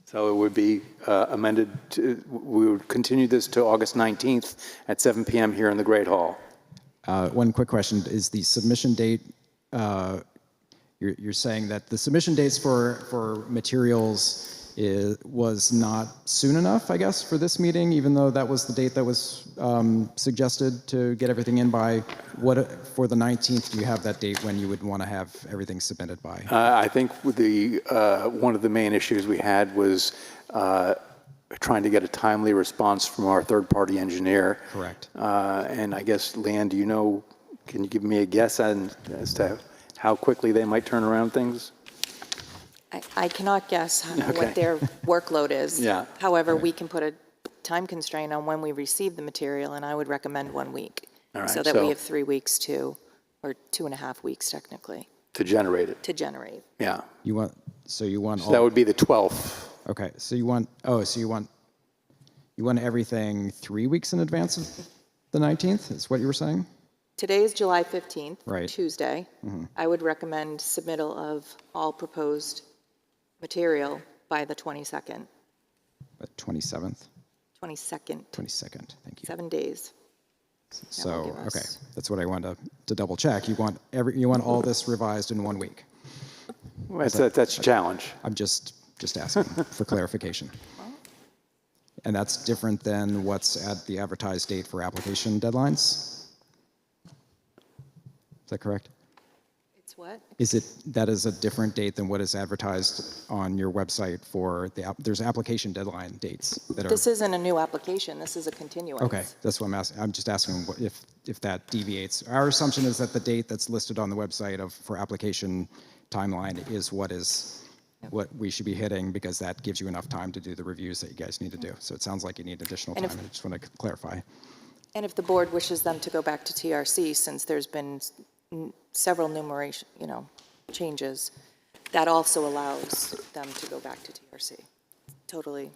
So it would be amended to, we would continue this to August 19th at 7 p.m. here in the Great Hall. One quick question, is the submission date, you're saying that the submission dates for materials was not soon enough, I guess, for this meeting, even though that was the date that was suggested to get everything in by, for the 19th, do you have that date when you would want to have everything submitted by? I think one of the main issues we had was trying to get a timely response from our third-party engineer. Correct. And I guess, Leanne, do you know, can you give me a guess as to how quickly they might turn around things? I cannot guess what their workload is. Yeah. However, we can put a time constraint on when we receive the material, and I would recommend 1 week. All right, so that we have 3 weeks or 2.5 weeks technically. To generate it. To generate. Yeah. So that would be the 12th. Okay, so you want everything 3 weeks in advance of the 19th, is what you were saying? Today is July 15th, right. Tuesday. Mm-hmm. I would recommend submittal of all proposed material by the 22nd. But 27th? 22nd. 22nd, thank you. 7 days. So, okay, that's what I wanted to double check. You want all this revised in 1 week? That's a challenge. I'm just asking for clarification. And that's different than what's at the advertised date for application deadlines? Is that correct? It's what? That is a different date than what is advertised on your website for there's application deadline dates that are. This isn't a new application. This is a continuance. Okay, that's what I'm asking. I'm just asking if that deviates. Our assumption is that the date that's listed on the website for application timeline is what we should be hitting, because that gives you enough time to do the reviews that you guys need to do. So it sounds like you need additional time. I just want to clarify. And if the board wishes them to go back to TRC, since there's been several numeration, changes, that also allows them to go back to TRC. Totally.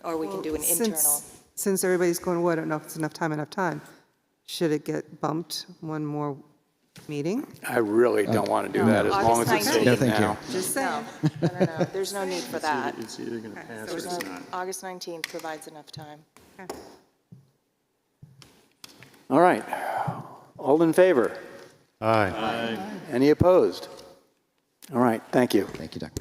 Or we can do an internal. Since everybody's going, well, I don't know if it's enough time. Should it get bumped one more meeting? I really don't want to do that as long as it's No, thank now. you. Just saying. No. There's no need for that. It's either going to pass or it's not. August 19th provides enough time. Okay. All right. All in favor? Aye. Any opposed? All right, thank you. Thank you, Doc.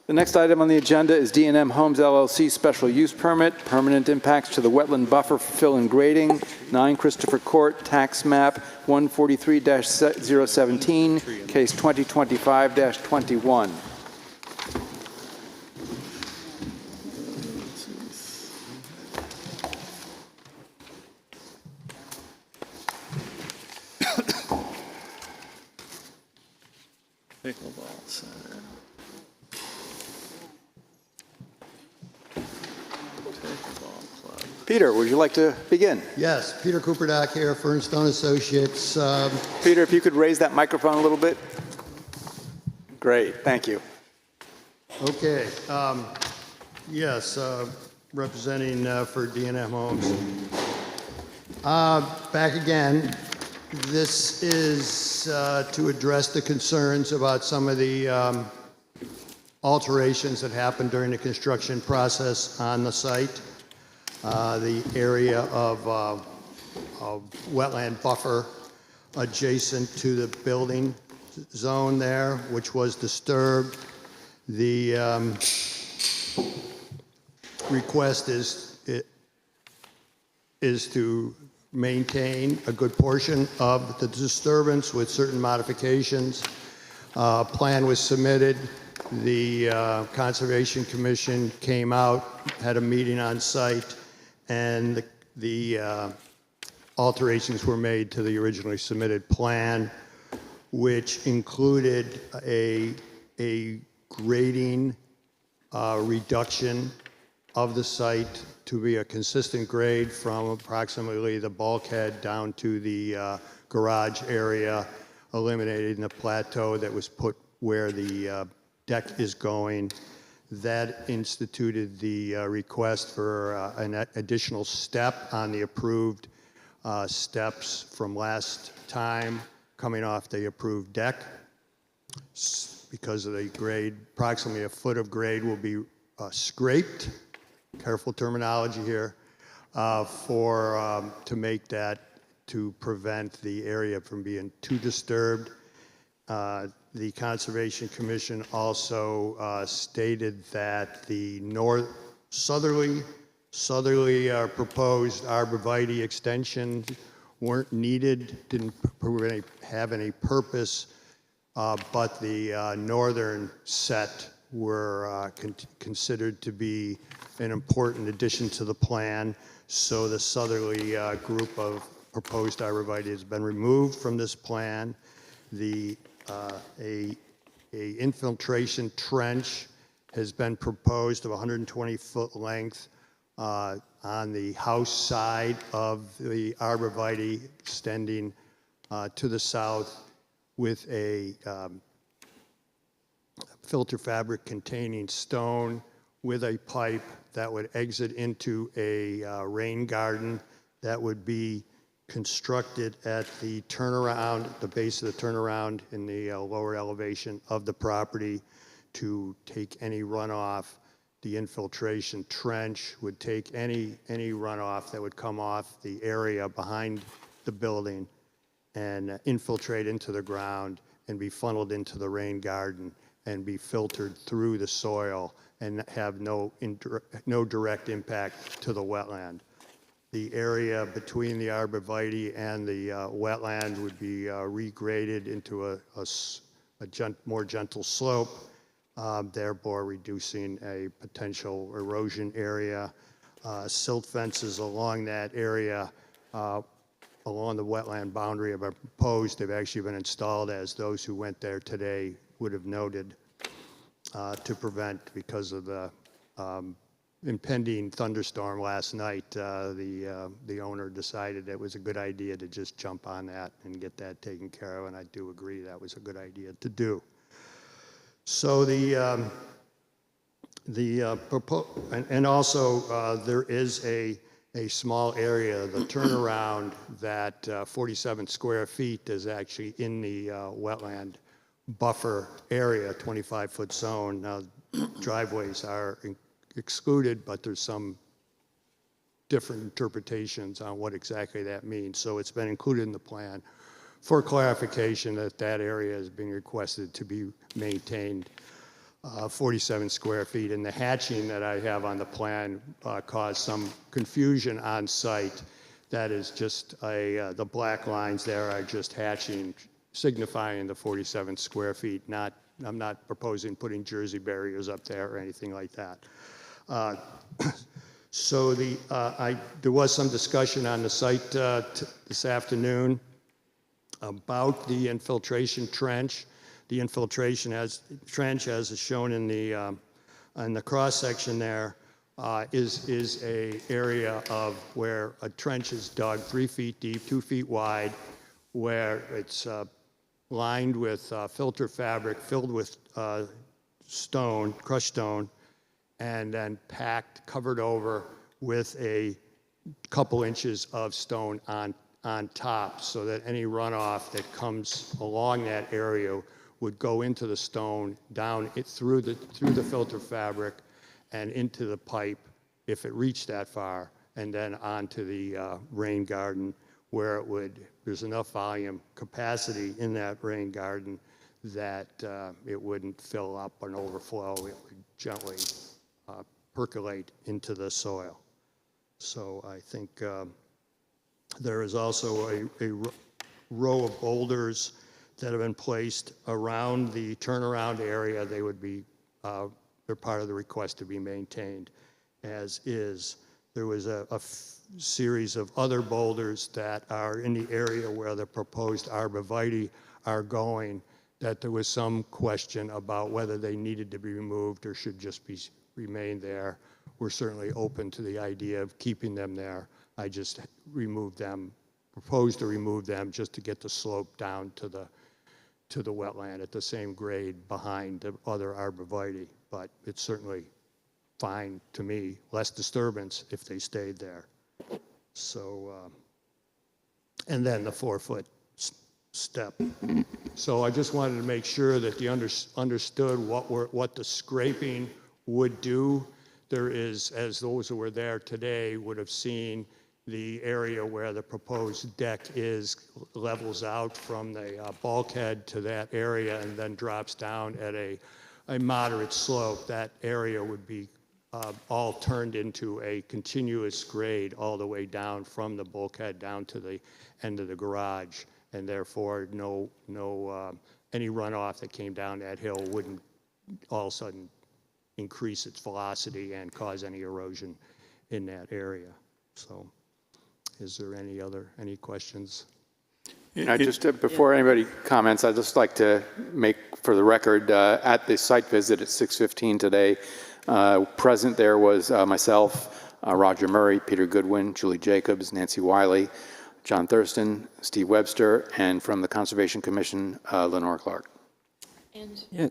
The next item on the agenda is D&M Homes LLC special use permit, permanent impacts to the wetland buffer for fill and grading, 9 Christopher Court, tax map 143-017, case 2025-21. Pickleball center. Pickleball club. Peter, would you like to begin? Yes, Peter Cooperdock here, Fernstone Associates. Peter, if you could raise that microphone a little bit. Great, thank you. Okay, yes, representing for D&M Homes. Back again. This is to address the concerns about some of the alterations that happened during the construction process on the site. The area of wetland buffer adjacent to the building zone there, which was disturbed. The request is to maintain a good portion of the disturbance with certain modifications. Plan was submitted. The Conservation Commission came out, had a meeting on site, and the alterations were made to the originally submitted plan, which included a grading reduction of the site to be a consistent grade from approximately the bulkhead down to the garage area, eliminating the plateau that was put where the deck is going. That instituted the request for an additional step on the approved steps from last time, coming off the approved deck. Because of the grade, approximately a foot of grade will be scraped, careful terminology here, to make that, to prevent the area from being too disturbed. The Conservation Commission also stated that the southerly proposed arborvitae extension weren't needed, didn't have any purpose, but the northern set were considered to be an important addition to the plan. So the southerly group of proposed arborvitae has been removed from this plan. A infiltration trench has been proposed of 120-foot length on the house side of the arborvitae, extending to the south, with a filter fabric containing stone with a pipe that would exit into a rain garden that would be constructed at the turnaround, at the base of the turnaround in the lower elevation of the property to take any runoff. The infiltration trench would take any runoff that would come off the area behind the building and infiltrate into the ground and be funneled into the rain garden and be filtered through the soil and have no direct impact to the wetland. The area between the arborvitae and the wetland would be regraded into a more gentle slope, thereby reducing a potential erosion area. Silt fences along that area, along the wetland boundary, have been proposed. They've actually been installed, as those who went there today would have noted, to prevent, because of the impending thunderstorm last night, the owner decided it was a good idea to just jump on that and get that taken care of, and I do agree that was a good idea to do. So and also there is a small area, the turnaround, that 47 square feet is actually in the wetland buffer area, 25-foot zone. Now, driveways are excluded, but there's some different interpretations on what exactly that means. So it's been included in the plan for clarification that that area is being requested to be maintained 47 square feet. And the hatching that I have on the plan caused some confusion on site. That is just the black lines there are just hatching, signifying the 47 square feet. I'm not proposing putting Jersey barriers up there or anything like that. So there was some discussion on the site this afternoon about the infiltration trench. The infiltration trench, as is shown in the cross section there, is a area of where a trench is dug 3 feet deep, 2 feet wide, where it's lined with filter fabric filled with stone, crushed stone, and then packed, covered over with a couple inches of stone on top, so that any runoff that comes along that area would go into the stone, down it through the filter fabric and into the pipe if it reached that far, and then onto the rain garden, where there's enough volume capacity in that rain garden that it wouldn't fill up and overflow. It would gently percolate into the soil. So I think there is also a row of boulders that have been placed around the turnaround area. They would be, they're part of the request to be maintained as is. There was a series of other boulders that are in the area where the proposed arborvitae are going, that there was some question about whether they needed to be removed or should just remain there. We're certainly open to the idea of keeping them there. I just proposed to remove them just to get the slope down to the wetland at the same grade behind the other arborvitae. But it's certainly fine to me, less disturbance if they stayed there. So, and then the 4-foot step. So I just wanted to make sure that the understood what the scraping would do. There is, as those who were there today would have seen, the area where the proposed deck is levels out from the bulkhead to that area and then drops down at a moderate slope. That area would be all turned into a continuous grade all the way down from the bulkhead down to the end of the garage, and therefore any runoff that came down that hill wouldn't all of a sudden increase its velocity and cause any erosion in that area. So is there any questions? Before anybody comments, I'd just like to make for the record, at the site visit at 6:15 today, present there was myself, Roger Murray, Peter Goodwin, Julie Jacobs, Nancy Wiley, John Thurston, Steve Webster, and from the Conservation Commission, Lenore Clark. And Yeah.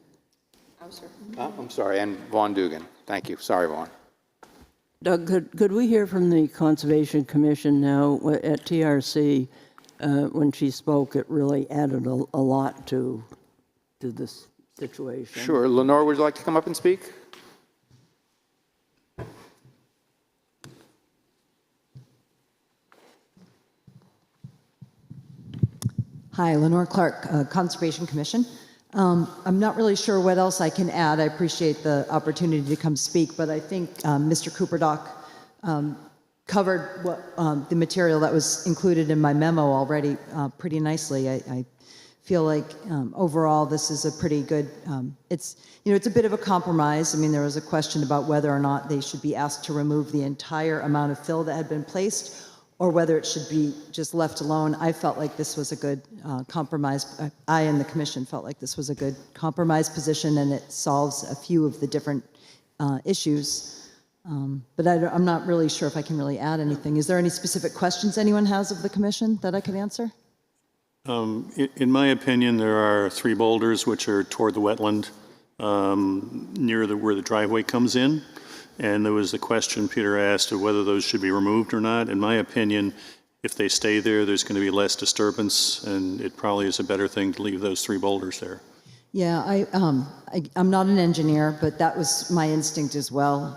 I'm sorry, and Vaughn Dugan. Thank you. Sorry, Vaughn. Doug, could we hear from the Conservation Commission now? At TRC, when she spoke, it really added a lot to this situation. Sure. Lenore, would you like to come up and speak? Hi, Lenore Clark, Conservation Commission. I'm not really sure what else I can add. I appreciate the opportunity to come speak, but I think Mr. Cooperdock covered the material that was included in my memo already pretty nicely. I feel like overall this is a pretty good, it's a bit of a compromise. I mean, there was a question about whether or not they should be asked to remove the entire amount of fill that had been placed, or whether it should be just left alone. I felt like this was a good compromise. I and the commission felt like this was a good compromise position, and it solves a few of the different issues. But I'm not really sure if I can really add anything. Is there any specific questions anyone has of the commission that I could answer? In my opinion, there are 3 boulders which are toward the wetland near where the driveway comes in. And there was the question Peter asked of whether those should be removed or not. In my opinion, if they stay there, there's going to be less disturbance, and it probably is a better thing to leave those 3 boulders there. Yeah, I'm not an engineer, but that was my instinct as well.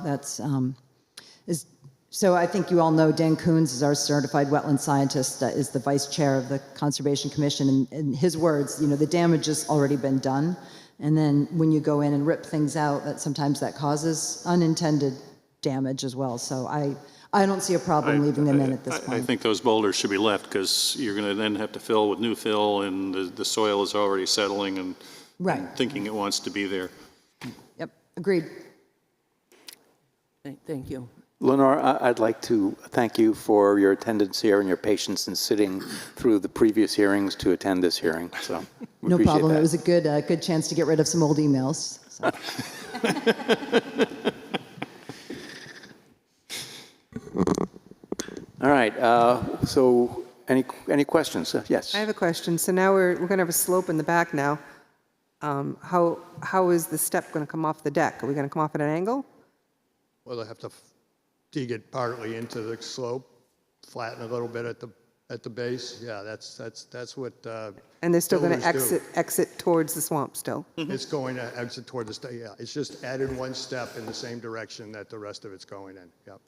So I think you all know Dan Coons is our certified wetland scientist, is the vice chair of the Conservation Commission, and in his words, the damage has already been done. And then when you go in and rip things out, sometimes that causes unintended damage as well. So I don't see a problem leaving them in at this point. I think those boulders should be left because you're going to then have to fill with new fill, and the soil is already settling and thinking it wants to be there. Yep, agreed. Thank you. Lenore, I'd like to thank you for your attendance here and your patience in sitting through the previous hearings to attend this hearing. So No problem. That. It was a good chance to get rid of some old emails. So. All right. So any questions? Yes. I have a question. So now we're going to have a slope in the back now. How is the step going to come off the deck? Are we going to come off at an angle? Well, they'll have to dig it partly into the slope, flatten a little bit at the base. Yeah, that's what. And they're still going to builders exit towards the swamp still. It's going to exit toward the yeah. It's just added one step in the same direction that the rest of it's going in. Yep.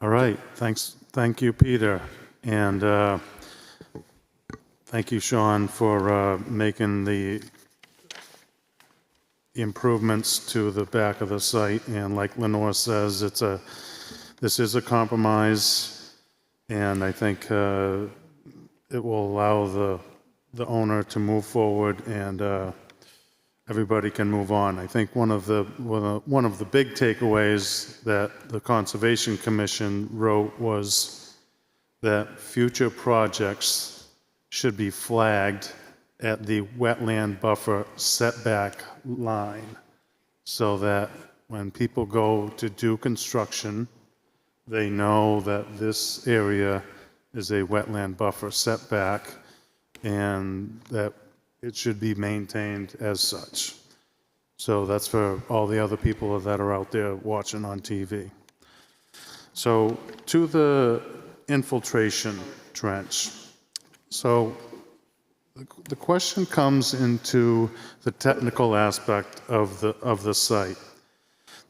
All right. Thank you, Peter, and thank you, Sean, for making the improvements to the back of the site. And like Lenore says, this is a compromise, and I think it will allow the owner to move forward, and everybody can move on. I think one of the big takeaways that the Conservation Commission wrote was that future projects should be flagged at the wetland buffer setback line, so that when people go to do construction, they know that this area is a wetland buffer setback and that it should be maintained as such. So that's for all the other people that are out there watching on TV. So to the infiltration trench. So the question comes into the technical aspect of the site.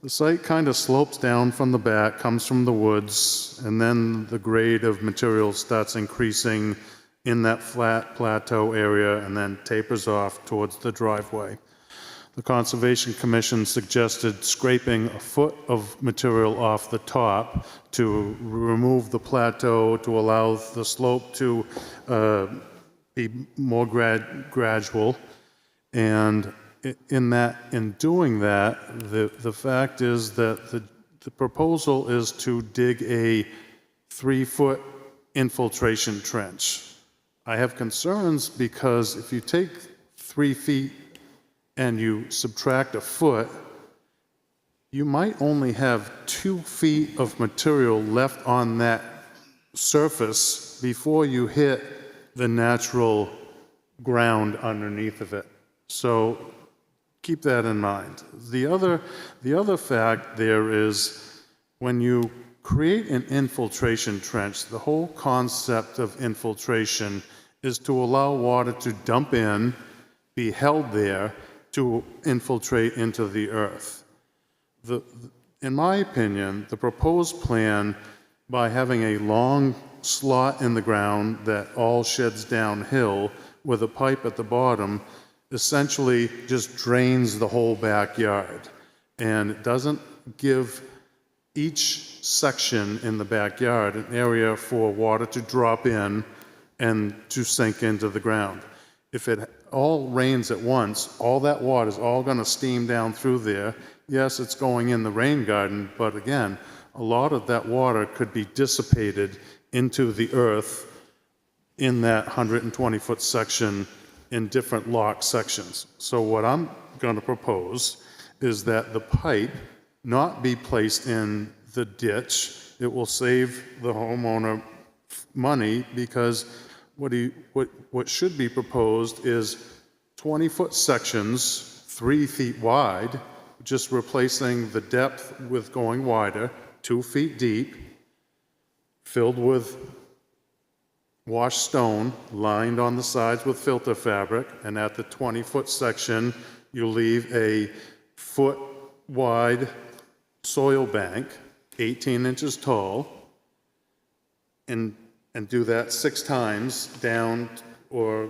The site kind of slopes down from the back, comes from the woods, and then the grade of material starts increasing in that flat plateau area and then tapers off towards the driveway. The Conservation Commission suggested scraping a foot of material off the top to remove the plateau to allow the slope to be more gradual. And in doing that, the fact is that the proposal is to dig a 3-foot infiltration trench. I have concerns because if you take 3 feet and you subtract a foot, you might only have 2 feet of material left on that surface before you hit the natural ground underneath of it. So keep that in mind. The other fact there is when you create an infiltration trench, the whole concept of infiltration is to allow water to dump in, be held there, to infiltrate into the earth. In my opinion, the proposed plan, by having a long slot in the ground that all sheds downhill with a pipe at the bottom, essentially just drains the whole backyard. And it doesn't give each section in the backyard an area for water to drop in and to sink into the ground. If it all rains at once, all that water is all going to steam down through there. Yes, it's going in the rain garden, but again, a lot of that water could be dissipated into the earth in that 120-foot section in different lock sections. So what I'm going to propose is that the pipe not be placed in the ditch. It will save the homeowner money because what should be proposed is 20-foot sections, 3 feet wide, just replacing the depth with going wider, 2 feet deep, filled with washed stone, lined on the sides with filter fabric, and at the 20-foot section, you leave a foot-wide soil bank, 18 inches tall, and do that 6 times down, or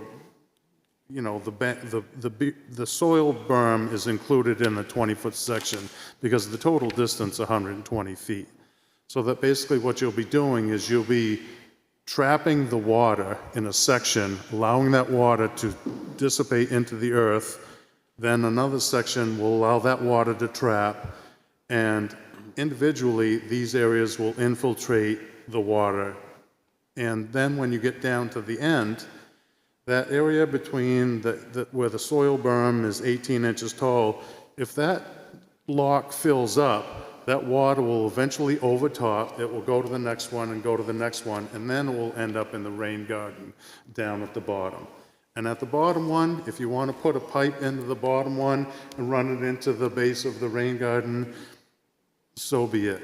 the soil berm is included in the 20-foot section because the total distance is 120 feet. So that basically what you'll be doing is you'll be trapping the water in a section, allowing that water to dissipate into the earth. Then another section will allow that water to trap, and individually these areas will infiltrate the water. And then when you get down to the end, that area between where the soil berm is 18 inches tall, if that lock fills up, that water will eventually overtop. It will go to the next one and go to the next one, and then it will end up in the rain garden down at the bottom. And at the bottom one, if you want to put a pipe into the bottom one and run it into the base of the rain garden, so be it.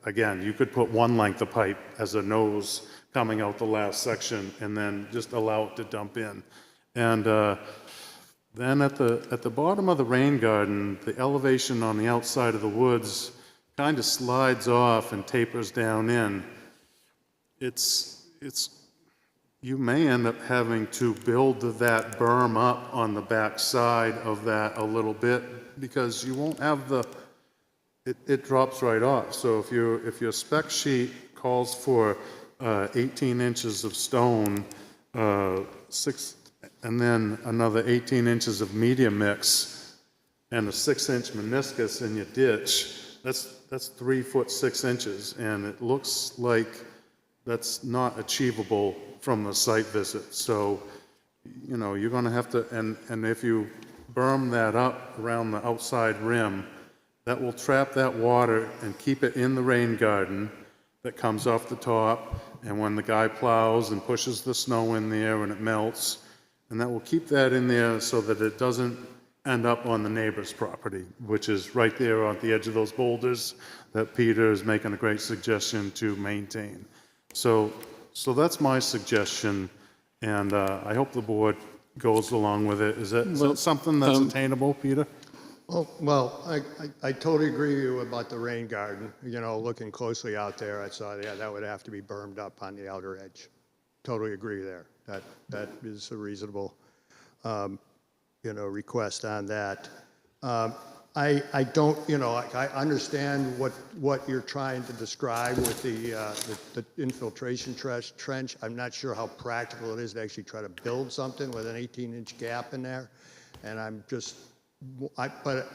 Again, you could put one length of pipe as a nose coming out the last section and then just allow it to dump in. And then at the bottom of the rain garden, the elevation on the outside of the woods kind of slides off and tapers down in. You may end up having to build that berm up on the back side of that a little bit because you won't have it drops right off. So if your spec sheet calls for 18 inches of stone, 6, and then another 18 inches of media mix, and a 6-inch meniscus in your ditch, that's 3 foot 6 inches, and it looks like that's not achievable from the site visit. So, you're going to have to, and if you berm that up around the outside rim, that will trap that water and keep it in the rain garden that comes off the top, and when the guy plows and pushes the snow in there and it melts, and that will keep that in there so that it doesn't end up on the neighbor's property, which is right there on the edge of those boulders that Peter is making a great suggestion to maintain. So that's my suggestion, and I hope the board goes along with it. Is that something that's attainable, Peter? Well, I totally agree with you about the rain garden. You know, looking closely out there, I saw, yeah, that would have to be bermed up on the outer edge. Totally agree there. That is a reasonable, request on that. I don't, I understand what you're trying to describe with the infiltration trench. I'm not sure how practical it is to actually try to build something with an 18-inch gap in there. And I'm just, but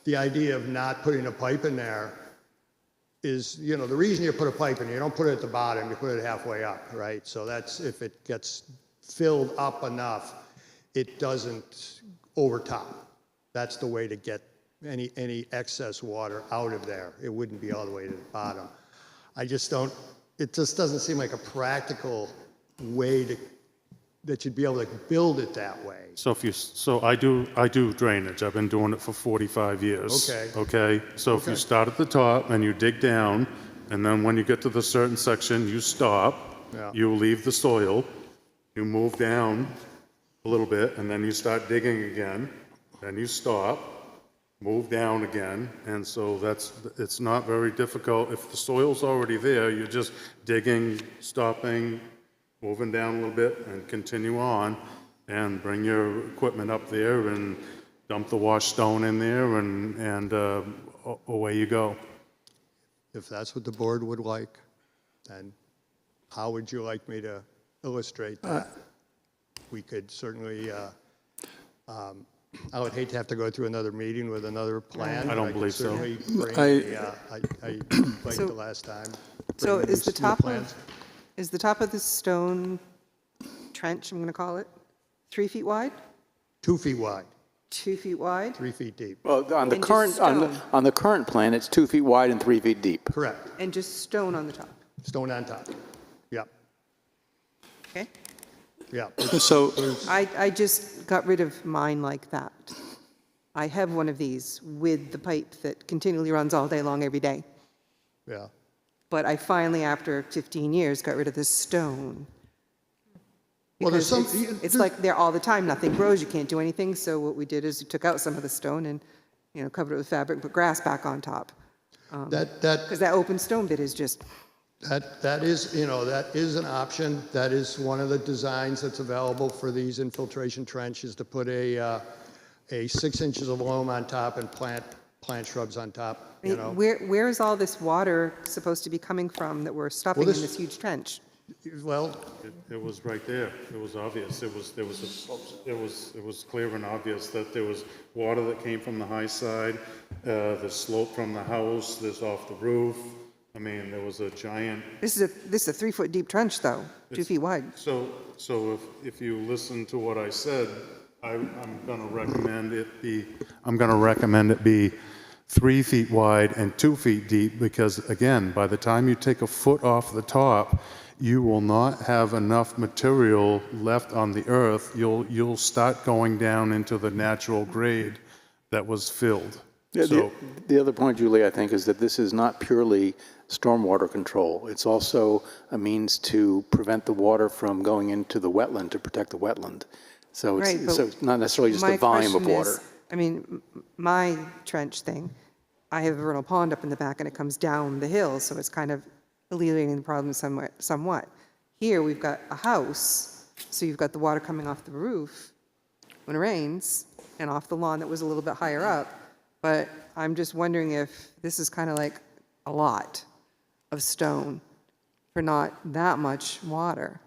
the idea of not putting a pipe in there is, the reason you put a pipe in, you don't put it at the bottom, you put it halfway up, right? So that's, if it gets filled up enough, it doesn't overtop. That's the way to get any excess water out of there. It wouldn't be all the way to the bottom. It just doesn't seem like a practical way that you'd be able to build it that way. So I do drainage. I've been doing it for 45 years. Okay. So if you start at the top and you dig down, and then when you get to the certain section, you stop, you leave the soil, you move down a little bit, and then you start digging again, then you stop, move down again, and so it's not very difficult. If the soil's already there, you're just digging, stopping, moving down a little bit, and continue on, and bring your equipment up there and dump the wash stone in there, and away you go. If that's what the board would like, then how would you like me to illustrate that? We could certainly, I would hate to have to go through another meeting with another plan. I don't believe so. Like the last time. So bring is the new top plans. is the top of the stone trench, I'm going to call it, 3 feet wide? 2 feet wide, 2 feet wide? 3 feet deep. Well, on the And just current, stone. on the current plan, it's 2 feet wide and 3 feet deep. Correct. And just stone on the top? Stone on top. Yeah. Okay. Yeah. So I just got rid of mine like that. I have one of these with the pipe that continually runs all day long every day. Yeah. But I finally, after 15 years, got rid of this stone. Well, there's Because some. it's like there all the time, nothing grows, you can't do anything. So what we did is we took out some of the stone and, covered it with fabric, put grass back on top. Because that open stone bit is just. That is, that is an option. That is one of the designs that's available for these infiltration trenches, to put a 6 inches of loam on top and plant shrubs on top, Where is all this water supposed to be coming from that we're stuffing in this huge trench? Well, it was right there. It was obvious. It was clear and obvious that there was water that came from the high side, the slope from the house, this off the roof. I mean, there was a giant. This is a 3 foot deep trench, though, 2 feet wide. So if you listen to what I said, I'm going to recommend it be 3 feet wide and 2 feet deep, because again, by the time you take a foot off the top, you will not have enough material left on the earth. You'll start going down into the natural grade that was filled. Yeah, the other point, Julie, I think, is that this is not purely stormwater control. It's also a means to prevent the water from going into the wetland, to protect the wetland. So it's not necessarily just the volume of water. My trench thing, I have a vernal pond up in the back and it comes down the hill, so it's kind of alleviating the problem somewhat. Here we've got a house, so you've got the water coming off the roof when it rains and off the lawn that was a little bit higher up. But I'm just wondering if this is kind of like a lot of stone for not that much water.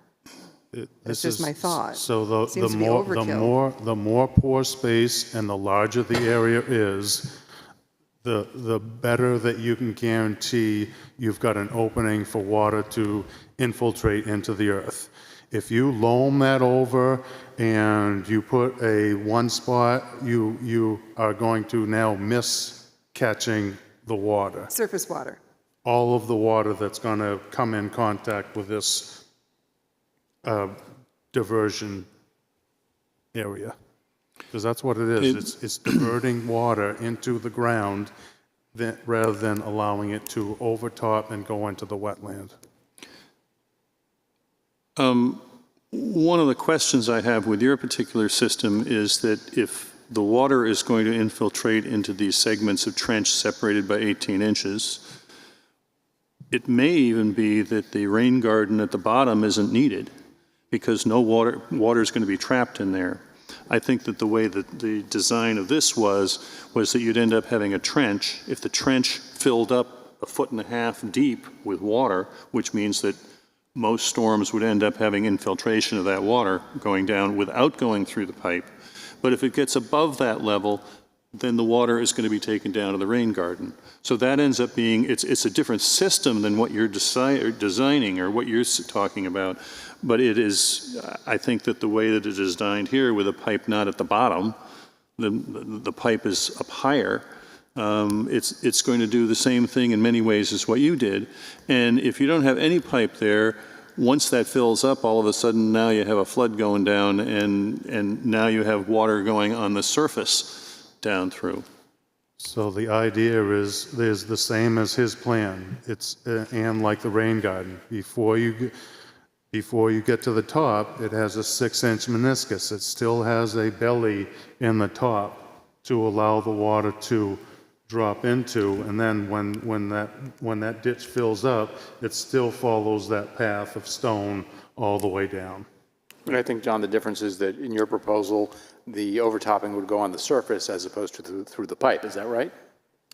That's just my thought. So the more pore space and the larger the area is, the better that you can guarantee you've got an opening for water to infiltrate into the earth. If you loam that over and you put a one spot, you are going to now miss catching the water. Surface water. All of the water that's going to come in contact with this diversion area. Because that's what it is. It's diverting water into the ground rather than allowing it to overtop and go into the wetland. One of the questions I have with your particular system is that if the water is going to infiltrate into these segments of trench separated by 18 inches, it may even be that the rain garden at the bottom isn't needed because no water is going to be trapped in there. I think that the way that the design of this was that you'd end up having a trench. If the trench filled up 1.5 feet deep with water, which means that most storms would end up having infiltration of that water going down without going through the pipe. But if it gets above that level, then the water is going to be taken down to the rain garden. So that ends up being, it's a different system than what you're designing or what you're talking about. But it is, I think that the way that it is designed here with a pipe not at the bottom, the pipe is up higher, it's going to do the same thing in many ways as what you did. And if you don't have any pipe there, once that fills up, all of a sudden now you have a flood going down and now you have water going on the surface down through. So the idea is the same as his plan. It's and like the rain garden. Before you get to the top, it has a 6-inch meniscus. It still has a belly in the top to allow the water to drop into, and then when that ditch fills up, it still follows that path of stone all the way down. And I think, John, the difference is that in your proposal, the overtopping would go on the surface as opposed to through the pipe. Is that right?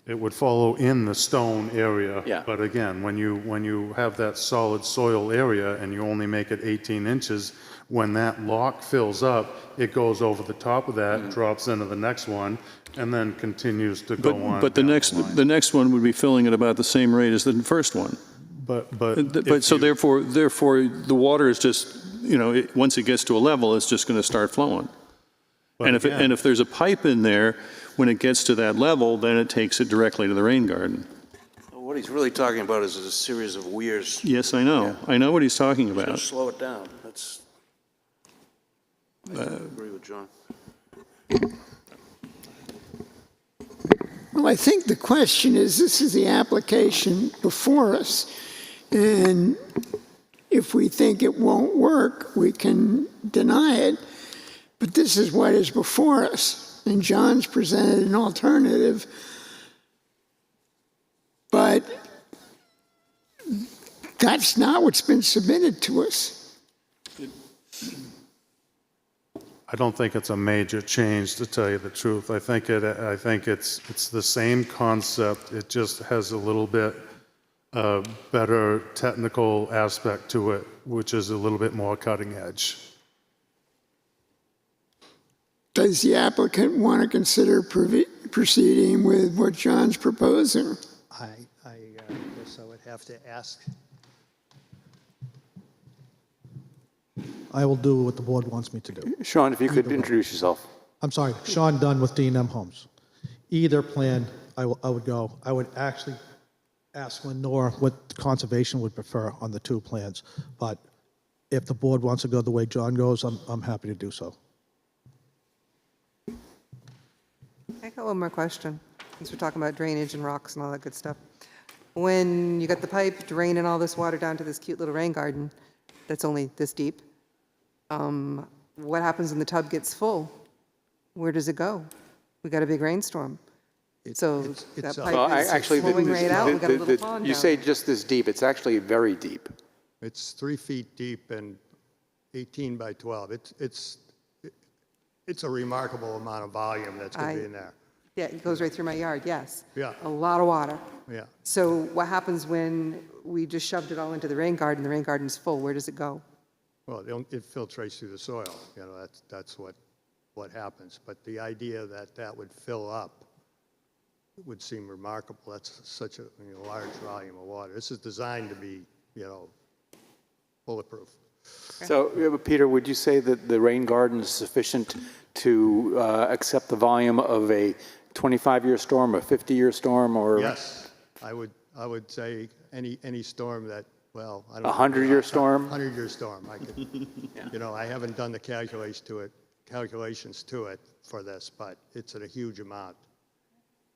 It would follow in the stone area. Yeah. But again, when you have that solid soil area and you only make it 18 inches, when that lock fills up, it goes over the top of that, drops into the next one, and then continues to go on. But the next one would be filling at about the same rate as the first one. But so therefore the water is just, once it gets to a level, it's just going to start flowing. And if there's a pipe in there, when it gets to that level, then it takes it directly to the rain garden. What he's really talking about is a series of weirs. Yes, I know. Yeah. I know what he's talking about. Just slow it down. I agree with John. Well, I think the question is, this is the application before us. And if we think it won't work, we can deny it. But this is what is before us. And John's presented an alternative. But that's not what's been submitted to us. I don't think it's a major change, to tell you the truth. I think it's the same concept. It just has a little bit better technical aspect to it, which is a little bit more cutting edge. Does the applicant want to consider proceeding with what John's proposing? I guess I would have to ask. I will do what the board wants me to do. Sean, if you could introduce yourself. I'm sorry, Sean Dunn with D&M Homes. Either plan, I would go. I would actually ask Lenore what conservation would prefer on the two plans. But if the board wants to go the way John goes, I'm happy to do so. I got one more question, since we're talking about drainage and rocks and all that good stuff. When you got the pipe draining all this water down to this cute little rain garden that's only this deep, what happens when the tub gets full? Where does it go? We got a big rainstorm. So that pipe is flowing right out. We got a little pond You down say there. just this deep. It's actually very deep. It's 3 feet deep and 18 by 12. It's a remarkable amount of volume that's going to be in there. Yeah, it goes right through my yard, yes. Yeah. A lot of water. Yeah. So what happens when we just shoved it all into the rain garden? The rain garden's full. Where does it go? Well, it filtrates through the soil. That's what happens. But the idea that would fill up would seem remarkable. That's such a large volume of water. This is designed to be, bulletproof. So, Peter, would you say that the rain garden is sufficient to accept the volume of a 25-year storm, a 50-year storm, or? Yes, I would say any storm that, well, I don't know. A 100-year storm? 100-year storm. I could, I haven't done the calculations to it for this, but it's at a huge amount.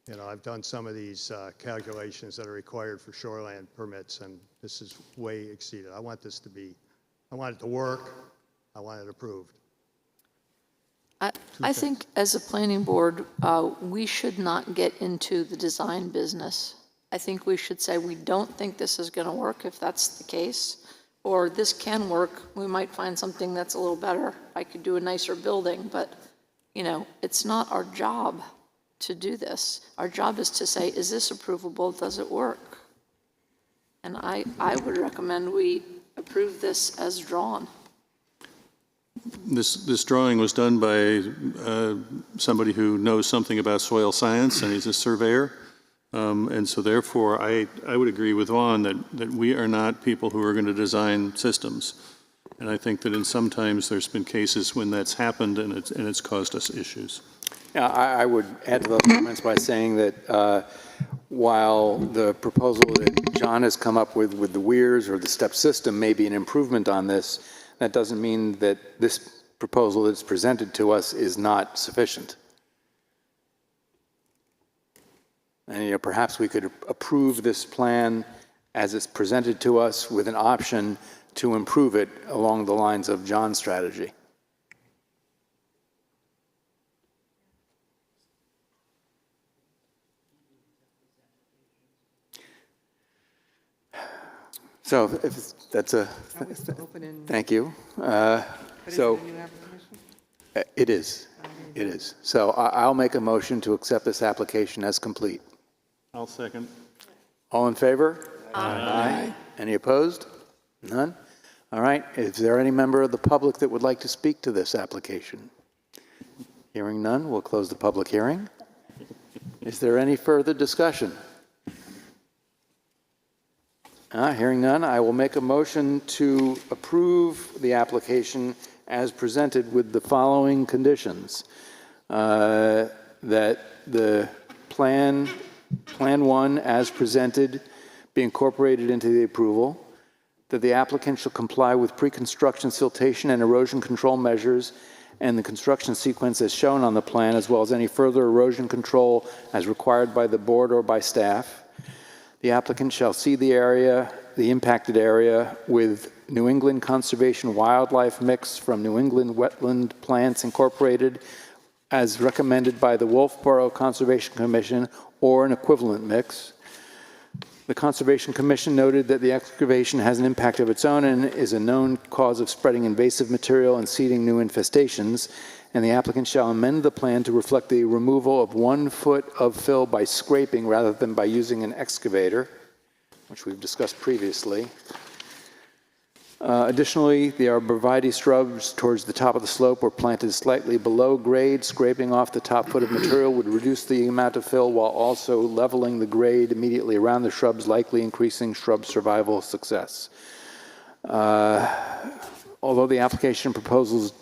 You know, I've done some of these calculations that are required for shoreline permits, and this is way exceeded. I want this to be, I want it to work. I want it approved. I think as a planning board, we should not get into the design business. I think we should say, we don't think this is going to work, if that's the case, or this can work. We might find something that's a little better. I could do a nicer building, but, you know, it's not our job to do this. Our job is to say, is this approvable? Does it work? And I would recommend we approve this as drawn. This drawing was done by somebody who knows something about soil science, and he's a surveyor. And so therefore, I would agree with Vaughn that we are not people who are going to design systems. And I think that sometimes there's been cases when that's happened and it's caused us issues. Yeah, I would add to those comments by saying that while the proposal that John has come up with the weirs or the step system may be an improvement on this, that doesn't mean that this proposal that's presented to us is not sufficient. And you know, perhaps we could approve this plan as it's presented to us with an option to improve it along the lines of John's strategy. So if that's a, thank you. So it is. It is. So I'll make a motion to accept this application as complete. I'll second. All in favor? Aye. Any opposed? None? All right. Is there any member of the public that would like to speak to this application? Hearing none, we'll close the public hearing. Is there any further discussion? Hearing none, I will make a motion to approve the application as presented with the following conditions. That the plan 1 as presented be incorporated into the approval, that the applicant shall comply with pre-construction siltation and erosion control measures and the construction sequence as shown on the plan, as well as any further erosion control as required by the board or by staff. The applicant shall see the area, the impacted area, with New England Conservation Wildlife Mix from New England Wetland Plants Incorporated as recommended by the Wolfeboro Conservation Commission or an equivalent mix. The Conservation Commission noted that the excavation has an impact of its own and is a known cause of spreading invasive material and seeding new infestations, and the applicant shall amend the plan to reflect the removal of 1 foot of fill by scraping rather than by using an excavator, which we've discussed previously. Additionally, the arborvitae shrubs towards the top of the slope were planted slightly below grade. Scraping off the top foot of material would reduce the amount of fill while also leveling the grade immediately around the shrubs, likely increasing shrub survival success. Although the application proposes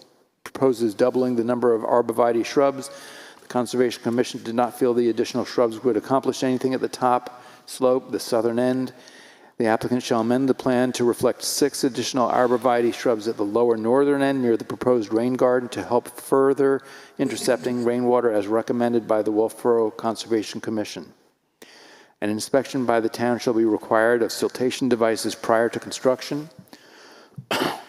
doubling the number of arborvitae shrubs, the Conservation Commission did not feel the additional shrubs would accomplish anything at the top slope, the southern end. The applicant shall amend the plan to reflect 6 additional arborvitae shrubs at the lower northern end near the proposed rain garden to help further intercepting rainwater as recommended by the Wolfeboro Conservation Commission. An inspection by the town shall be required of siltation devices prior to construction.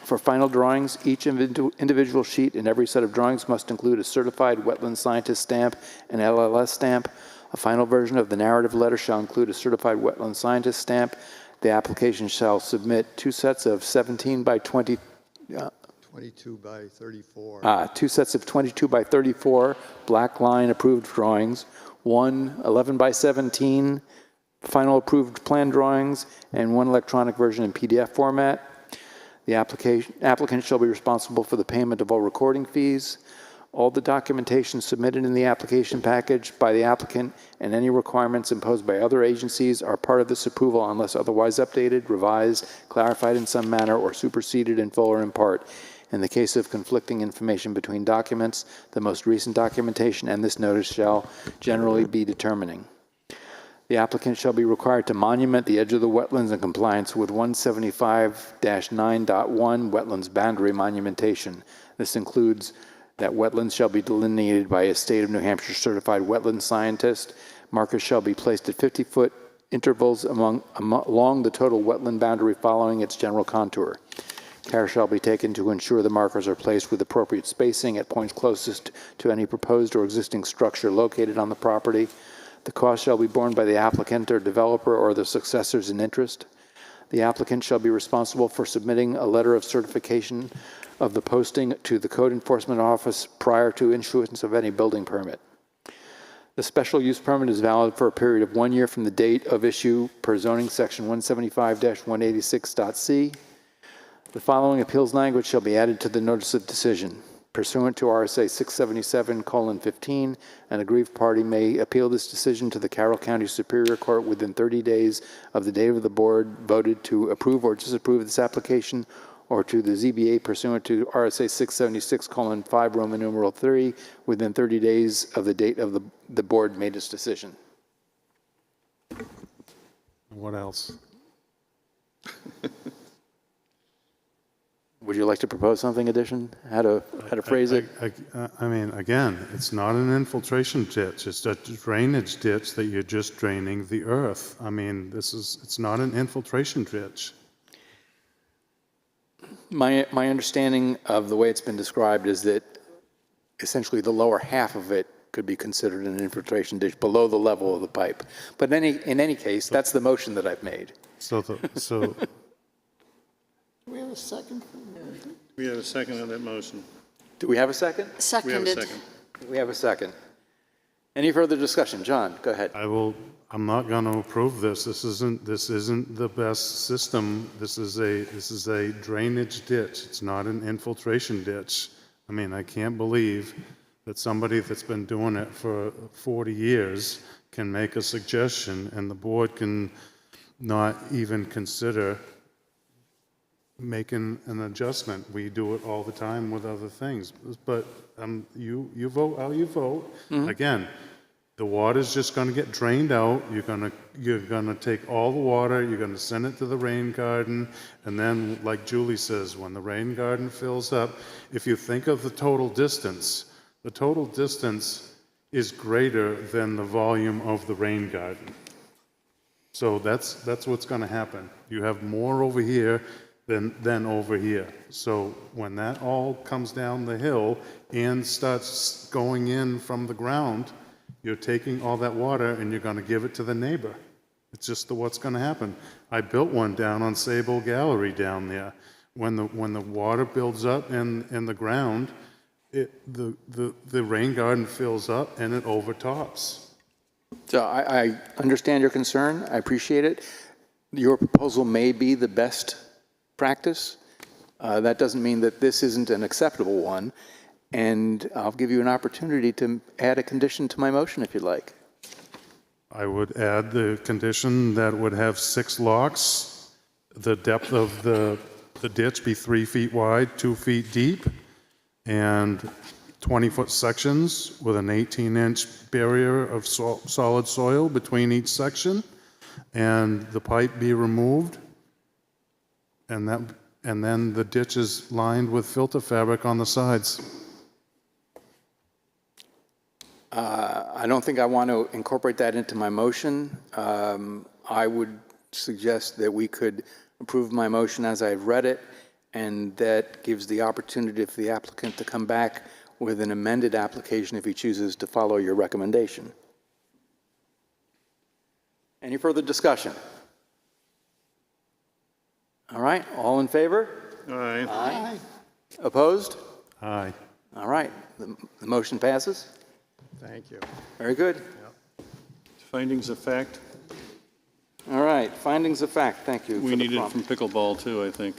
For final drawings, each individual sheet in every set of drawings must include a certified wetland scientist stamp and LLS stamp. A final version of the narrative letter shall include a certified wetland scientist stamp. The application shall submit 2 sets of 17 by 20. 22 by 34. 2 sets of 22 by 34 black line approved drawings, 1 11 by 17 final approved plan drawings, and 1 electronic version in PDF format. The applicant shall be responsible for the payment of all recording fees. All the documentation submitted in the application package by the applicant and any requirements imposed by other agencies are part of this approval unless otherwise updated, revised, clarified in some manner, or superseded in full or in part. In the case of conflicting information between documents, the most recent documentation and this notice shall generally be determining. The applicant shall be required to monument the edge of the wetlands in compliance with 175-9.1 wetlands boundary monumentation. This includes that wetlands shall be delineated by a state of New Hampshire certified wetland scientist Markers shall be placed at 50-foot intervals along the total wetland boundary following its general contour. Care shall be taken to ensure the markers are placed with appropriate spacing at points closest to any proposed or existing structure located on the property. The cost shall be borne by the applicant or developer or their successors in interest. The applicant shall be responsible for submitting a letter of certification of the posting to the Code Enforcement Office prior to issuance of any building permit. The special use permit is valid for a period of 1 year from the date of issue per zoning section 175-186.c. The following appeals language shall be added to the notice of decision. Pursuant to RSA 677:15, an aggrieved party may appeal this decision to the Carroll County Superior Court within 30 days of the date of the board voted to approve or disapprove this application, or to the ZBA pursuant to RSA 676:5 Roman numeral 3 within 30 days of the date of the board made its decision. What else? Would you like to propose something addition? How to phrase it? I mean, again, it's not an infiltration ditch. It's a drainage ditch that you're just draining the earth. I mean, it's not an infiltration ditch. My understanding of the way it's been described is that essentially the lower half of it could be considered an infiltration ditch below the level of the pipe. But in any case, that's the motion that I've made. So Do we have a second? We have a second on that motion. Do we have a second? Seconded. We have a second. We have a second. Any further discussion? John, go ahead. I'm not going to approve this. This isn't the best system. This is a drainage ditch. It's not an infiltration ditch. I mean, I can't believe that somebody that's been doing it for 40 years can make a suggestion and the board can not even consider making an adjustment. We do it all the time with other things. But you vote how you vote. Mm-hmm. Again, the water's just going to get drained out. You're going to take all the water, you're going to send it to the rain garden, and then, like Julie says, when the rain garden fills up, if you think of the total distance is greater than the volume of the rain garden. So that's what's going to happen. You have more over here than over here. So when that all comes down the hill and starts going in from the ground, you're taking all that water and you're going to give it to the neighbor. It's just what's going to happen. I built one down on Sable Gallery down there. When the water builds up in the ground, the rain garden fills up and it overtops. So I understand your concern. I appreciate it. Your proposal may be the best practice. That doesn't mean that this isn't an acceptable one. And I'll give you an opportunity to add a condition to my motion if you'd like. I would add the condition that would have 6 locks, the depth of the ditch be 3 feet wide, 2 feet deep, and 20-foot sections with an 18-inch barrier of solid soil between each section, and the pipe be removed, and then the ditch is lined with filter fabric on the sides. I don't think I want to incorporate that into my motion. I would suggest that we could approve my motion as I've read it, and that gives the opportunity for the applicant to come back with an amended application if he chooses to follow your recommendation. Any further discussion? All right, all in favor? Aye. Aye. Opposed? Aye. All right, the motion passes. Thank you. Very good. Findings of fact. All right, findings of fact. Thank you. We need it from pickleball too, I think.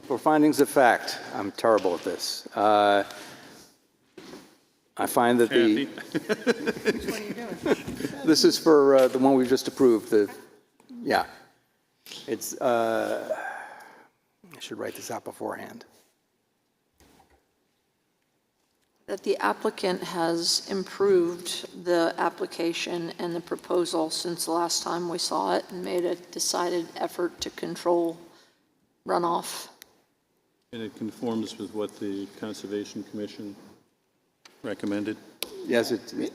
For findings of fact, I'm terrible at this. I find that Kathy. Which one are you doing? this is for the one we just approved. It's. I should write this out beforehand. that the applicant has improved the application and the proposal since the last time we saw it and made a decided effort to control runoff. And it conforms with what the Conservation Commission recommended? Yes, The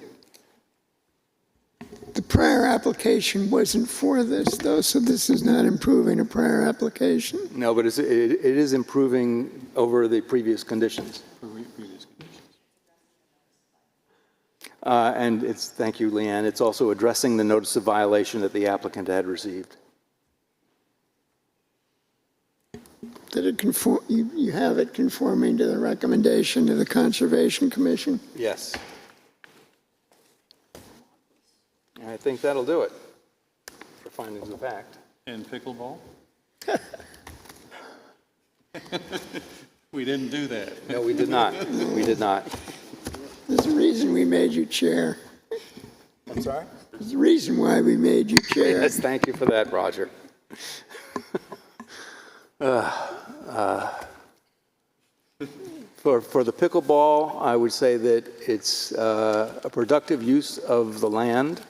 prior application wasn't for this, though, so this is not improving a prior application. no, but it is improving over the previous conditions. And thank you, Leanne, it's also addressing the notice of violation that the applicant had received. Did it conform, you have it conforming to the recommendation of the Conservation Commission? Yes. I think that'll do it for findings of fact. And pickleball? We didn't do that. No, we did not. We did not. There's a reason we made you chair. I'm sorry? There's a reason why we made you chair. Yes, thank you for that, Roger. For the pickleball, I would say that it's a productive use of the land.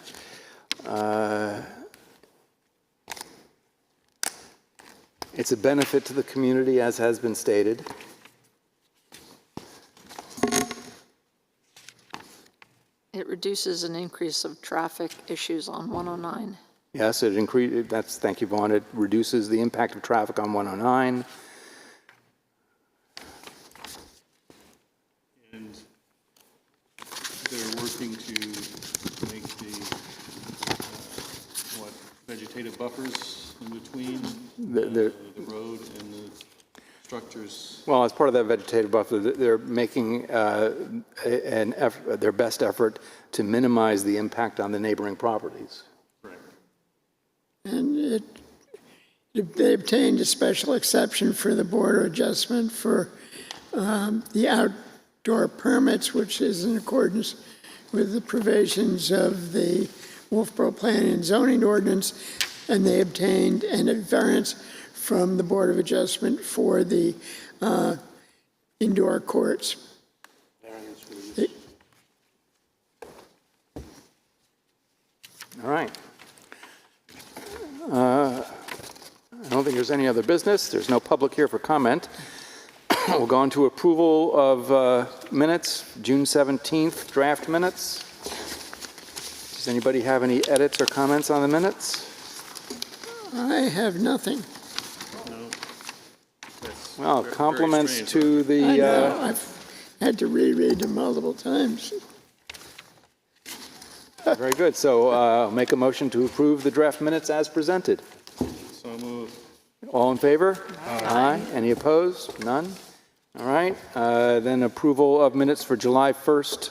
It's a benefit to the community, as has been stated. It reduces an increase of traffic issues on 109. Yes, thank you, Vaughn. It reduces the impact of traffic on 109. And they're working to make the, vegetative buffers in between the road and the structures. Well, as part of that vegetative buffer, they're making their best effort to minimize the impact on the neighboring properties. Correct. And they obtained a special exception for the border adjustment for the outdoor permits, which is in accordance with the provisions of the Wolfeboro Planning and Zoning Ordinance, and they obtained an variance from the Board of Adjustment for the indoor courts. All right. I don't think there's any other business. There's no public here for comment. We'll go on to approval of minutes, June 17th, draft minutes. Does anybody have any edits or comments on the minutes? I have nothing. Well, compliments to the... I know, I've had to reread them multiple times. Very good. So I'll make a motion to approve the draft minutes as presented. So moved. All in favor? Aye. Any opposed? None? All right. Then approval of minutes for July 1st,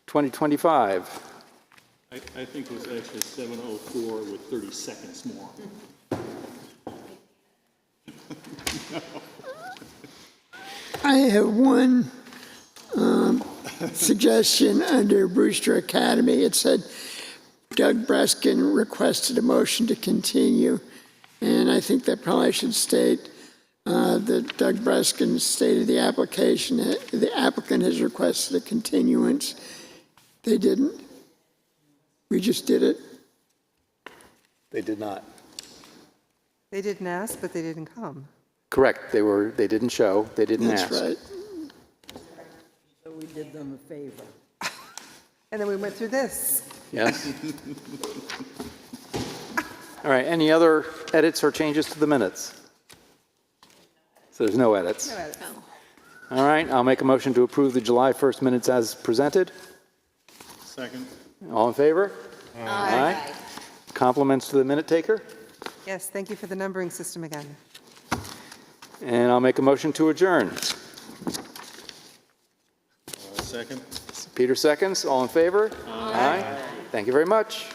2025. I think it was actually 7:04 with 30 seconds more. I have one suggestion under Brewster Academy. It said Doug Breskin requested a motion to continue, and I think that probably should state that Doug Breskin stated the applicant has requested a continuance. They didn't. We just did it. They did not. They didn't ask, but they didn't come. Correct. They didn't show. They didn't ask. That's right. So we did them a favor. And then we went through this. Yes. All right. Any other edits or changes to the minutes? So there's no edits. No edits. All right. I'll make a motion to approve the July 1st minutes as presented. Second. All in favor? Aye. Compliments to the minute taker. Yes, thank you for the numbering system again. And I'll make a motion to adjourn. Second. Peter seconds. All in favor? Aye. Thank you very much.